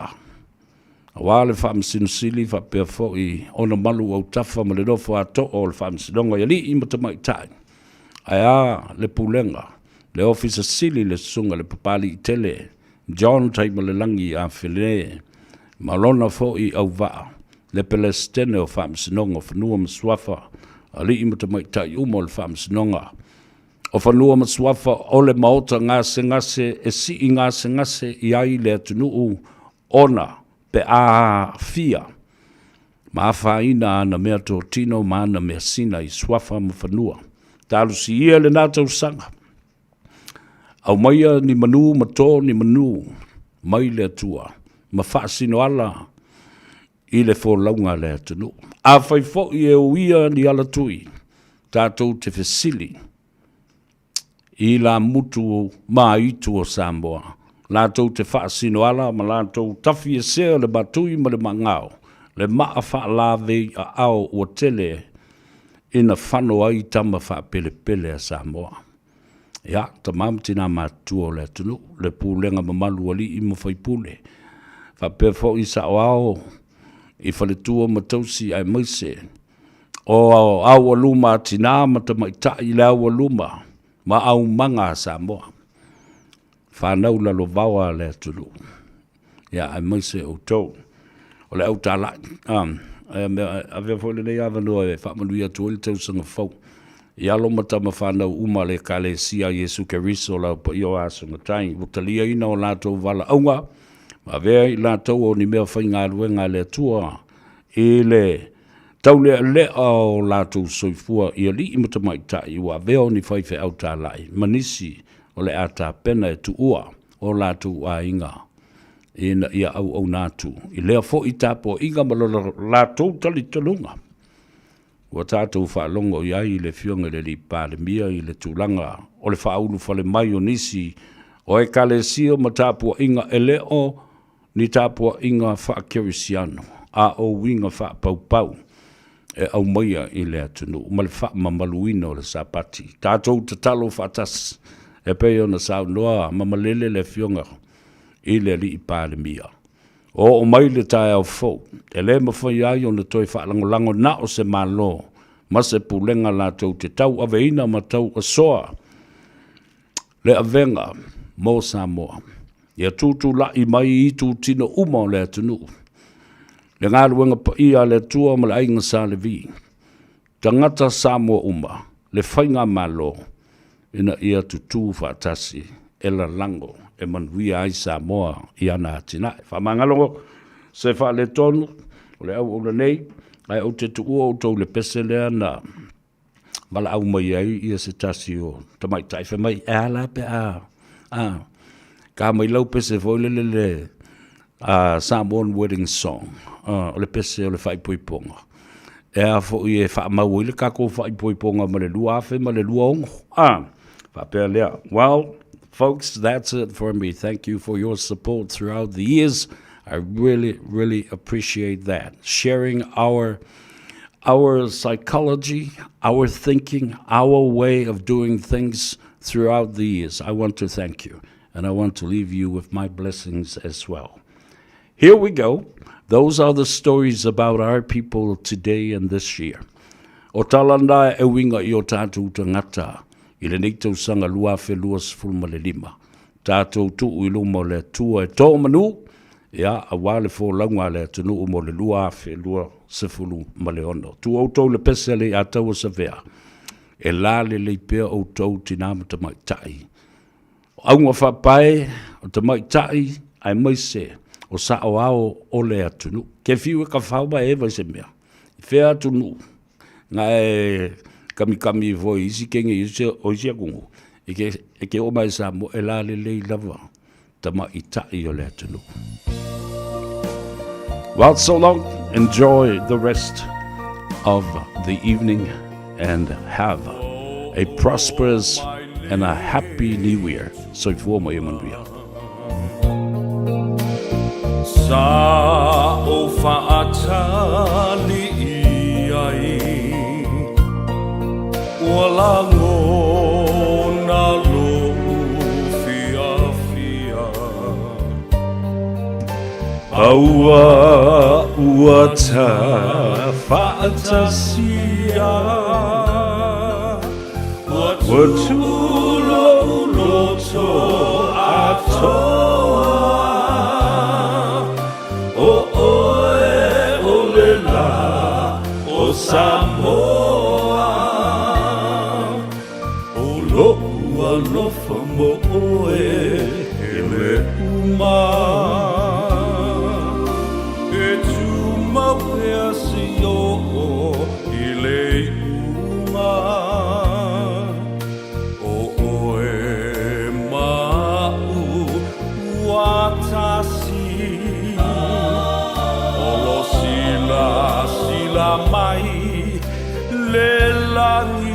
a wā le whaamsinosili whapea fōi, ona malu au tafa ma le nofo ato o le whaamsinonga, ia li I matamai tai, ai a le pulenga, le ofisa sili le sunga le papali I tele, John taima le langi a while, malona fōi au waa, le pelestene o whaamsinonga, whanua maswafa, a li I matamai tai umo le whaamsinonga, o whanua masuafa o le maota ngase e si I ngase I ai le atunuu ona pe a fia. Ma whaina ana mea tō tino ma ana mea sina I suafa ma whanua. Tālu si ia le nātau sanga. Au maia ni manu mato ni manu mai le atua. Ma whaasino ala I le fōlaunga le atunuu. A whaifo I e uia ni ala tui. Tātou te whesili. I la mutu ma itu o Samoa. Lātou te whaasino ala, ma lātou tafi e sea le batui ma le mangao. Le maa wha lawe a ao o tele ina whano ai tama wha pele pele a Samoa. Ia, ta mamtina mātua o le atunu, le pūlenga mamalu ali I mo whaipule. Wha pefo I sa o ao, I whaletua matausi ai maise. O au aluma tina ma tamaitai le au aluma. Ma au manga Samoa. Whanau la lo vawa le tulu. Ia ai maise o tau. O le au tala. Avea fo le nei avanua e whamanuia tuoli tau sanga fau. Ia lo matama whanau uma le kale sia Yesu Keriso la pa io asunga tai. Utalia ina o lātou vala aunga. Ma vea i lātou o ni mea whainga ruenga le tua. E le tau le o lātou soifua ia li i matamaitai. Ua vea o ni whaife au tālai. Manisi o le ata pena e tu ua o lātou a inga. Ina ia au nātu. I lea fo i tāpo inga malala lātou tali talunga. Ua tātou whaalongo i ai le fionga le li pālemia i le tūlanga o le whaulu whale mai o nisi o e kale sio ma tāpua inga e leo ni tāpua inga whaakirisiano a o winga whaapaupau e au maia i le atunu ma le wha mamaluino le sapati tātou tatalo whaatas e peo na sau noa mamalele le fionga i le li pālemia. O mai le tae au fau, e le mawhai ai o na toi whaalangolango na o se malo, ma se pulenga la tau te tau aveina ma tau a soa. Le avenga, mo Samoa, ia tūtū la i mai i tū tino uma o le atunu. Le ngā ruenga pa ia le tua ma le ainga sa le vi. Tangata Samoa uma, le whainga malo, ina ia tutu whaatasi, e la lango. E manuia ai Samoa i ana atina. Whamangalongo se wha le tonu, o le au o le nei, ai au te tuua o tau le pese lea na wala au mai ai ia se tasi o tamai taiwha mai e ala pe a. Ka mai lau pese foile le Samoan wedding song, o le pese o le whaipoiponga. E a fo i e wha mau ile kako whaipoiponga ma le lua afe ma le lua ongo. Whapea lea. Well, folks, that's it for me. Thank you for your support throughout the years. I really, really appreciate that. Sharing our psychology, our thinking, our way of doing things throughout the years. I want to thank you, and I want to leave you with my blessings as well. Here we go. Those are the stories about our people today and this year. O talanda e winga I o tātou tangata. I le neitau sanga lua whelua sifulma le lima. Tātou tuu I luma le tua e tō manu, ia a wale fō launga le tunu umo le lua whelua sifulu ma le ono. Tu autou le pesele a tau sa vea. E la le pia autou tinama tamaitai. Aunga whapai o tamaitai ai maise o sa o ao o le atunu. Ke fiu e ka whauma e vai se mea. Whea atunu. Nga e kami voi isi kenge isi o isi akungu. Eke o mai sa mo e la le lava. Tama itai o le atunu. Well, so long. Enjoy the rest of the evening and have a prosperous and a happy new year. So for mo Emmanuel. Sa o faatali ai wala ngona lo fia aua uata fantasia watulo loto atoa o oe olela o Samoa alofa mo oe ele uma e tu mawea si o ele uma o oe mau watasi olo sila mai le langi